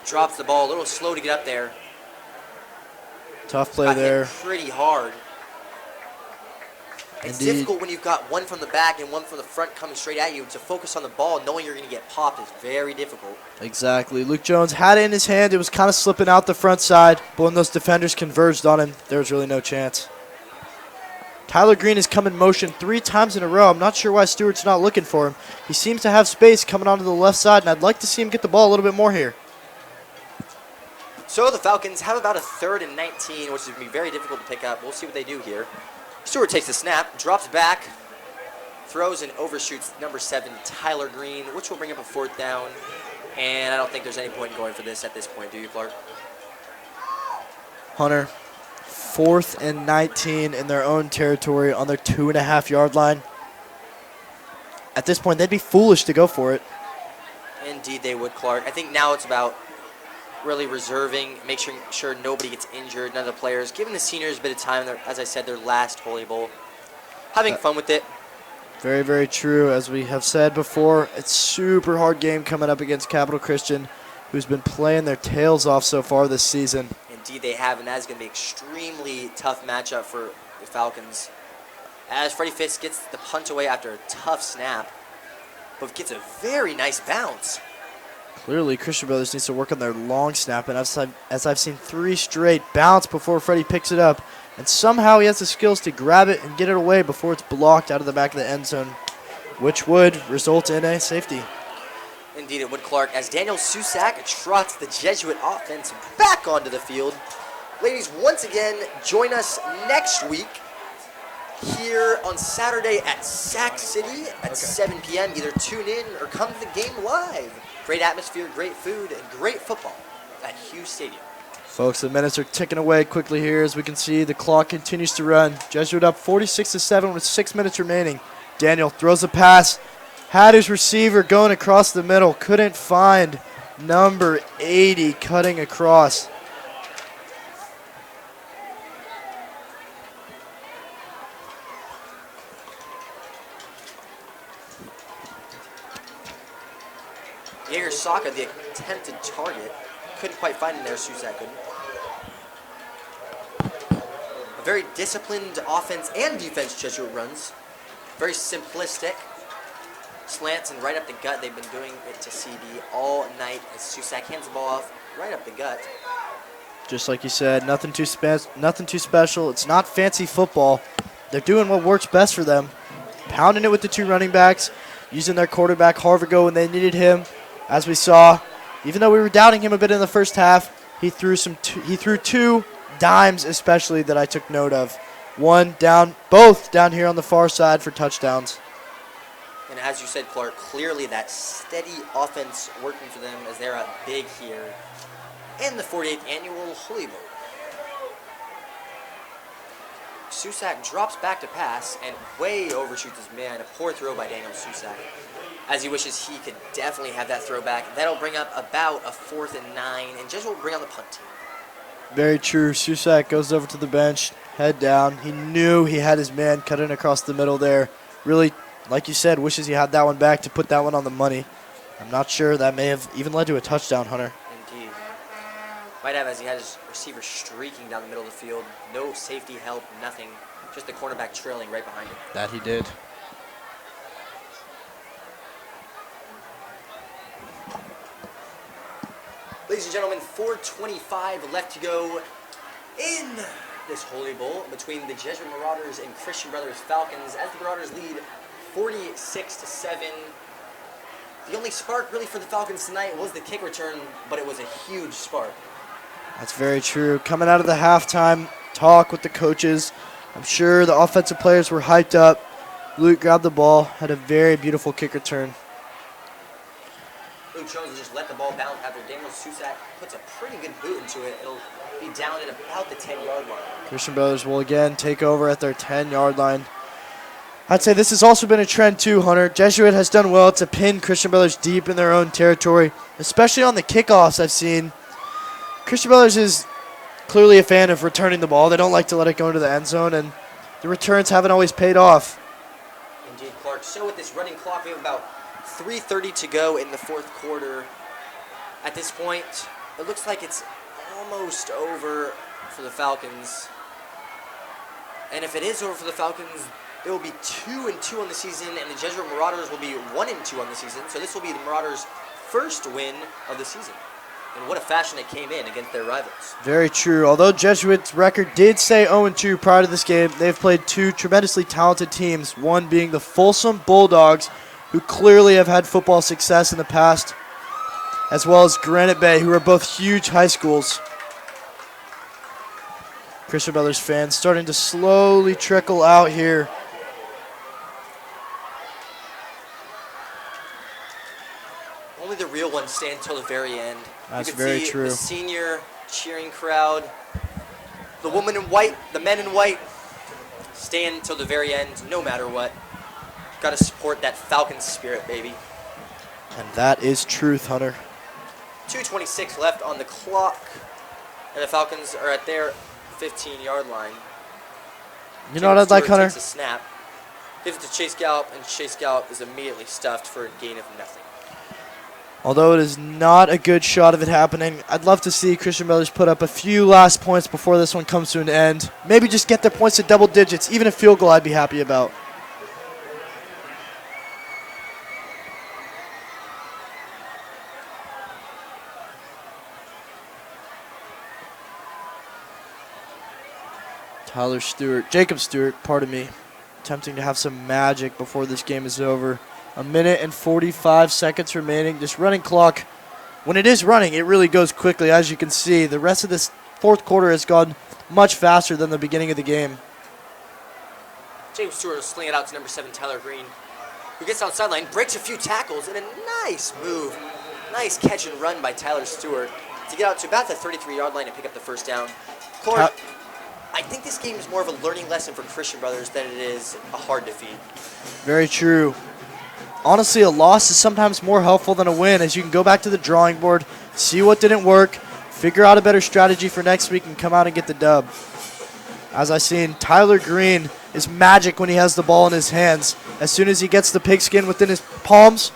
Drops the ball, a little slow to get up there. Tough play Got there. hit pretty hard. It's Indeed. difficult when you've got one from the back and one from the front coming straight at you. To focus on the ball, knowing you're going to get popped is very difficult. Exactly. Luke Jones had it in his hand. It was kind of slipping out the front side, but when those defenders converged on him, there was really no chance. Tyler Green has come in motion 3 times in a row. I'm not sure why Stewart's not looking for him. He seems to have space coming onto the left side, and I'd like to see him get the ball a little bit more here. So the Falcons have about a 3rd and 19, which is going to be very difficult to pick up. We'll see what they do here. Stewart takes the snap, drops back, throws and overshoots number 7, Tyler Green, which will bring up a 4th down. And I don't think there's any point in going for this at this point, do you, Clark? Hunter, 4th and 19 in their own territory on their 2.5-yard line. At this point, they'd be foolish to go for it. Indeed they would, Clark. I think now it's about really reserving, making sure nobody gets injured, none of the players, giving the seniors a bit of time, as I said, their last Holy Bowl. Having fun with it. Very, very true. As we have said before, it's super hard game coming up against Capital Christian, who's been playing their tails off so far this season. Indeed they have, and that is going to be an extremely tough matchup for the Falcons. As Freddie Fitz gets the punt away after a tough snap, but gets a very nice bounce. Clearly, Christian Brothers needs to work on their long snap, and as I've seen 3 straight bounce before Freddie picks it up, and somehow he has the skills to grab it and get it away before it's blocked out of the back of the end zone, which would result in a safety. Indeed, it would, Clark, as Daniel Susak trots the Jesuit offense back onto the field. Ladies, once again, join us next week here on Saturday at Sac City at 7 p.m. Either tune in or come to the game live. Great atmosphere, great food, and great football at Hughes Stadium. Folks, the minutes are ticking away quickly here. As we can see, the clock continues to run. Jesuit up 46-7 with 6 minutes remaining. Daniel throws a pass. Had his receiver going across the middle. Couldn't find number 80 cutting across. Jaeger Saka, the attempted target, couldn't quite find him there. Susak couldn't. A very disciplined offense and defense Jesuit runs. Very simplistic. Slants and right up the gut. They've been doing it to CD all night as Susak hands the ball off right up the gut. Just like you said, nothing too special. It's not fancy football. They're doing what works best for them. Pounding it with the 2 running backs, using their quarterback Harvigo when they needed him. As we saw, even though we were doubting him a bit in the first half, he threw 2 dimes especially that I took note of. Both down here on the far side for touchdowns. And as you said, Clark, clearly that steady offense working for them as they're up big here in the 48th annual Holy Bowl. Susak drops back to pass and way overshoots his man. A poor throw by Daniel Susak, as he wishes he could definitely have that throw back. That'll bring up about a 4th and 9, and Jesuit will bring on the punt team. Very true. Susak goes over to the bench, head down. He knew he had his man cutting across the middle there. Really, like you said, wishes he had that one back to put that one on the money. I'm not sure that may have even led to a touchdown, Hunter. Indeed. Might have, as he had his receiver streaking down the middle of the field. No safety help, nothing. Just the cornerback trailing right behind him. That he did. Ladies and gentlemen, 4:25 left to go in this Holy Bowl between the Jesuit Marauders and Christian Brothers Falcons, as the Marauders lead 46-7. The only spark really for the Falcons tonight was the kick return, but it was a huge spark. That's very true. Coming out of the halftime talk with the coaches, I'm sure the offensive players were hyped up. Luke grabbed the ball, had a very beautiful kick return. Luke Jones just let the ball bounce after Daniel Susak puts a pretty good boot into it. It'll be down at about the 10-yard line. Christian Brothers will again take over at their 10-yard line. I'd say this has also been a trend too, Hunter. Jesuit has done well to pin Christian Brothers deep in their own territory, especially on the kickoffs I've seen. Christian Brothers is clearly a fan of returning the ball. They don't like to let it go into the end zone, and the returns haven't always paid off. Indeed, Clark. So with this running clock, we have about 3:30 to go in the 4th quarter. At this point, it looks like it's almost over for the Falcons. And if it is over for the Falcons, it will be 2-2 on the season, and the Jesuit Marauders will be 1-2 on the season. So this will be the Marauders' first win of the season. And what a fashion it came in against their rivals. Very true. Although Jesuit's record did say 0-2 prior to this game, they've played 2 tremendously talented teams, one being the Folsom Bulldogs, who clearly have had football success in the past, as well as Granite Bay, who are both huge high schools. Christian Brothers fans starting to slowly trickle out here. Only the real ones stay until the very end. That's you can very see true. The senior cheering crowd, the woman in white, the men in white, staying until the very end, no matter what. Got to support that Falcons spirit, baby. And that is truth, Hunter. 2:26 left on the clock, and the Falcons are at their 15-yard line. You know what I'd like, Stewart Hunter? takes a snap, gives it to Chase Gallup, and Chase Gallup is immediately stuffed for a gain of nothing. Although it is not a good shot of it happening, I'd love to see Christian Brothers put up a few last points before this one comes to an end. Maybe just get their points to double digits. Even a field goal I'd be happy about. Jacob Stewart, pardon me, attempting to have some magic before this game is over. 1 minute and 45 seconds remaining. This running clock, when it is running, it really goes quickly. As you can see, the rest of this fourth quarter has gone much faster than the beginning of the game. James Stewart will sling it out to number 7, Tyler Green, who gets on sideline, breaks a few tackles, and a nice move. Nice catch and run by Tyler Stewart to get out to about the 33-yard line and pick up the first down. Clark, I think this game is more of a learning lesson for Christian Brothers than it is a hard defeat. Very true. Honestly, a loss is sometimes more helpful than a win, as you can go back to the drawing board, see what didn't work, figure out a better strategy for next week, and come out and get the dub. As I seen, Tyler Green is magic when he has the ball in his hands. As soon as he gets the pigskin within his palms,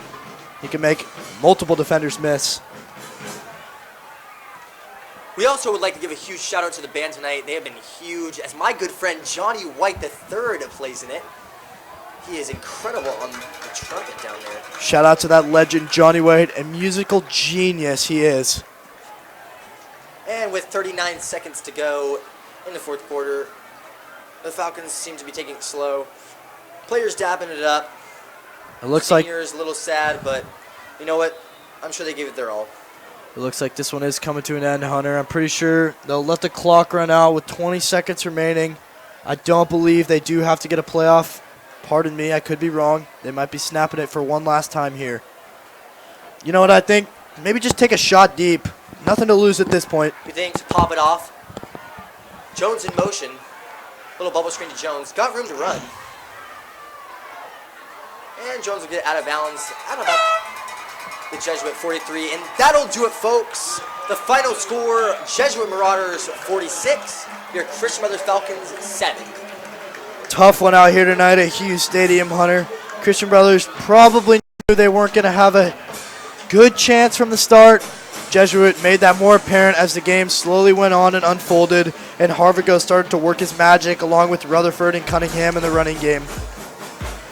he can make multiple defenders miss. We also would like to give a huge shout out to the band tonight. They have been huge, as my good friend Johnny White III plays in it. He is incredible on the trumpet down there. Shout out to that legend, Johnny White, a musical genius he is. And with 39 seconds to go in the fourth quarter, the Falcons seem to be taking it slow. Players dapping it up. It looks like Seniors a little sad, but you know what? I'm sure they gave it their all. It looks like this one is coming to an end, Hunter. I'm pretty sure they'll let the clock run out with 20 seconds remaining. I don't believe they do have to get a playoff. Pardon me, I could be wrong. They might be snapping it for one last time here. You know what I think? Maybe just take a shot deep. Nothing to lose at this point. You think to pop it off? Jones in motion. Little bubble screen to Jones. Got room to run. And Jones will get out of bounds at about the Jesuit 43. And that'll do it, folks. The final score, Jesuit Marauders 46. Your Christian Brothers Falcons 7. Tough one out here tonight at Hughes Stadium, Hunter. Christian Brothers probably knew they weren't going to have a good chance from the start. Jesuit made that more apparent as the game slowly went on and unfolded, and Harvigo started to work his magic along with Rutherford and Cunningham in the running game.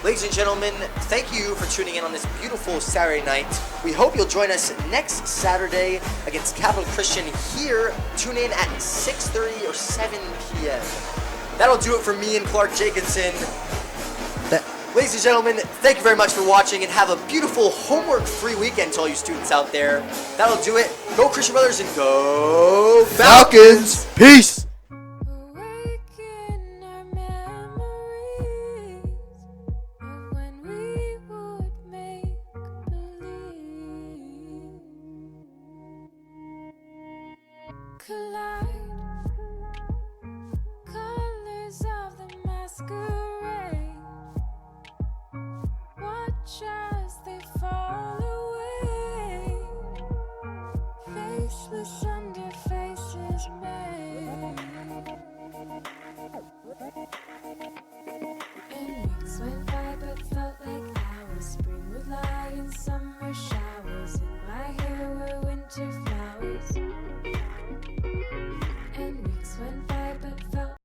Ladies and gentlemen, thank you for tuning in on this beautiful Saturday night. We hope you'll join us next Saturday against Capital Christian here. Tune in at 6:30 or 7 p.m. That'll do it for me and Clark Jacobson. Ladies and gentlemen, thank you very much for watching, and have a beautiful homework-free weekend to all you students out there. That'll do it. Go Christian Brothers and go Falcons! Peace! Awaken our memories of when we would make believe. Collide, colors of the masquerade. Watch as they fall away. Faceless.